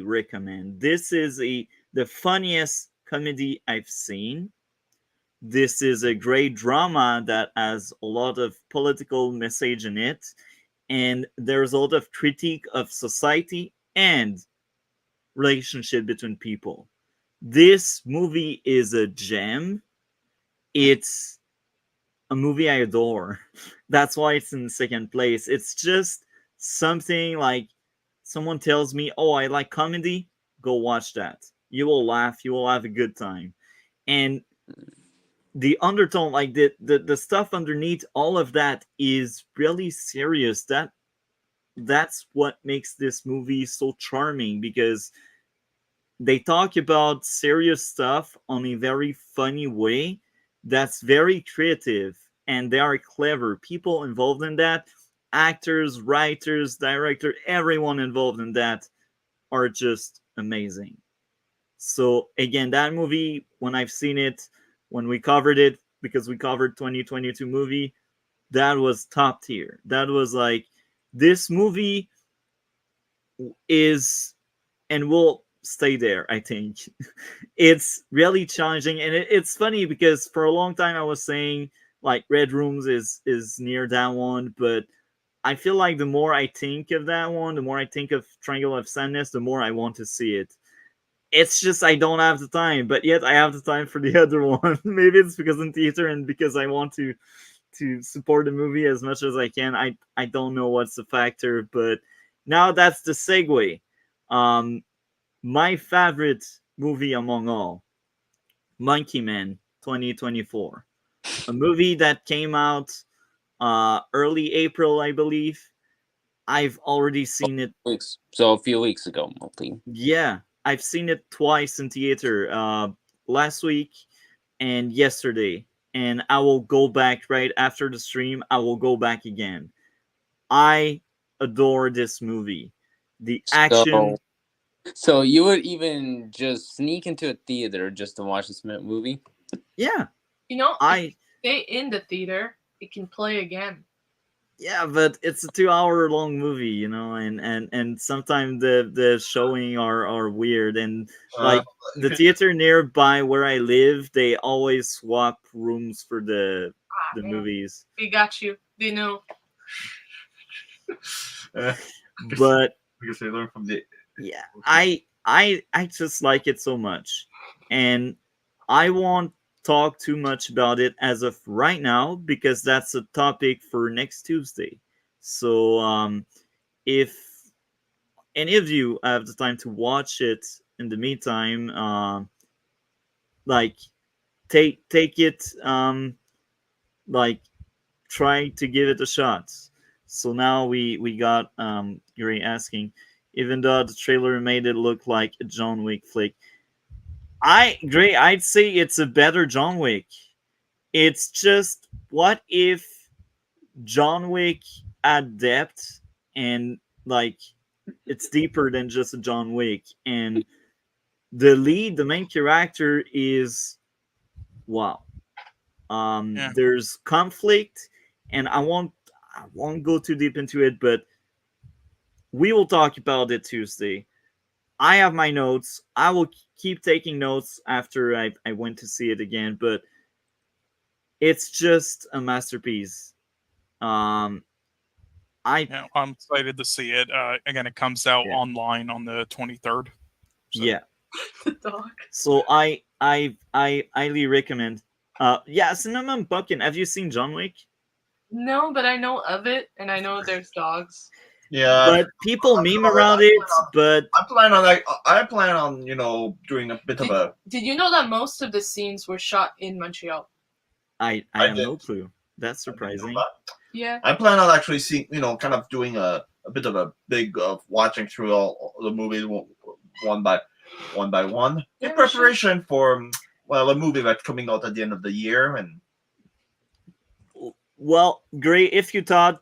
recommend. This is the funniest comedy I've seen. This is a great drama that has a lot of political message in it, and there's a lot of critique of society and relationship between people. This movie is a gem. It's a movie I adore. That's why it's in second place. It's just something like someone tells me, "Oh, I like comedy, go watch that. You will laugh, you will have a good time." And the undertone, like the stuff underneath all of that is really serious. That's what makes this movie so charming, because they talk about serious stuff on a very funny way that's very creative, and they are clever. People involved in that, actors, writers, director, everyone involved in that are just amazing. So again, that movie, when I've seen it, when we covered it, because we covered 2022 movie, that was top tier. That was like, this movie is, and will stay there, I think. It's really challenging, and it's funny because for a long time I was saying like Red Rooms is near that one, but I feel like the more I think of that one, the more I think of Triangle of Sadness, the more I want to see it. It's just I don't have the time, but yet I have the time for the other one. Maybe it's because in theater and because I want to support the movie as much as I can. I don't know what's the factor, but now that's the segue. Um, my favorite movie among all, Monkey Man 2024, a movie that came out early April, I believe. I've already seen it. Weeks. So a few weeks ago, mostly. Yeah, I've seen it twice in theater. Last week and yesterday, and I will go back right after the stream. I will go back again. I adore this movie. The action, So so you would even just sneak into a theater just to watch this movie? yeah, You know, if I you stay in the theater, it can play again. yeah, but it's a 2 hour long movie, you know, and sometimes the showing are weird, and like You the can- theater nearby where I live, they always swap rooms for the Man, movies. we got you. They know. uh, But because they learn from the. yeah, I just like it so much, and I won't talk too much about it as of right now because that's a topic for next Tuesday. So if any of you have the time to watch it in the meantime, like take it, like try to give it a shot. So now we got Gray asking, even though the trailer made it look like a John Wick flick. I'd say it's a better John Wick. It's just what if John Wick had depth and like it's deeper than just a John Wick, and the main character is wow. Yeah. There's conflict, and I won't go too deep into it, but we will talk about it Tuesday. I have my notes. I will keep taking notes after I went to see it again, but it's just a masterpiece. Um, I Yeah, I'm excited to see it. Again, it comes out yeah online on the 23rd. So. yeah. The dog. So I highly recommend. Yeah, Cinnamon Pumpkin. Have you seen John Wick? No, but I know of it, and I know there's dogs. Yeah, But people I meme plan around on- it. But I plan on doing a bit of a. Did you know that most of the scenes were shot in Montreal? I I have did. no clue. That's I didn't know surprising. that. Yeah. I plan on actually seeing, kind of doing a bit of a big watching through all the movies one by one in Yeah, we should. preparation for a movie that's coming out at the end of the year, and Well, great. If you thought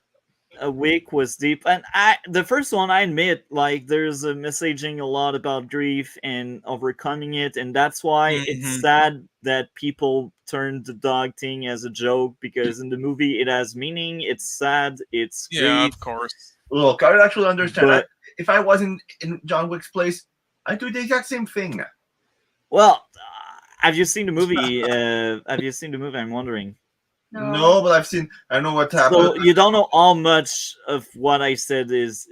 a week was deep, and the first one, I admit, like there's a messaging a lot about grief and overcoming it, and that's why it's Mhm. sad that people turned the dog thing as a joke because in the movie it has meaning. It's sad. It's Yeah, grief. of course. look, I would actually understand. But If I wasn't in John Wick's place, I'd do the exact same thing. well, have you seen the movie? Have you seen the movie? I'm wondering. No, but I know what happened. So you don't know how much of what I said is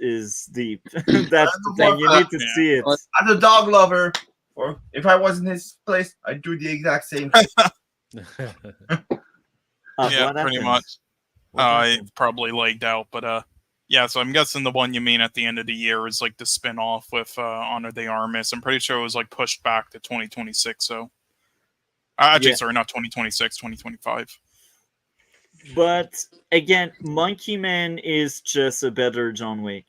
deep. That's the thing. You need to Yeah. see it. As a dog lover, or if I was in his place, I'd do the exact same thing. Yeah, What pretty happened? much. What I happened? probably lagged out, but yeah. So I'm guessing the one you mean at the end of the year is like the spin off with Honor the Armis. I'm pretty sure it was like pushed back to 2026. So actually, Yeah. sorry, not 2026, 2025. But again, Monkey Man is just a better John Wick.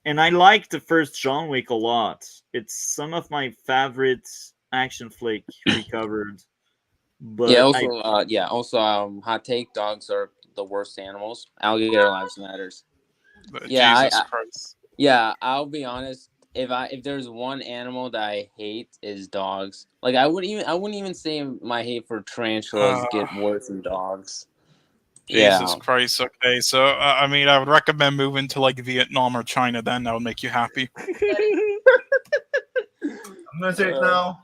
And I like the first John Wick a lot. It's some of my favorite action flick we covered. Yeah. But Also, hot take: dogs are the worst animals. Alligator lives matters. Yeah, Jesus Christ. yeah. I'll be honest. If there's one animal that I hate is dogs. Like I wouldn't even say my hate for tarantulas get worse than dogs. Jesus Yeah. Christ. Okay, so I mean, I would recommend moving to like Vietnam or China. Then that would make you happy. I'm gonna say it now.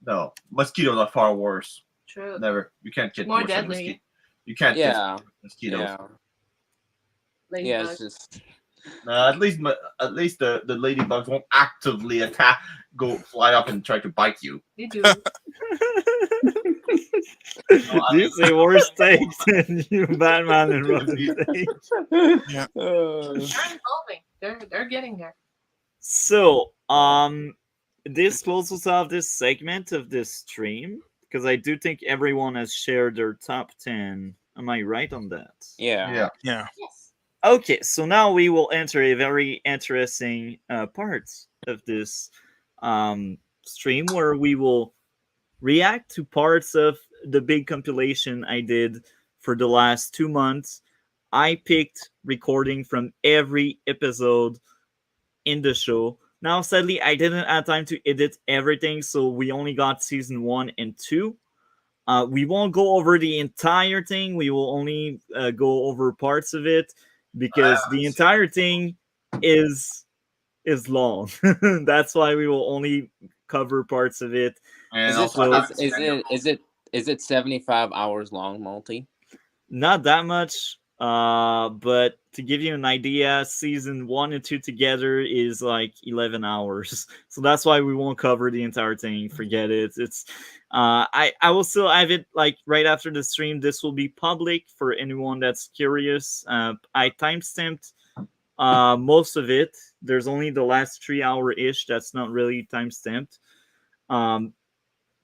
No, mosquitoes are far worse. True. Never. You can't get More worse than deadly. mosquitoes. You can't Yeah. get mosquitoes. Yeah. Yeah. It's Ladybug. just. At least the ladybugs won't actively attack, go fly up and try to bite you. They do. Do you say worse takes than you, Batman and Robin take? Yeah. They're evolving. They're getting there. So, this closes off this segment of this stream because I do think everyone has shared their top 10. Am I right on that? Yeah. Yeah. Yes. Okay, so now we will enter a very interesting part of this stream where we will react to parts of the big compilation I did for the last 2 months. I picked recording from every episode in the show. Now, sadly, I didn't have time to edit everything, so we only got season 1 and 2. We won't go over the entire thing. We will only go over parts of it because the entire thing is long. That's why we will only cover parts of it. And Is it, also, I haven't is seen any of it is it is it 75 hours long, multi? Not that much, but to give you an idea, season 1 and 2 together is like 11 hours. So that's why we won't cover the entire thing. Forget it. It's I will still have it like right after the stream. This will be public for anyone that's curious. I timestamped most of it. There's only the last 3 hour ish that's not really timestamped. Um,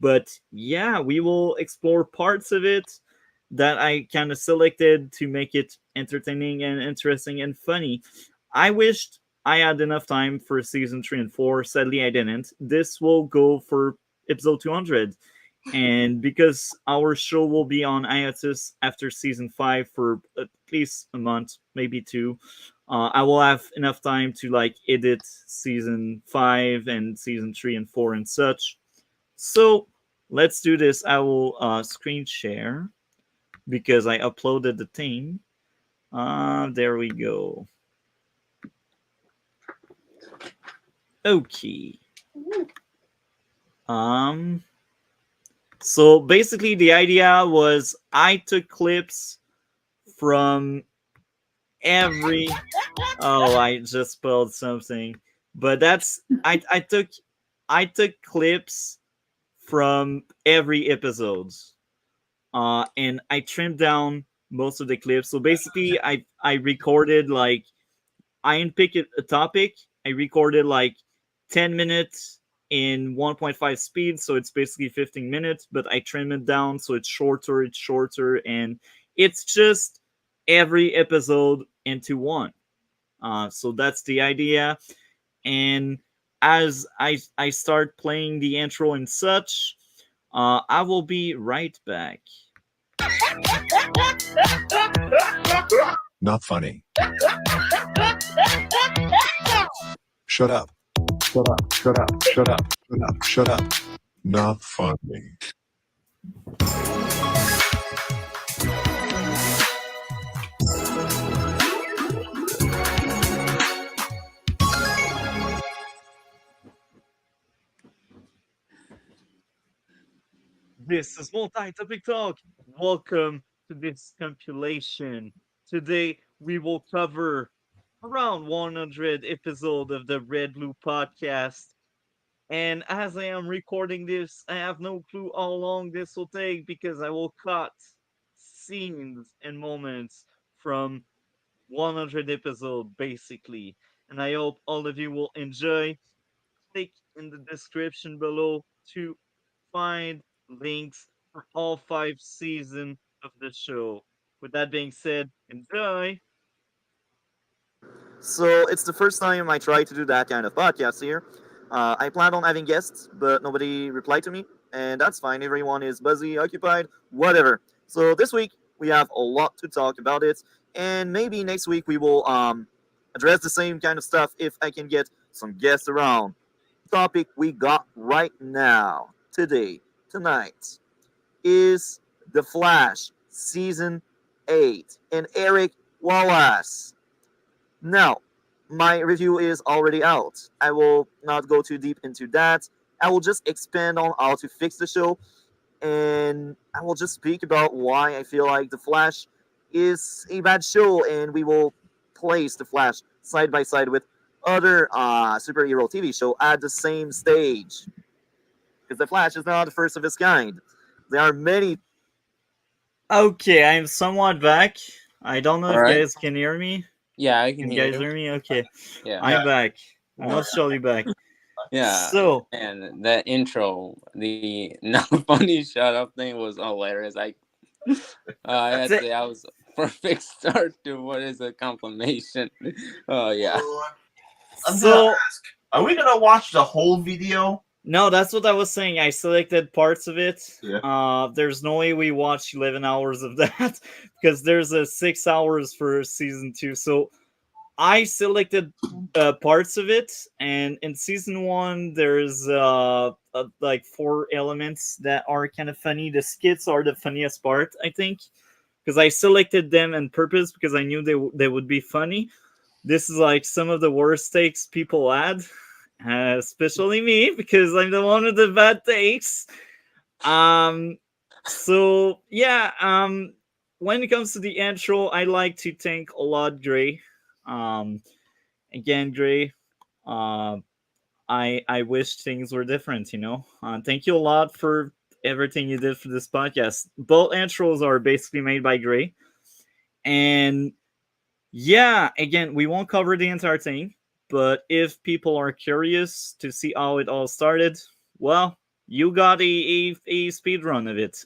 but yeah, we will explore parts of it that I kind of selected to make it entertaining and interesting and funny. I wished I had enough time for season 3 and 4. Sadly, I didn't. This will go for episode 200. And because our show will be on hiatus after season 5 for at least a month, maybe 2, I will have enough time to like edit season 5 and season 3 and 4 and such. So let's do this. I will screen share because I uploaded the thing. There we go. Okay. So basically the idea was I took clips from every I just spelled something. But that's I took clips from every episodes. And I trimmed down most of the clips. So basically, I recorded like I didn't pick a topic. I recorded like 10 minutes in 1.5 speed, so it's basically 15 minutes. But I trim it down so it's shorter, and it's just every episode into one. So that's the idea. And as I start playing the intro and such, I will be right back. Not funny. Shut up. Shut up. Shut up. Shut up. Shut up. Shut up. Not funny. This is Multi-Topic Talk. Welcome to this compilation. Today we will cover around 100 episodes of the RedBlue podcast. And as I am recording this, I have no clue how long this will take because I will cut scenes and moments from 100 episodes basically. And I hope all of you will enjoy. Click in the description below to find links for all 5 seasons of the show. With that being said, enjoy! So it's the first time I try to do that kind of podcast here. I planned on having guests, but nobody replied to me, and that's fine. Everyone is busy, occupied, whatever. So this week we have a lot to talk about it, and maybe next week we will address the same kind of stuff if I can get some guests around. Topic we got right now, tonight, is The Flash season 8, and Eric Wallace. Now, my review is already out. I will not go too deep into that. I will just expand on how to fix the show, and I will just speak about why I feel like The Flash is a bad show, and we will place The Flash side by side with other superhero TV show at the same stage. Because The Flash is not the first of its kind. There are many. Okay, I'm somewhat back. I don't know All if you right. guys can hear me. Yeah, I Can can you hear guys you. hear me? Okay, Yeah. I'm back. Almost surely back. Yeah. So, And that intro, the not funny shut up thing was hilarious. I had to say I was perfect start to what is a compilation. Oh yeah. I'm so gonna ask, are we gonna watch the whole video? no, that's what I was saying. I selected parts of it. Yeah. There's no way we watch 11 hours of that because there's a 6 hours for season 2. So I selected parts of it, and in season 1, there's like 4 elements that are kind of funny. The skits are the funniest part, I think, because I selected them on purpose because I knew they would be funny. This is like some of the worst takes people had, especially me because I'm the one with the bad takes. Um, so yeah, when it comes to the intro, I like to thank a lot Gray. Um, again, Gray. Uh, I wish things were different. Thank you a lot for everything you did for this podcast. Both intros are basically made by Gray, and yeah, again, we won't cover the entire thing, but if people are curious to see how it all started, well, you got a speed run of it.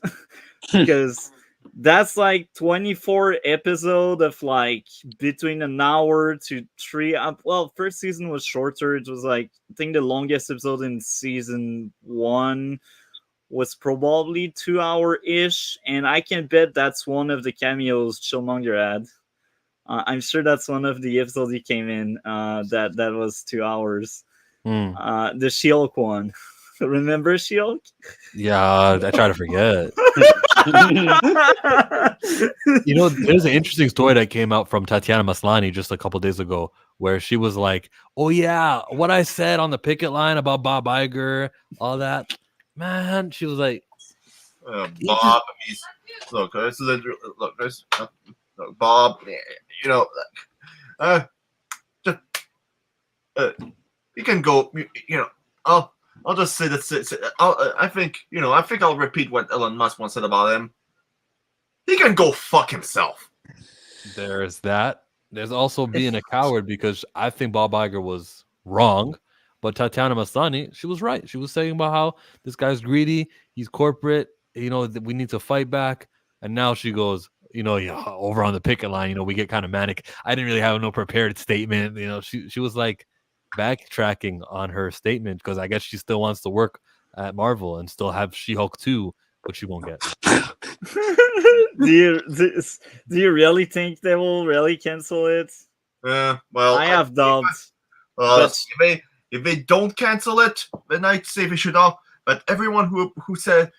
Because that's like 24 episode of like between an hour to 3 up. Well, first season was shorter. It was like, I think the longest episode in season 1 was probably 2 hour ish, and I can bet that's one of the cameos Chillmonger had. I'm sure that's one of the episodes he came in. That was 2 hours. Hmm. The Shield one. Remember Shield? Yeah, I try to forget. There's an interesting story that came out from Tatiana Maslany just a couple days ago, where she was like, "Oh yeah, what I said on the picket line about Bob Iger, all that, man." She was like, Bob, look, look, Bob. You know, uh, just, you can go. I'll just say that. I think I'll repeat what Elon Musk once said about him. He can go fuck himself. "There's that. There's also being a coward because I think Bob Iger was wrong." But Tatiana Maslany, she was right. She was saying about how this guy's greedy, he's corporate, we need to fight back. And now she goes, yeah, over on the picket line, we get kind of manic. I didn't really have no prepared statement. She was like backtracking on her statement because I guess she still wants to work at Marvel and still have She-Hulk 2, but she won't get. do you really think they will really cancel it? Well, I have doubts. But if they don't cancel it, then I'd say we should all. But everyone who said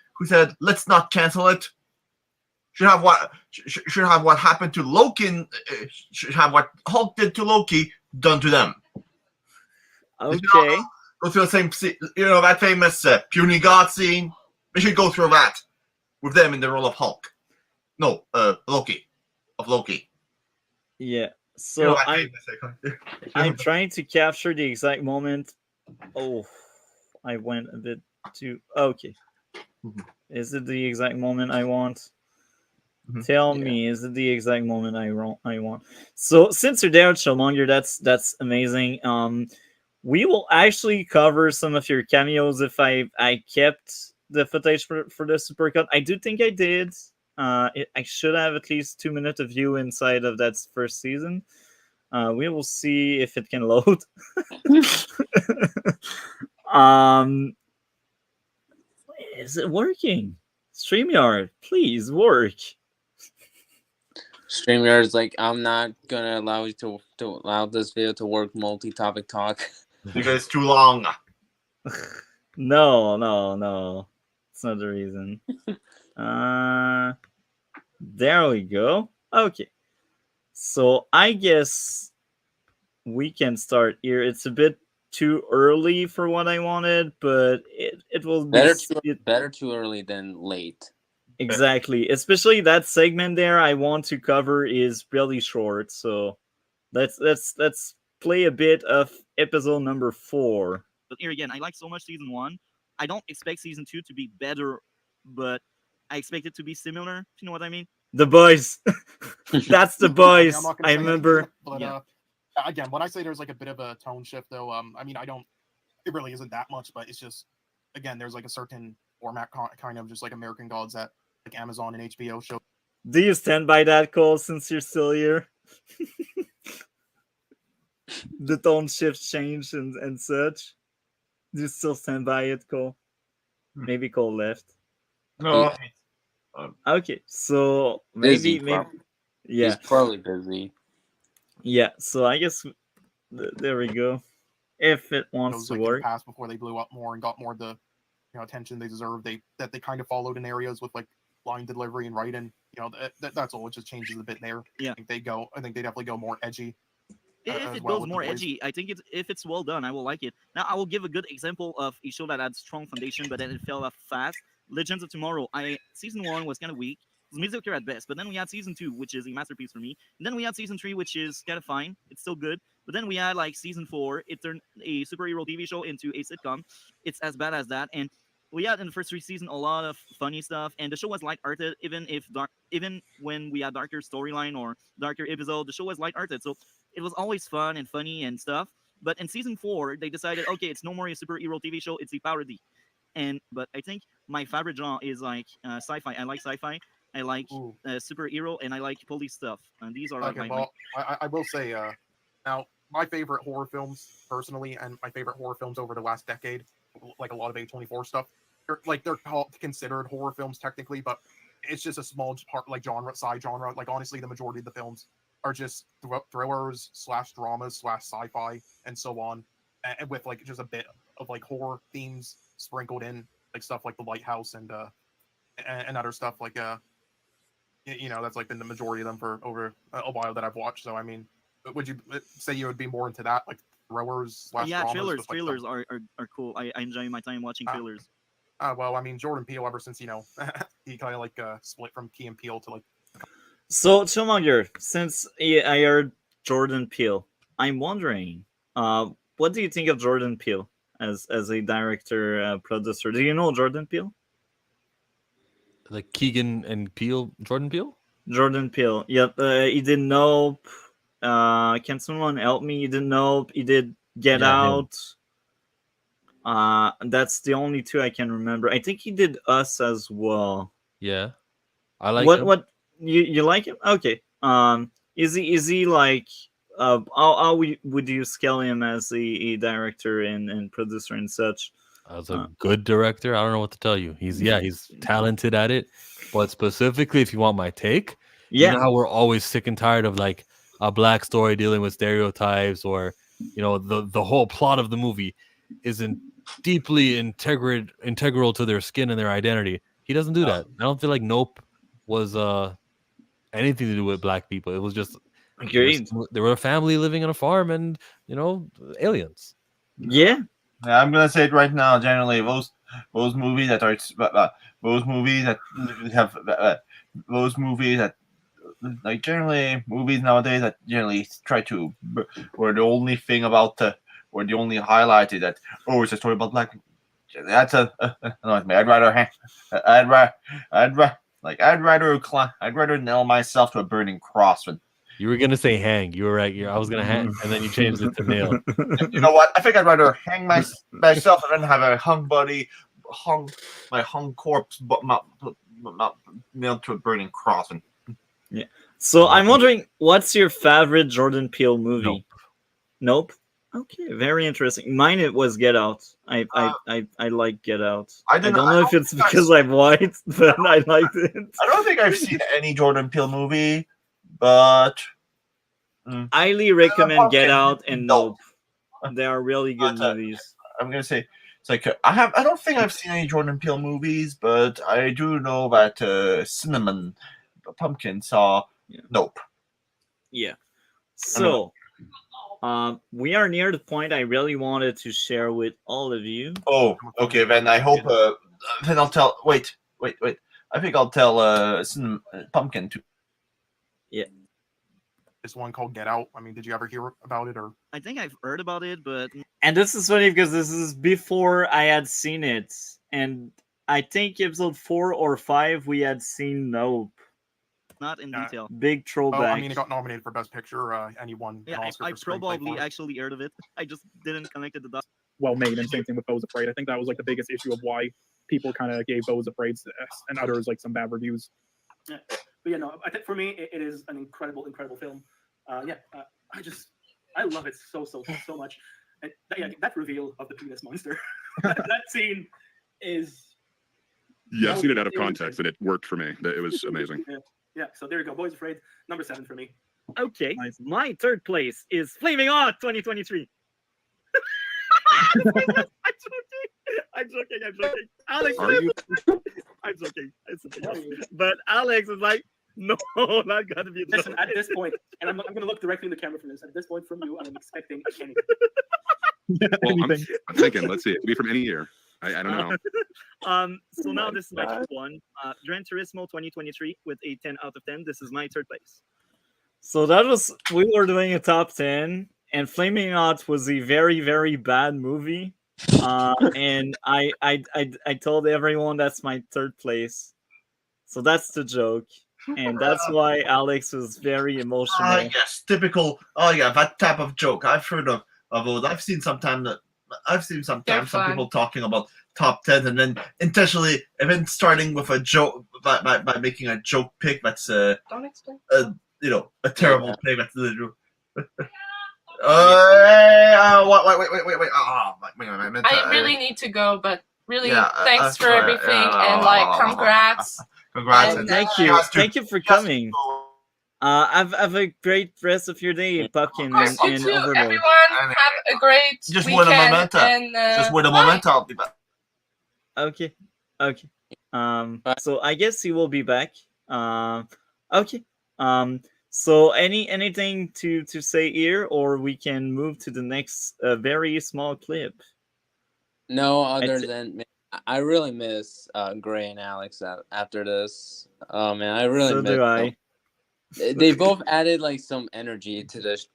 let's not cancel it should have what happened to Loki. Should have what Hulk did to Loki done to them. Okay. Go through the same, that famous puny god scene. We should go through that with them in the role of Hulk. No, Loki. Yeah. So I'm trying to capture the exact moment. Oh, I went a bit too. Okay. Is it the exact moment I want? Tell me, is it the exact moment I want? So since you're there, Chillmonger, that's amazing. We will actually cover some of your cameos if I kept the footage for the supercut. I do think I did. I should have at least 2 minutes of you inside of that first season. We will see if it can load. Is it working? StreamYard, please work. StreamYard's like, I'm not gonna allow you to allow this video to work multi-topic talk. Because it's too long. No. It's not the reason. There we go. Okay, so I guess we can start here. It's a bit too early for what I wanted, but it will be Better too early than late. exactly. Especially that segment there I want to cover is really short, so let's play a bit of episode number 4. But here again, I like so much season 1. I don't expect season 2 to be better, but I expect it to be similar. If you know what I mean? The boys. That's the I mean, boys. I'm not gonna I say anything, remember. but Yeah. again, when I say there's like a bit of a tone shift, though, I mean, I don't. It really isn't that much, but it's just, again, there's like a certain format, kind of just like American Gods that like Amazon and HBO show. Do you stand by that, Cole, since you're still here? The tone shift change and such. Do you still stand by it, Cole? Maybe Cole left. No. Okay, so Busy, maybe probably. yeah. He's probably busy. Yeah, so I guess there we go. If it wants Those to like in the work. past before they blew up more and got more of the attention they deserved. They kind of followed in areas with like line delivery and writing. That's all. It just changes a bit there. Yeah. I think they definitely go more edgy. If it goes more edgy, I think if it's well done, I will like it. Now, I will give a good example of a show that had strong foundation, but then it fell off fast. Legends of Tomorrow. Season 1 was kind of weak. It was mediocre at best. But then we had season 2, which is a masterpiece for me. And then we had season 3, which is kind of fine. It's still good. But then we had like season 4. It turned a superhero TV show into a sitcom. It's as bad as that. And we had in the first 3 seasons a lot of funny stuff, and the show was lighthearted. Even when we had darker storyline or darker episode, the show was lighthearted. So it was always fun and funny and stuff. But in season 4, they decided, okay, it's no more a superhero TV show; it's a parody. But I think my favorite genre is like sci-fi. I like sci-fi. I like superhero, and I like police stuff. And these are okay. Well, I will say now my favorite horror films personally, and my favorite horror films over the last decade, like a lot of A24 stuff. They're considered horror films technically, but it's just a small part, like side genre. Like honestly, the majority of the films are just thrillers / dramas / sci-fi and so on, and with like just a bit of like horror themes sprinkled in, like stuff like The Lighthouse and other stuff like that's like been the majority of them for over a while that I've watched. So I mean, would you say you would be more into that, like thrillers / yeah, dramas? thrillers are cool. I enjoy my time watching thrillers. Well, I mean, Jordan Peele, ever since he kind of like split from Key and Peele to like. So, Chillmonger, since I heard Jordan Peele, I'm wondering, what do you think of Jordan Peele as a director, producer? Do you know Jordan Peele? Like Keegan and Peele, Jordan Peele? Jordan Peele. Yep. He did Nope. Can someone help me? He did Nope. He did Get Out. That's the only 2 I can remember. I think he did Us as well. Yeah, I like him. What you like him? Okay. Is he like how would you scale him as a director and producer and such? As a good director, I don't know what to tell you. He's talented at it, but specifically, if you want my take, you know how we're always sick and tired of like a black story dealing with stereotypes, or the whole plot of the movie isn't deeply integral to their skin and their identity. He doesn't do that. I don't feel like Nope was anything to do with black people. It was just they were a family living on a farm, and aliens. Yeah. I'm gonna say it right now. Generally, those movies that are those movies that have those movies that like generally movies nowadays that generally try to or the only thing about or the only highlight is that it's a story about black people. That's annoys me. I'd rather nail myself to a burning cross than. You were gonna say hang. You were right. I was gonna hang, and then you changed it to nail. You know what? I think I'd rather hang myself and then have a my hung corpse, but not nailed to a burning cross. Yeah. So I'm wondering, what's your favorite Jordan Peele movie? Nope. Okay, very interesting. Mine it was Get Out. I like Get Out. I don't know if it's because I'm white, but I liked it. I don't think I've seen any Jordan Peele movie, but highly recommend Get Out and Nope. They are really good movies. I'm gonna say it's like I don't think I've seen any Jordan Peele movies, but I do know that Cinnamon Pumpkin saw Nope. Yeah. So, we are near the point I really wanted to share with all of you. Oh, okay. Then I hope. Then I'll tell. Wait. I think I'll tell Pumpkin too. Yeah. This one called Get Out. I mean, did you ever hear about it? Or I think I've heard about it, but And this is funny because this is before I had seen it, and I think episode 4 or 5 we had seen Nope. not in detail. Big throwback. well, I mean, it got nominated for Best Picture. And he won Yeah, an Oscar I for screenplay probably for it. actually heard of it. I just didn't connect the dots. Well made, and same thing with Bo's Afraid. I think that was like the biggest issue of why people kind of gave Bo's Afraid and others like some bad reviews. Yeah. But yeah, no, I think for me it is an incredible film. I love it so much. And that reveal of the penis monster, that scene is. Yeah, I've seen it out of context, and it worked for me. It was amazing. Yeah. So there you go, Boys Afraid, number 7 for me. Okay, my third place is Flaming Hot 2023. I'm joking. Alex, Are you? I'm joking. It's okay. But Alex is like, no, not gonna be. Listen, at this point, and I'm going to look directly in the camera for this. At this point, from you, I'm expecting anything. Well, I'm thinking. Let's see. It could be from any year. I don't know. So now this is my first one. Gran Turismo 2023 with a 10 out of 10. This is my third place. So that was, we were doing a top 10, and Flaming Hot was a very, very bad movie. And I told everyone that's my third place. So that's the joke. And that's why Alex was very emotional. Yes, typical. Oh yeah, that type of joke. I've heard of those. I've seen sometimes some people talking about top 10 and then intentionally even starting with a joke by making a joke pick that's Don't explain. A terrible pick that's the joke. Wait. I really need to go, but really, Yeah, thanks for everything and congrats. Congrats And, Thank you for coming. Have a great rest of your day, Pumpkin. Of course, you and too. Overlord. Everyone, have a great Just weekend. wait a moment. And, Just wait a bye. moment. I'll be back. Okay. So I guess he will be back. Okay. So anything to say here, or we can move to the next very small clip. No, other than I really miss Gray and Alex after this. Oh man, I really So miss do I. them. They both added like some energy to this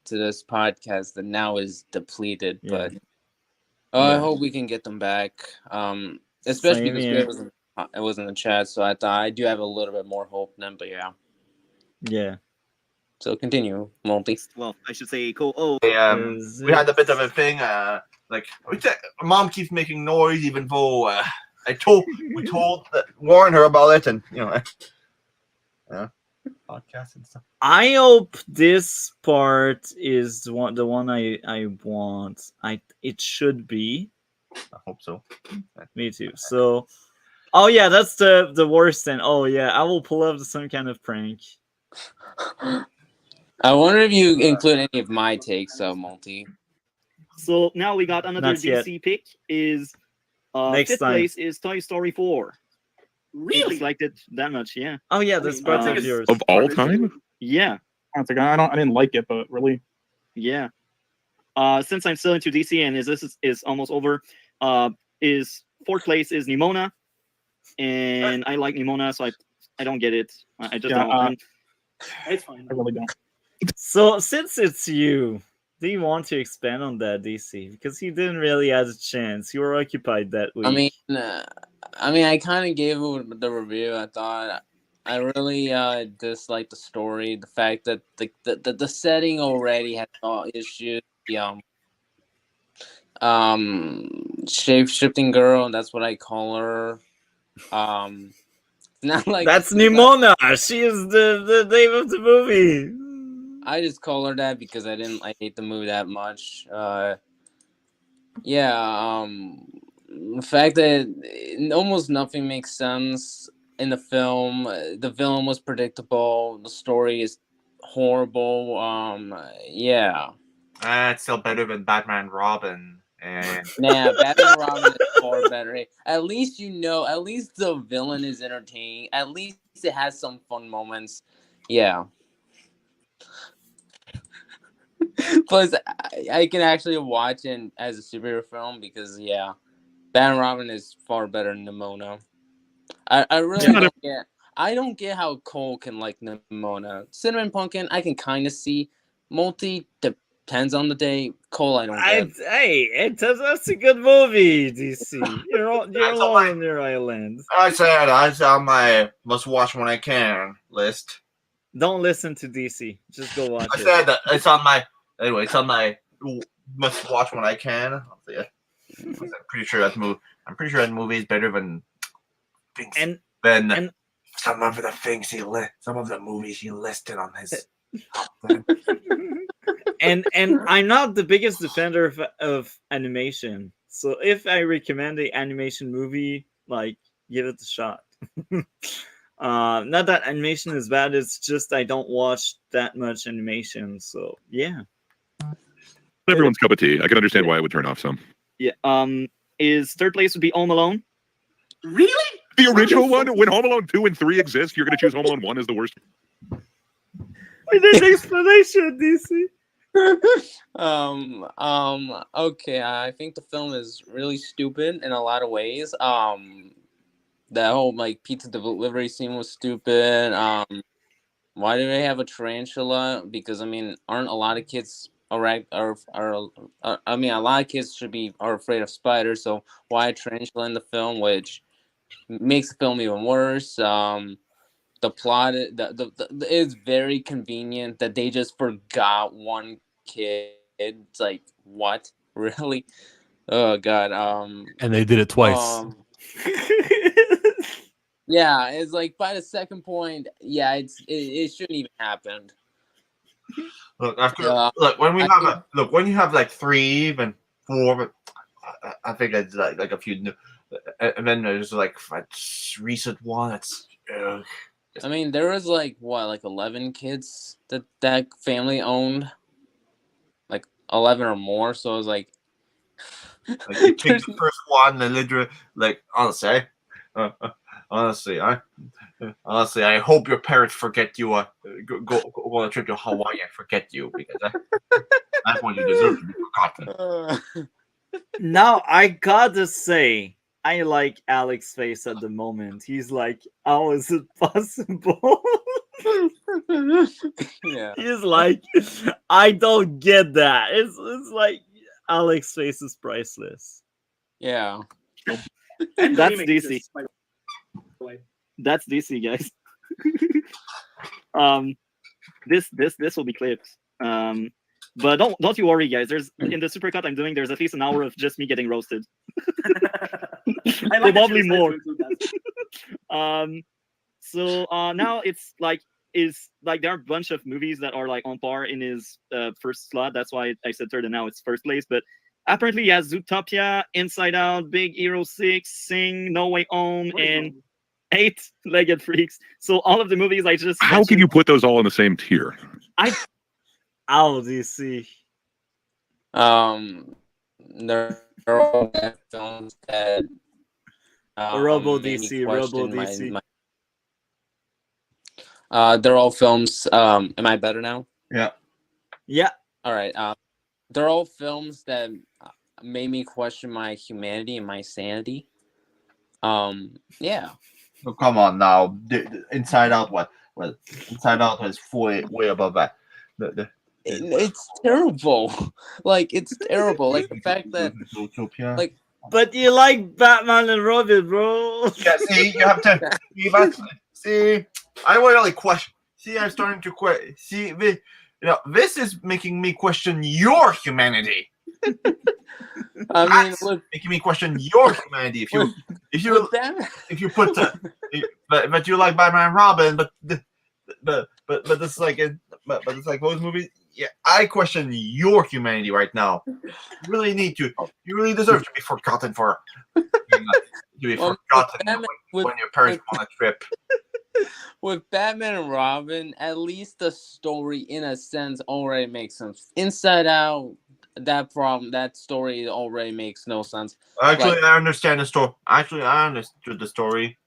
podcast that now is depleted. Yeah. But I hope we can get them back. Especially Same because here. it was in the chat, so I thought I do have a little bit more hope then. But yeah. Yeah. So continue, Multi. Well, I should say cool. Oh, We had a bit of a thing. Mom keeps making noise, even though we warned her about it, and podcast and stuff. I hope this part is the one I want. It should be. I hope so. Me too. So, oh yeah, that's the worst. Then oh yeah, I will pull up some kind of prank. I wonder if you include any of my takes, Multi. So now we got another Not yet. DC pick. Is Next fifth time. place is Toy Story 4. Really? Liked it that much, yeah. Oh yeah, that's part I think of it's- yours. Of all time? Yeah, I didn't like it, but really, yeah. Since I'm still into DC and this is almost over, is fourth place is Nimona, and I like Nimona, so I don't get it. I just Yeah, don't. It's fine. I really don't. So since it's you, do you want to expand on that, DC? Because you didn't really have a chance. You were occupied that week. I mean, I kind of gave it the review. I thought I really disliked the story, the fact that the setting already had all issues. Shape shifting girl, that's what I call her. Not like that's Nimona. She is the name of the movie. I just call her that because I hate the movie that much. The fact that almost nothing makes sense in the film. The villain was predictable. The story is horrible. It's still better than Batman Robin. And Batman Robin is far better. At least at least the villain is entertaining. At least it has some fun moments. Yeah. Plus, I can actually watch it as a superhero film because Batman Robin is far better than Nimona. I really don't get. I don't get how Cole can like Nimona. Cinnamon Pumpkin, I can kind of see. Multi depends on the day. Cole, I don't get. That's a good movie, DC. You're alone on your island. I said it's on my must watch when I can list. Don't listen to DC. Just go watch I it. said that it's on my It's on my must watch when I can. I'm pretty sure that movie. I'm pretty sure that movie is better than some of the things some of the movies he listed on his. and I'm not the biggest defender of animation, so if I recommend an animation movie, like, give it a shot. Not that animation is bad, it's just I don't watch that much animation, so yeah. Everyone's cup of tea. I can understand why it would turn off some. Yeah. Is third place would be Home Alone? Really? The original one? When Home Alone 2 and 3 exist, you're going to choose Home Alone 1 as the worst? We need an explanation, DC. Okay, I think the film is really stupid in a lot of ways. That whole like pizza delivery scene was stupid. Why do they have a tarantula? Because I mean, aren't a lot of kids a lot of kids are afraid of spiders. So why a tarantula in the film, which makes the film even worse. The plot, it's very convenient that they just forgot one kid. It's like, what? Really? Oh god. And they did it twice. Yeah, it's like by the second point, it shouldn't even happen. Look, when you have like 3, even 4, but I think it's like a few, and then there's like a recent one. It's. I mean, there was like 11 kids that family owned, like 11 or more. So it was like you pick the first one, and literally, like honestly, I hope your parents forget you. Go on a trip to Hawaii and forget you, because that's what you deserve to be forgotten. Now I gotta say, I like Alex's face at the moment. He's like, how is it possible? Yeah. He's like, I don't get that. It's like Alex's face is priceless. Yeah. That's DC. That's DC, guys. This will be clipped. But don't you worry, guys. There's in the supercut I'm doing. There's at least an hour of just me getting roasted. Probably more. So now it's like there are a bunch of movies that are like on par in his first slot. That's why I said third, and now it's first place. But apparently he has Zootopia, Inside Out, Big Hero 6, Sing, No Way Home, and 8-Legged Freaks. So all of the movies I just How can you put those all in the same tier? How do you see? They're all films that Robo DC, Robo DC. They're all films. Am I better now? Yeah. Yeah. All right. They're all films that made me question my humanity and my sanity. Yeah. Oh, come on now. Inside Out, what? Well, Inside Out is way above that. It's terrible. Like, it's terrible. Like the fact that, like, but you like Batman and Robin, bro. Yeah, see, you have to see. I really question. See, I'm starting to question. See, this is making me question your humanity. I mean, look, making me question your humanity. If you put but you like Batman and Robin, but it's like it's like those movies. Yeah, I question your humanity right now. You really deserve to be forgotten for. To be forgotten when your parents go on a trip. With Batman and Robin, at least the story, in a sense, already makes sense. Inside Out, that story already makes no sense. Actually, I understand the story. Actually, I understood the story.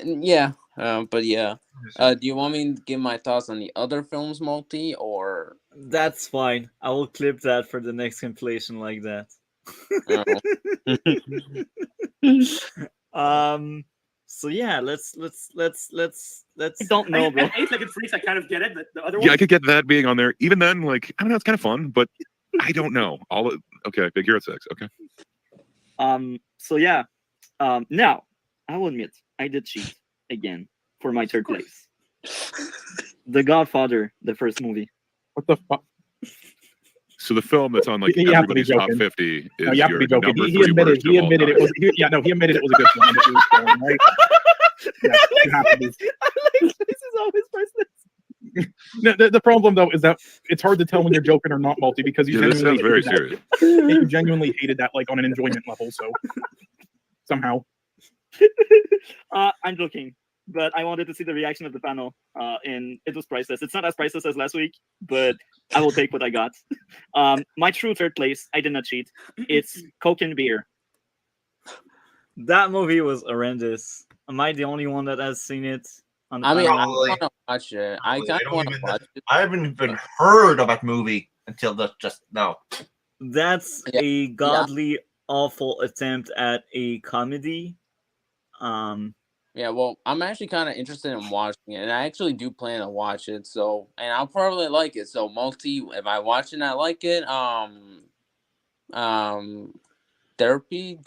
Yeah, but yeah. Do you want me to give my thoughts on the other films, Multi, or That's fine. I will clip that for the next compilation like that. So yeah, let's. I don't know, bro. Eight-legged freaks, I kind of get it. The other Yeah, one, I could get that being on there. Even then, like, I don't know, it's kind of fun, but I don't know. Okay, Big Hero 6. Okay. So yeah. Now I will admit I did cheat again for my third place. The Godfather, the first movie. What the fuck? So the film that's on like You have to be everybody's top joking. 50 is No, you have to your be joking. number He 3 admitted. worst He of all admitted it time. was. He admitted it was a good film. That he was going, right? Yeah, you have to be. This is always priceless. No, the problem though is that it's hard to tell when you're joking or not, Multi, because you Yeah, this genuinely sounds very hated that. serious. You genuinely hated that, like on an enjoyment level. So somehow, I'm joking, but I wanted to see the reaction of the panel, and it was priceless. It's not as priceless as last week, but I will take what I got. My true third place, I did not cheat. It's Coke and Beer. That movie was horrendous. Am I the only one that has seen it? On the I mean, I panel? want to watch it. I kind of want to watch it. I haven't even heard of that movie until just now. That's a godly awful attempt at a comedy. Yeah, well, I'm actually kind of interested in watching it, and I actually do plan to watch it. So, and I'll probably like it. So, Multi, if I watch it and I like it, therapy.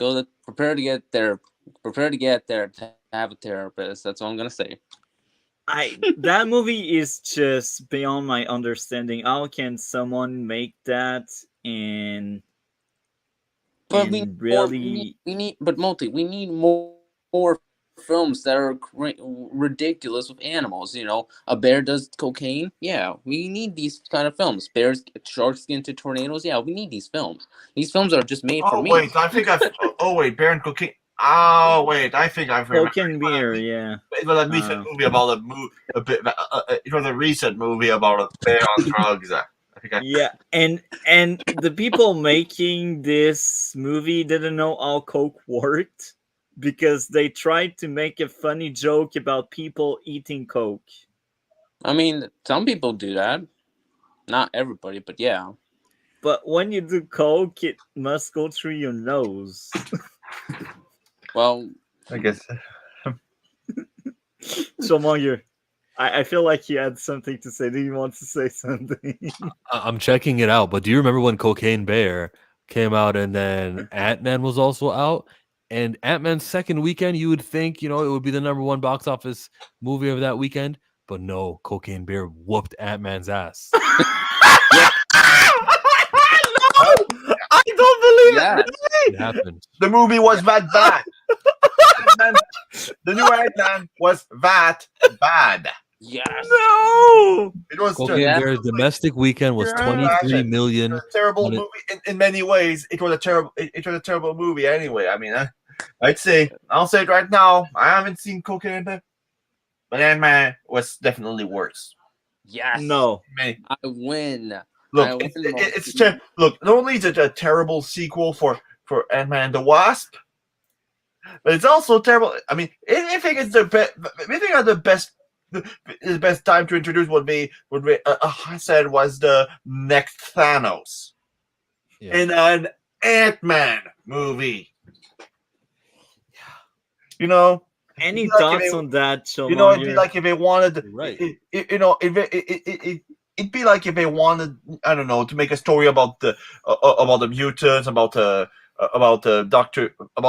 Prepare to get there. Prepare to get there to have a therapist. That's all I'm gonna say. That movie is just beyond my understanding. How can someone make that and But really we need, but Multi, we need more films that are ridiculous with animals. You know, a bear does cocaine. Yeah, we need these kind of films. Bears, sharks get into tornadoes. Yeah, we need these films. These films are just made for me. Wait, I think I've. Oh wait, Bear and Cocaine. Oh wait, I think I've remembered. Coke and Beer, yeah. It was a recent movie about a bit. It was a recent movie about a bear on drugs. Yeah, and the people making this movie didn't know how Coke worked because they tried to make a funny joke about people eating Coke. I mean, some people do that. Not everybody, but yeah. But when you do Coke, it must go through your nose. Well, I guess. So, Monger, I feel like you had something to say. Do you want to say something? I'm checking it out, but do you remember when Cocaine Bear came out and then Ant-Man was also out? And Ant-Man's second weekend, you would think, it would be the number one box office movie of that weekend. But no, Cocaine Bear whooped Ant-Man's ass. I don't believe it. Really? It happened. The movie was that bad. The new Ant-Man was that bad. Yes. No. It was Cocaine Bear's domestic weekend was 23 million. A terrible movie in many ways. It was a terrible movie anyway. I mean, I'll say it right now. I haven't seen Cocaine Bear, but Ant-Man was definitely worse. Yes. No. I win. Look, look. Not only is it a terrible sequel for Ant-Man and the Wasp, but it's also terrible. I mean, I think it's the best. I think the best time to introduce would be I said was the next Thanos in an Ant-Man movie. You know. Any thoughts on that? It'd be like if they wanted, right? It'd be like if they wanted, I don't know, to make a story about the mutants, about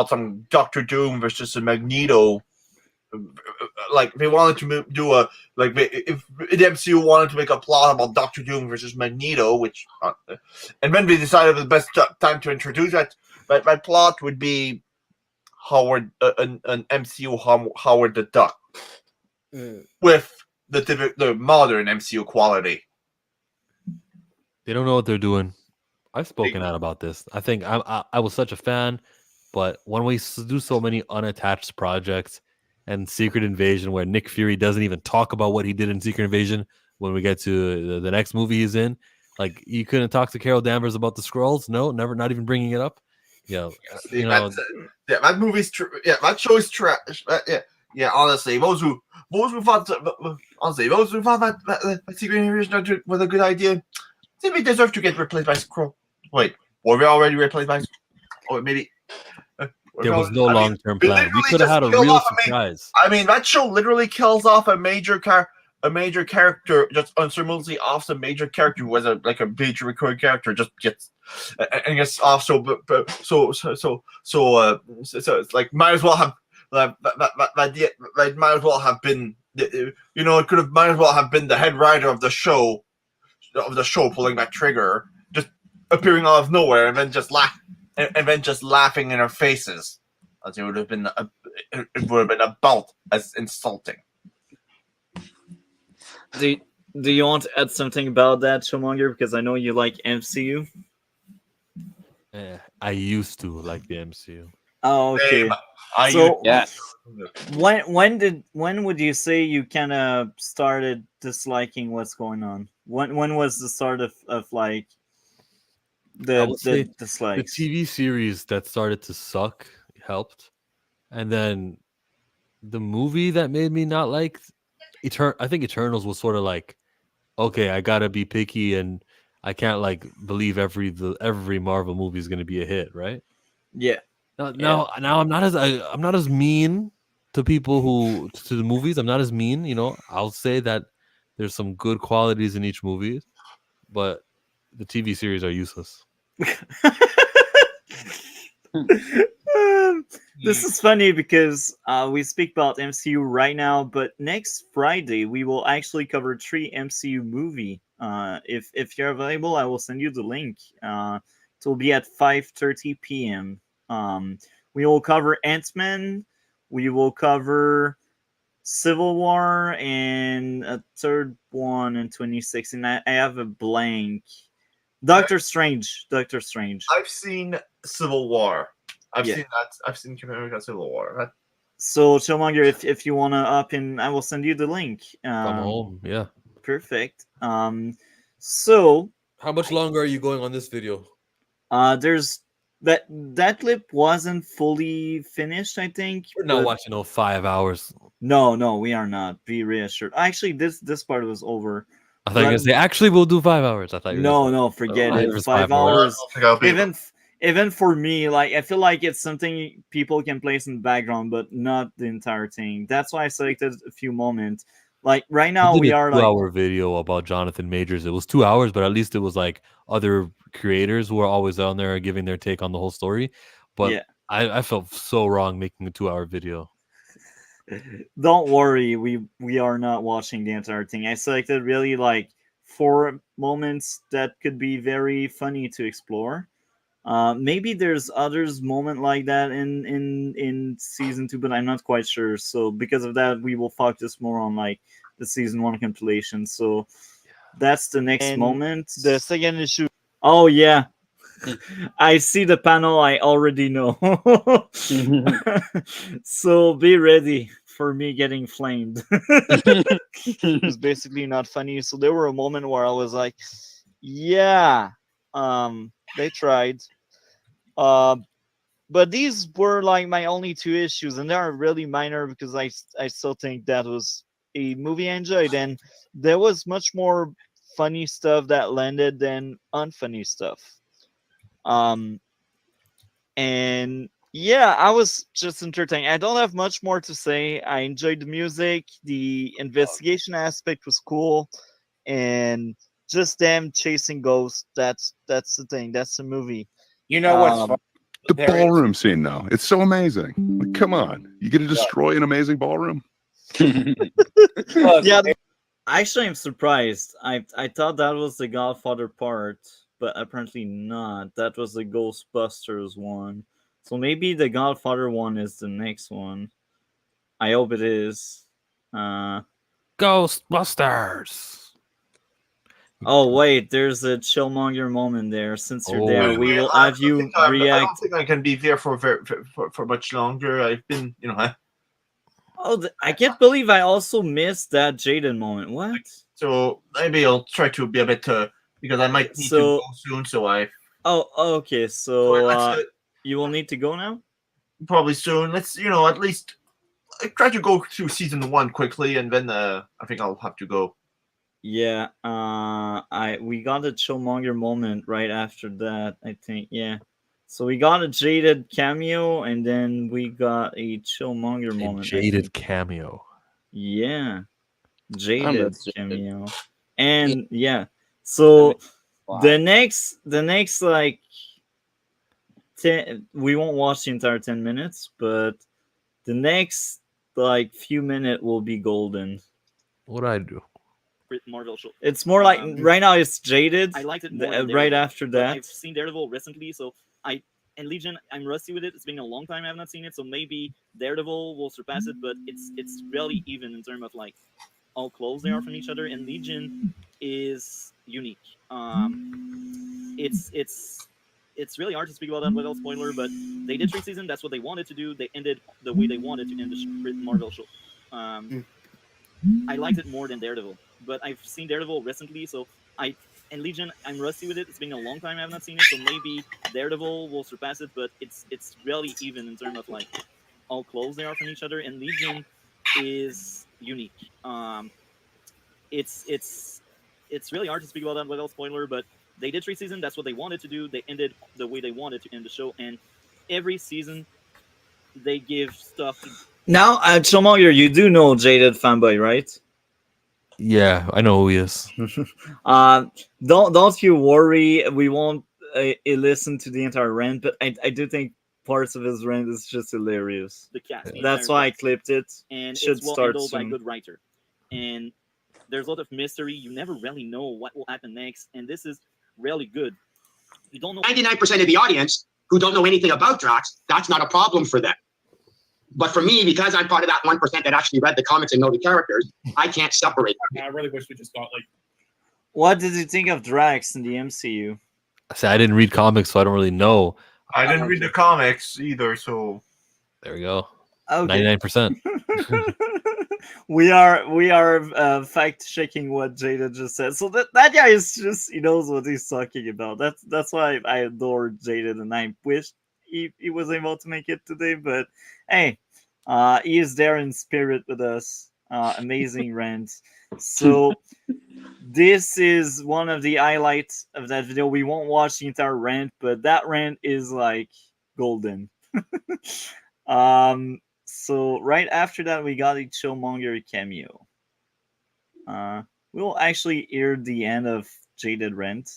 some Doctor Doom versus a Magneto. Like they wanted to do if the MCU wanted to make a plot about Doctor Doom versus Magneto, and then they decided the best time to introduce that plot would be Howard, an MCU Howard the Duck, with the modern MCU quality. They don't know what they're doing. I've spoken out about this. I think I was such a fan, but when we do so many unattached projects and Secret Invasion, where Nick Fury doesn't even talk about what he did in Secret Invasion when we get to the next movie he's in, like you couldn't talk to Carol Danvers about the Skrulls? No, never, not even bringing it up. That movie's true. Yeah, that show is trash. yeah, honestly, those who thought that Secret Invasion was a good idea, they deserve to get replaced by Skrull. Wait, were we already replaced by? Or maybe There was no I mean, long-term we plan. We literally could have just had a killed real off surprise. I mean, that show literally kills off a major character, just unsurmountably off a major character who was a major recurring character, just gets and gets off. So it's like might as well have might as well have been it could have might as well have been the head writer of the show pulling that trigger, just appearing out of nowhere and then just laughing in our faces. As it would have been about as insulting. Do you want to add something about that, Showmonger? Because I know you like MCU. Yeah, I used to like the MCU. Oh, okay. So when would you say you kind of started disliking what's going on? When was the start of like I would say the dislikes? The TV series that started to suck helped, and then the movie that made me not like I think Eternals was sort of like, okay, I gotta be picky, and I can't like believe every Marvel movie is gonna be a hit, right? Yeah. Now I'm not as mean to people to the movies. I'm not as mean, I'll say that there's some good qualities in each movie, but the TV series are useless. This is funny because we speak about MCU right now, but next Friday we will actually cover 3 MCU movie. If you're available, I will send you the link. It will be at 5:30 p.m. We will cover Ant-Man. We will cover Civil War and a third one in 2016. I have a blank. Doctor Strange. I've seen Civil War. I've Yeah. seen that. I've seen Captain America Civil War. So, Chillmonger, if you wanna up in, I will send you the link. Come home, yeah. Perfect. So how much longer are you going on this video? There's that clip wasn't fully finished, I think. We're not but- watching 5 hours. No, we are not. Be reassured. Actually, this part was over. I thought you were gonna say, actually, we'll do 5 hours. I thought you were gonna say, No, forget "Oh, it. if it's 5 more." hours. I think I'll be Even for me, like I feel like it's something people can place in the background, but not the entire thing. That's why I selected a few moments. Like right now, I we did a are like 2-hour video about Jonathan Majors. It was 2 hours, but at least it was like other creators who are always on there giving their take on the whole story. But Yeah. I felt so wrong making a 2-hour video. Don't worry, we are not watching the entire thing. I selected really like 4 moments that could be very funny to explore. Maybe there's others moment like that in season 2, but I'm not quite sure. So because of that, we will focus more on like the season 1 compilation. So that's the next And moment. the second issue. Oh yeah. I see the panel. I already know. So be ready for me getting flamed. It was basically not funny. So there were a moment where I was like, yeah, they tried. But these were like my only 2 issues, and they are really minor because I still think that was a movie I enjoyed, and there was much more funny stuff that landed than unfunny stuff. And yeah, I was just entertained. I don't have much more to say. I enjoyed the music, the investigation aspect was cool, and just them chasing ghosts. That's the thing. That's the movie. You know what's fun? The ballroom scene, though, it's so amazing. Like, come on, you get to destroy an amazing ballroom. Yeah, actually, I'm surprised. I thought that was the Godfather part, but apparently not. That was the Ghostbusters one. So maybe the Godfather one is the next one. I hope it is. Ghostbusters. Oh wait, there's a Chillmonger moment there. Since you're there, Oh. we will I have you I don't react. think I can be there for much longer. I've been, Oh, I can't believe I also missed that Jaden moment. What? So maybe I'll try to be a bit because I might need to So- go soon. So I Oh, okay. So let's you will need to go now. probably soon. Let's at least I try to go through season 1 quickly, and then I think I'll have to go. Yeah, we got a Chillmonger moment right after that, I think. Yeah. So we got a Jaded cameo, and then we got a Chillmonger moment. I Jaded think. cameo. Yeah, I Jaded miss Jaded. cameo, and yeah. So Wow. the next like 10, we won't watch the entire 10 minutes, but the next like few minutes will be golden. What do I do? Marvel show. It's more like right now it's Jaded. I liked it more than right Daredevil, after but that. I've seen Daredevil recently, so and Legion, I'm rusty with it. It's been a long time I have not seen it, so maybe Daredevil will surpass it. But it's really even in terms of like how close they are from each other, and Legion is unique. It's really hard to speak about that without spoiler, but they did 3 seasons. That's what they wanted to do. They ended the way they wanted to end the Marvel show. I liked it more than Daredevil, but I've seen Daredevil recently, so and Legion, I'm rusty with it. It's been a long time I have not seen it, so maybe Daredevil will surpass it. But it's really even in terms of like how close they are from each other, and Legion is unique. It's really hard to speak about that without spoiler, but they did 3 seasons. That's what they wanted to do. They ended the way they wanted to end the show, and every season they give stuff to. Now, Chillmonger, you do know Jaded fanboy, right? Yeah, I know who he is. Don't you worry. We won't listen to the entire rant, but I do think parts of his rant is just hilarious. The cast. That's why I clipped it. And Should it's well start handled by a soon. good writer. And there's a lot of mystery. You never really know what will happen next, and this is really good. You don't know. 99% of the audience who don't know anything about Drax, that's not a problem for them. But for me, because I'm part of that 1% that actually read the comics and know the characters, I can't separate them. I really wish we just got like. What did you think of Drax in the MCU? See, I didn't read comics, so I don't really know. I didn't read the comics either, so There we go. Okay. 99%. we are fact checking what Jada just said. So that guy is just, he knows what he's talking about. That's why I adore Jada, and I wish he was able to make it today. But hey, he is there in spirit with us. Amazing rant. So this is one of the highlights of that video. We won't watch the entire rant, but that rant is like golden. So right after that, we got a Chillmonger cameo. We'll actually hear the end of Jaded Rent.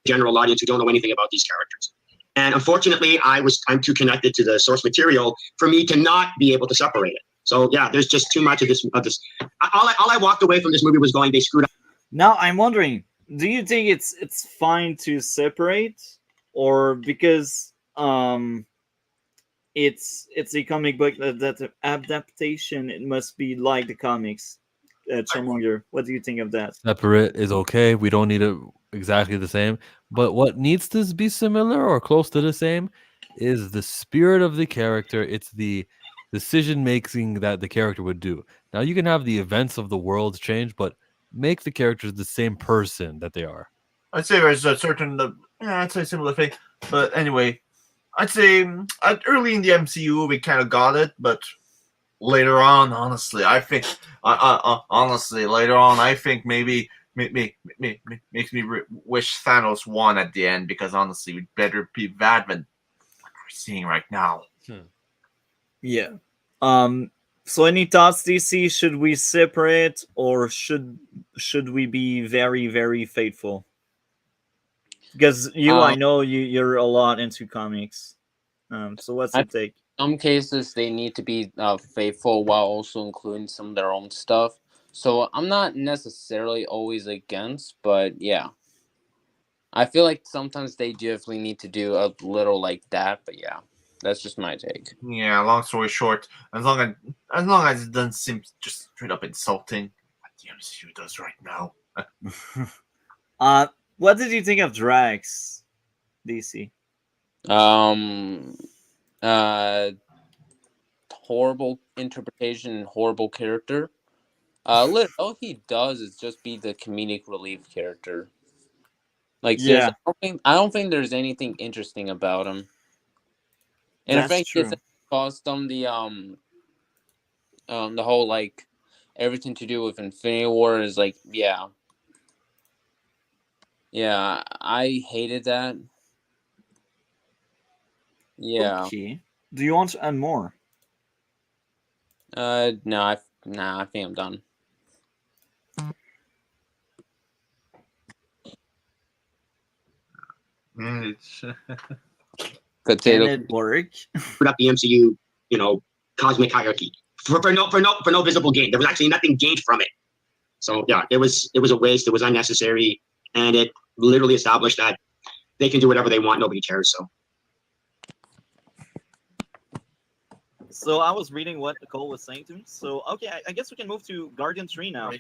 General audience who don't know anything about these characters. And unfortunately, I'm too connected to the source material for me to not be able to separate it. So yeah, there's just too much of this. All I walked away from this movie was going, they screwed up. Now I'm wondering, do you think it's fine to separate, or because it's a comic book that adaptation, it must be like the comics? Chillmonger, what do you think of that? Separate is okay. We don't need it exactly the same. But what needs to be similar or close to the same is the spirit of the character. It's the decision making that the character would do. Now you can have the events of the world change, but make the characters the same person that they are. I'd say there's a certain, I'd say similar thing. But anyway, I'd say early in the MCU we kind of got it, but later on, honestly, I think, later on, I think maybe makes me wish Thanos won at the end, because honestly, we'd better be that than what we're seeing right now. Yeah. So any thoughts, DC? Should we separate, or should we be very, very faithful? Because I know you're a lot into comics. So what's your take? In some cases, they need to be faithful while also including some of their own stuff. So I'm not necessarily always against, but yeah. I feel like sometimes they definitely need to do a little like that, but yeah. That's just my take. Yeah, long story short, as long as it doesn't seem just straight up insulting, what the MCU does right now. What did you think of Drax, DC? Horrible interpretation and horrible character. All he does is just be the comedic relief character. Like, I don't think there's anything interesting about him. And that's true. cost them the whole like everything to do with Infinity War is like yeah, I hated that. Yeah. Okay. Do you want to add more? No, I think I'm done. It's Can it work? Put up the MCU, cosmic hierarchy for no visible gain. There was actually nothing gained from it. So yeah, it was a waste. It was unnecessary, and it literally established that they can do whatever they want. Nobody cares. So I was reading what Nicole was saying to me. So okay, I guess we can move to Guardian 3 now.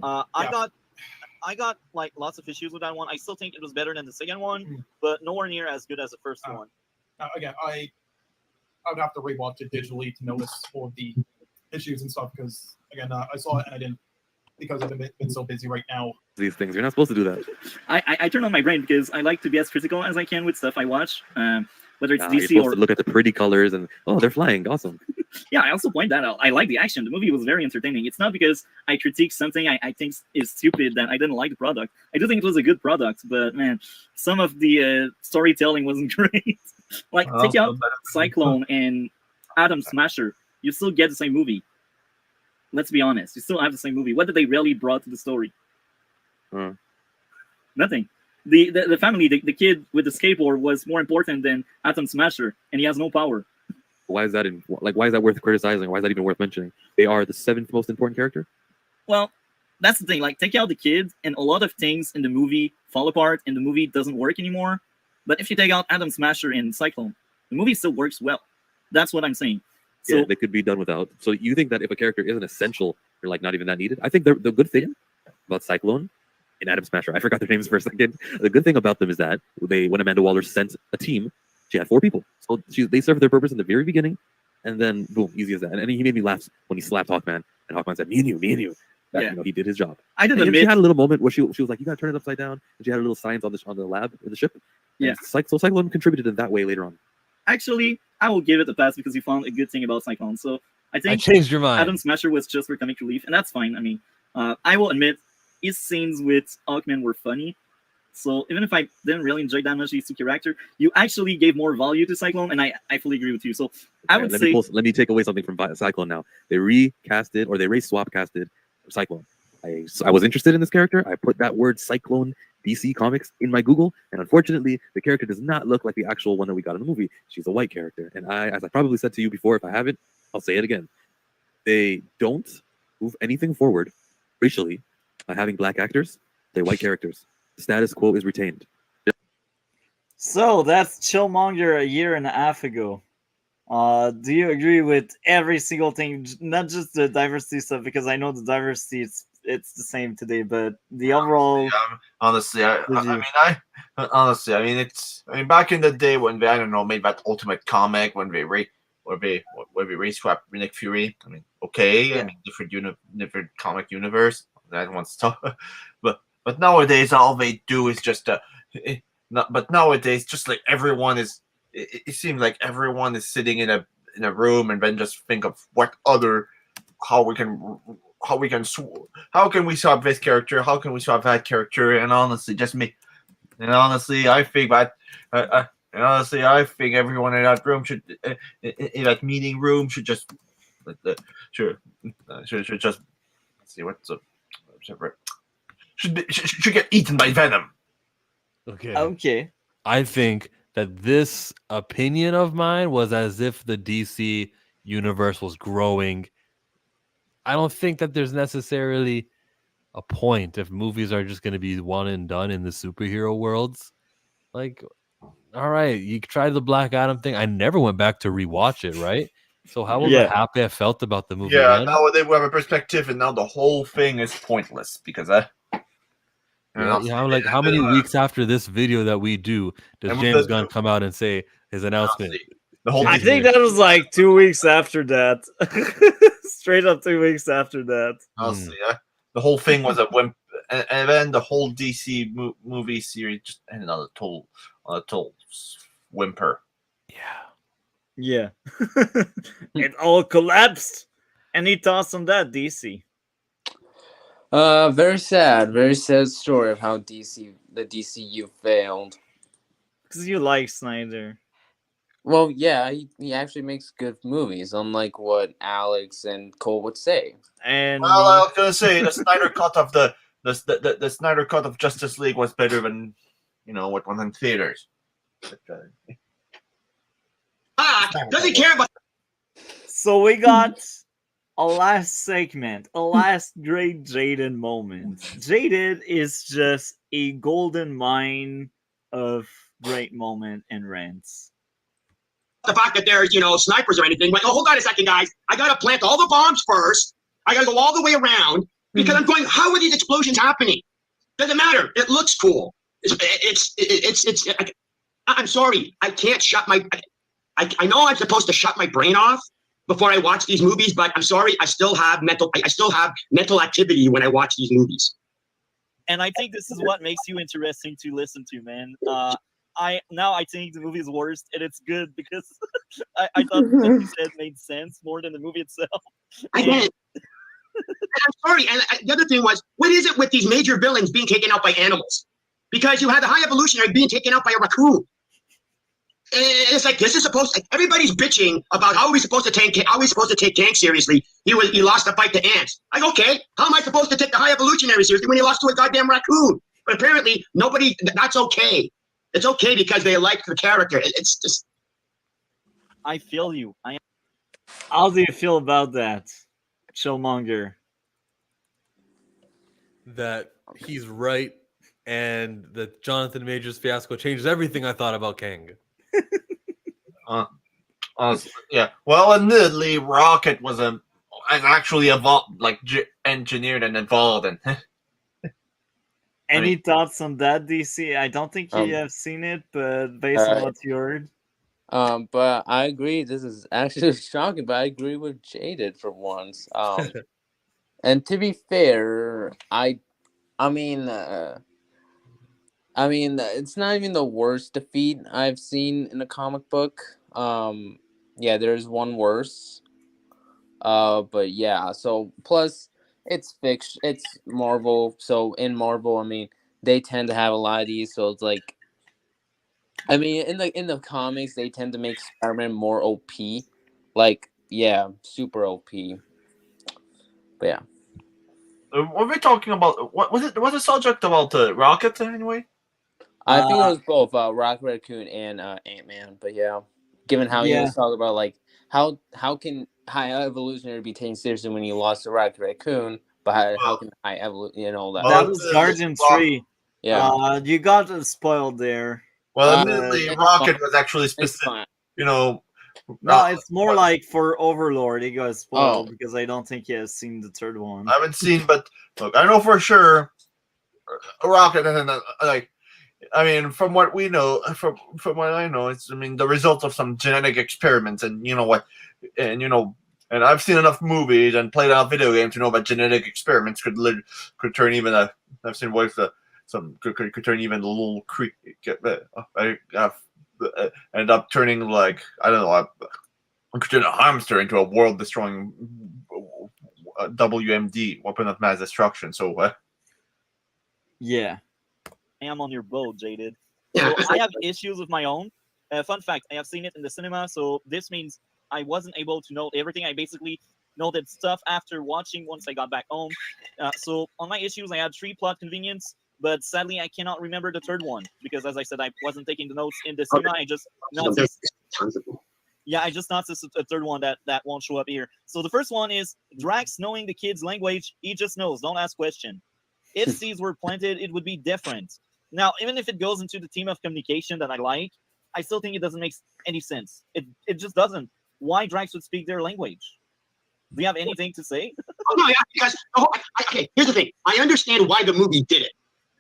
I got like lots of issues with that one. I still think it was better than the second one, but nowhere near as good as the first one. Again, I would have to rewatch it digitally to notice all of the issues and stuff because again, I saw it and I didn't because I've been so busy right now. These things, you're not supposed to do that. I turn on my brain because I like to be as critical as I can with stuff I watch, whether it's You're DC supposed or. to look at the pretty colors and they're flying, awesome. Yeah, I also point that out. I like the action. The movie was very entertaining. It's not because I critique something I think is stupid that I didn't like the product. I do think it was a good product, but man, some of the storytelling wasn't great. Like, take out Cyclone and Atom Smasher, you still get the same movie. Let's be honest. You still have the same movie. What did they really brought to the story? Nothing. The family, the kid with the skateboard was more important than Atom Smasher, and he has no power. Why is that why is that worth criticizing? Why is that even worth mentioning? They are the 7th most important character. Well, that's the thing. Like, take out the kid, and a lot of things in the movie fall apart, and the movie doesn't work anymore. But if you take out Atom Smasher and Cyclone, the movie still works well. That's what I'm saying. So, Yeah, they could be done without. So you think that if a character isn't essential, they're like not even that needed? I think the good thing about Cyclone and Atom Smasher, I forgot their names for a second. The good thing about them is that when Amanda Waller sent a team, she had 4 people. So they served their purpose in the very beginning, and then boom, easy as that. And he made me laugh when he slapped Hawkman, and Hawkman said, "Me and you." That, he did his job. I did and admit she had a little moment where she was like, "You gotta turn it upside down," and she had a little science on the lab in the ship. Yeah. So Cyclone contributed in that way later on. Actually, I will give it a pass because you found a good thing about Cyclone. So I think I changed your mind. Atom Smasher was just for comic relief, and that's fine. I mean, I will admit his scenes with Hawkman were funny. So even if I didn't really enjoy that much these 2 characters, you actually gave more value to Cyclone, and I fully agree with you. So I would say let me take away something from Cyclone now. They recasted or they race swap casted Cyclone. I was interested in this character. I put that word Cyclone DC Comics in my Google, and unfortunately, the character does not look like the actual one that we got in the movie. She's a white character, and as I probably said to you before, if I haven't, I'll say it again. They don't move anything forward racially by having black actors. They're white characters. The status quo is retained. So that's Chillmonger a year and a half ago. Do you agree with every single thing, not just the diversity stuff? Because I know the diversity it's the same today, but the overall. Honestly, I mean, back in the day when they, I don't know, made that Ultimate comic when they race swap Nick Fury. I mean, okay, I mean, different comic universe. That one's tough, but nowadays all they do is just but nowadays just like everyone is. It seems like everyone is sitting in a room and then just think of how can we swap this character? How can we swap that character? And honestly, I think everyone in that room should, in that meeting room, should just, should just see what's up. Should get eaten by Venom. Okay. I think that this opinion of mine was as if the DC universe was growing. I don't think that there's necessarily a point if movies are just going to be one and done in the superhero worlds. Like, all right, you tried the Black Adam thing. I never went back to rewatch it, right? So however happy I felt about the movie. Yeah, then, now they have a perspective, and now the whole thing is pointless because I'm like, how many weeks after this video that we do does James Gunn come out and say his announcement? I think that was like 2 weeks after that. Straight up 2 weeks after that. Honestly, the whole thing was a wimp, and then the whole DC movie series just ended on a total whimper. Yeah. Yeah. It all collapsed. Any thoughts on that, DC? Very sad story of how the DCU failed. Because you like Snyder. Well, yeah, he actually makes good movies, unlike what Alex and Cole would say. And well, I was gonna say the Snyder cut of the Snyder cut of Justice League was better than what was in theaters. Doesn't care about. So we got a last segment, a last great Jaden moment. Jaden is just a golden mine of great moment and rants. The fact that there's snipers or anything. Like, oh, hold on a second, guys. I gotta plant all the bombs first. I gotta go all the way around because I'm going. How are these explosions happening? Doesn't matter. It looks cool. I'm sorry. I can't shut my. I know I'm supposed to shut my brain off before I watch these movies, but I'm sorry. I still have mental activity when I watch these movies. And I think this is what makes you interesting to listen to, man. I think the movie is worst, and it's good because I thought what you said made sense more than the movie itself. I get it. I'm sorry. And the other thing was, what is it with these major villains being taken out by animals? Because you had the High Evolutionary being taken out by a raccoon. It's like this is supposed. Everybody's bitching about how are we supposed to take Kang seriously. He lost the fight to ants. Like, okay, how am I supposed to take the High Evolutionary seriously when he lost to a goddamn raccoon? But apparently nobody. That's okay. It's okay because they like the character. It's just. I feel you. How do you feel about that, Showmonger? That he's right, and that Jonathan Majors fiasco changes everything I thought about Kang. Yeah. Well, admittedly, Rocket was actually evolved, engineered and evolved, and. Any thoughts on that, DC? I don't think you have seen it, but based on what you heard. But I agree. This is actually shocking, but I agree with Jaded for once. And to be fair, I mean, it's not even the worst defeat I've seen in a comic book. Yeah, there's one worse. But yeah. So plus, it's fiction. It's Marvel. So in Marvel, they tend to have a lot of these. So it's like. In the comics, they tend to make Spider-Man more OP, super OP. But yeah, What were we talking about? What was it? Was the subject about Rocket anyway? I think it was both Rocket Raccoon and Ant-Man. But yeah, given how you was talking about how can High Evolutionary be taken seriously when you lost to Rocket Raccoon, but how can High Evolution that? That was Guardians 3. Yeah, you got spoiled there. Well, admittedly, Rocket was actually specific. No, it's more like for Overlord. He got spoiled because I don't think he has seen the third one. I haven't seen, but look, I know for sure Rocket, and from what we know, from what I know, it's the result of some genetic experiments, and and I've seen enough movies and played enough video games to know that genetic experiments could turn even I've seen voice could turn even a little end up turning could turn a hamster into a world-destroying WMD, weapon of mass destruction. So yeah, I am on your boat, Jaded. So I have issues with my own. Fun fact: I have seen it in the cinema, so this means I wasn't able to know everything. I basically noted stuff after watching once I got back home. So on my issues, I had 3 plot convenience. But sadly, I cannot remember the third one because, as I said, I wasn't taking the notes in the cinema. I just noticed. Yeah, I just noticed a third one that won't show up here. So the first one is Drax knowing the kid's language. He just knows. Don't ask question. If seeds were planted, it would be different. Now, even if it goes into the theme of communication that I like, I still think it doesn't make any sense. It just doesn't. Why Drax would speak their language? Do you have anything to say? Because here's the thing. I understand why the movie did it.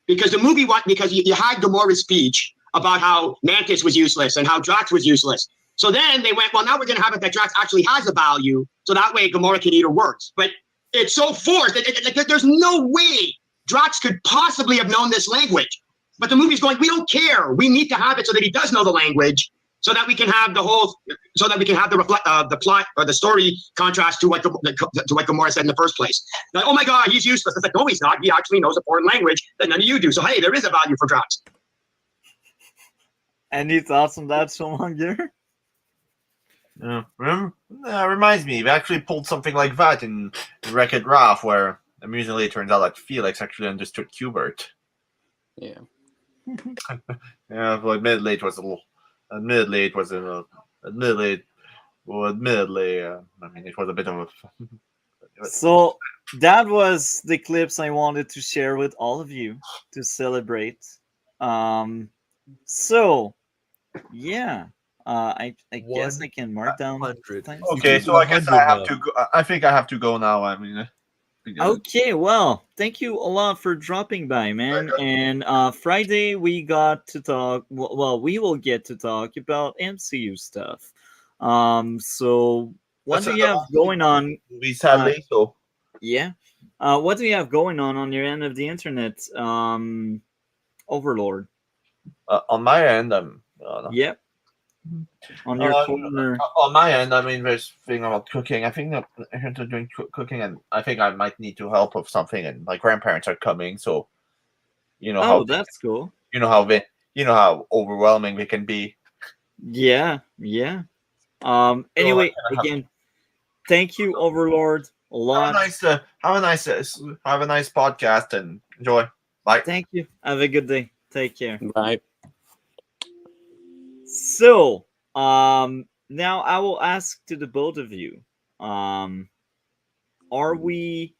Because the movie, because you had Gamora's speech about how Mantis was useless and how Drax was useless. So then they went, well, now we're going to have it that Drax actually has a value, so that way Gamora can eat her words. But it's so forced. There's no way Drax could possibly have known this language. But the movie's going, we don't care. We need to have it so that he does know the language. so that we can have the the plot or the story contrast to what Gamora said in the first place. Like, oh my God, he's useless. It's like, no, he's not. He actually knows a foreign language that none of you do. So hey, there is a value for Drax. Any thoughts on that, Schumacher? Reminds me, we actually pulled something like that in Wreck-It Ralph, where amusingly it turns out that Felix actually understood Qbert. Yeah. Yeah, well, admittedly, it was a little. Admittedly, it was a. Admittedly, well, admittedly, I mean, it was a bit of a. So that was the clips I wanted to share with all of you to celebrate. So yeah, I guess I can mark down. Okay, so I guess I have to go. I think I have to go now. I mean. Okay, well, thank you a lot for dropping by, man. And Friday we got to talk. Well, we will get to talk about MCU stuff. So what do you have going on? Sadly, so yeah. What do you have going on your end of the internet, Overlord? On my end, Yep. On your corner. On my end, I mean, there's thing about cooking. I think that I'm into doing cooking, and I think I might need to help with something. And my grandparents are coming, so you know how. That's cool. You know how overwhelming they can be. Yeah, yeah. Anyway, again, thank you, Overlord, a lot. Have a nice podcast and enjoy. Bye. Thank you. Have a good day. Take care. Bye. So, now I will ask to the both of you. Are we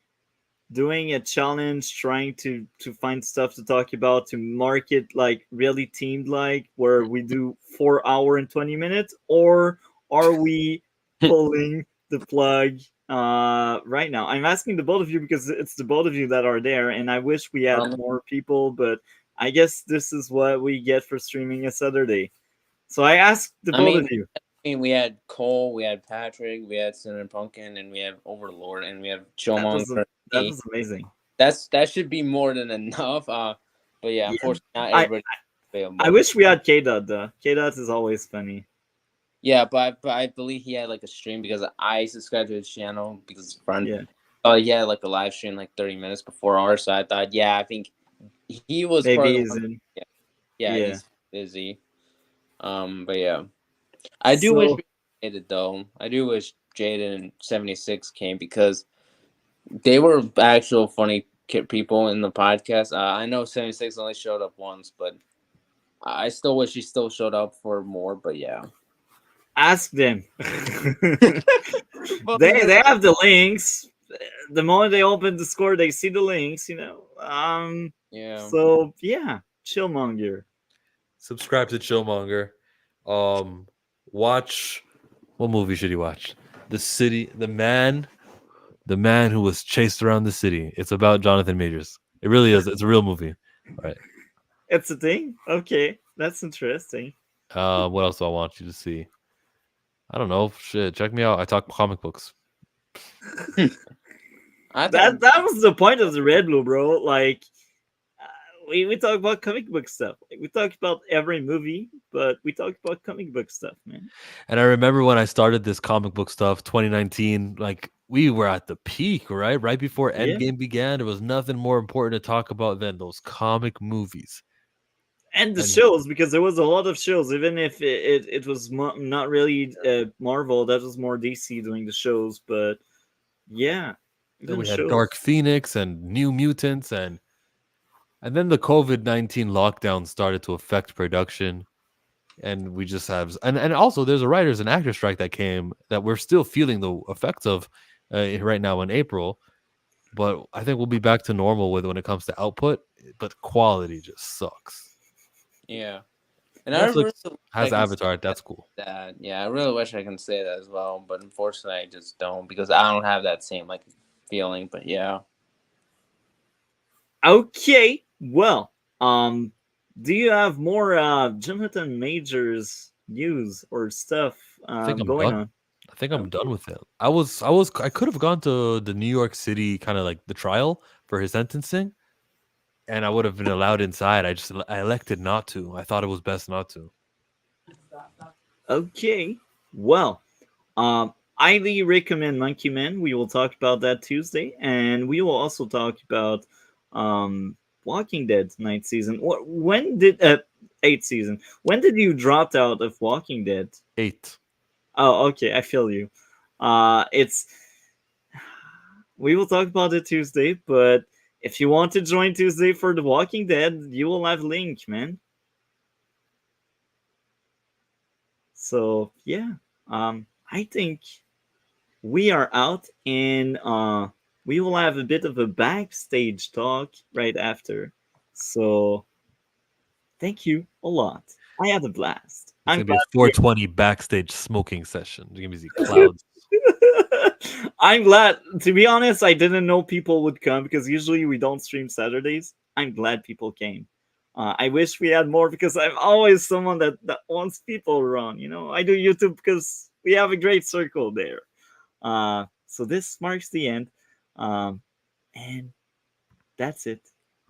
doing a challenge trying to find stuff to talk about to market like really teamed like where we do 4 hour and 20 minutes, or are we pulling the plug right now? I'm asking the both of you because it's the both of you that are there, and I wish we had more people, but I guess this is what we get for streaming a Saturday. So I asked the both of you. I mean, we had Cole, we had Patrick, we had Cinnamon Pumpkin, and we have Overlord, and we have Chillmonger. That was amazing. That should be more than enough. But yeah, unfortunately, not everybody. I wish we had K-Dot though. K-Dot is always funny. Yeah, but I believe he had like a stream because I subscribed to his channel because his friend. Yeah. Oh, he had like a live stream like 30 minutes before ours. So I thought, yeah, I think he was. Maybe he's in. Yeah, he's busy. But yeah, I do wish we Jaded though. I do wish Jaden and 76 came because they were actual funny people in the podcast. I know 76 only showed up once, but I still wish he still showed up for more. But yeah, ask them. they have the links. The moment they open Discord, they see the links. Yeah. So yeah, Chillmonger. Subscribe to Chillmonger. Watch. What movie should you watch? The man who was chased around the city. It's about Jonathan Majors. It really is. It's a real movie. All right. It's a thing. Okay, that's interesting. What else do I want you to see? I don't know. Shit, check me out. I talk comic books. That was the point of the RedBlue, bro. Like, we talk about comic book stuff. Like, we talk about every movie, but we talk about comic book stuff, man. And I remember when I started this comic book stuff, 2019. Like, we were at the peak, right? Right before Endgame began. There was nothing more important to talk about than those comic movies. And the shows, because there was a lot of shows, even if it was not really Marvel, that was more DC doing the shows. But yeah, then we had Dark Phoenix and New Mutants, and then the COVID-19 lockdown started to affect production, and we just have and also there's a writers and actors strike that came that we're still feeling the effects of right now in April. But I think we'll be back to normal when it comes to output, but quality just sucks. Yeah, and Netflix I has Avatar. That's cool. That yeah, I really wish I can say that as well, but unfortunately, I just don't because I don't have that same like feeling. But yeah. Okay, well, do you have more Jonathan Majors news or stuff going on? I think I'm done with it. I could have gone to the New York City kind of like the trial for his sentencing, and I would have been allowed inside. I elected not to. I thought it was best not to. Okay. Well, highly recommend Monkey Man. We will talk about that Tuesday, and we will also talk about Walking Dead ninth season. When did eighth season? When did you drop out of Walking Dead? 8. Oh, okay. I feel you. It's we will talk about it Tuesday, but if you want to join Tuesday for The Walking Dead, you will have link, man. So yeah, I think we are out, and we will have a bit of a backstage talk right after. So thank you a lot. I had a blast. It's I'm gonna be a glad. 420 backstage smoking session. You're gonna see clouds. I'm glad. To be honest, I didn't know people would come because usually we don't stream Saturdays. I'm glad people came. I wish we had more because I'm always someone that wants people around. You know, I do YouTube because we have a great circle there. So this marks the end, and that's it.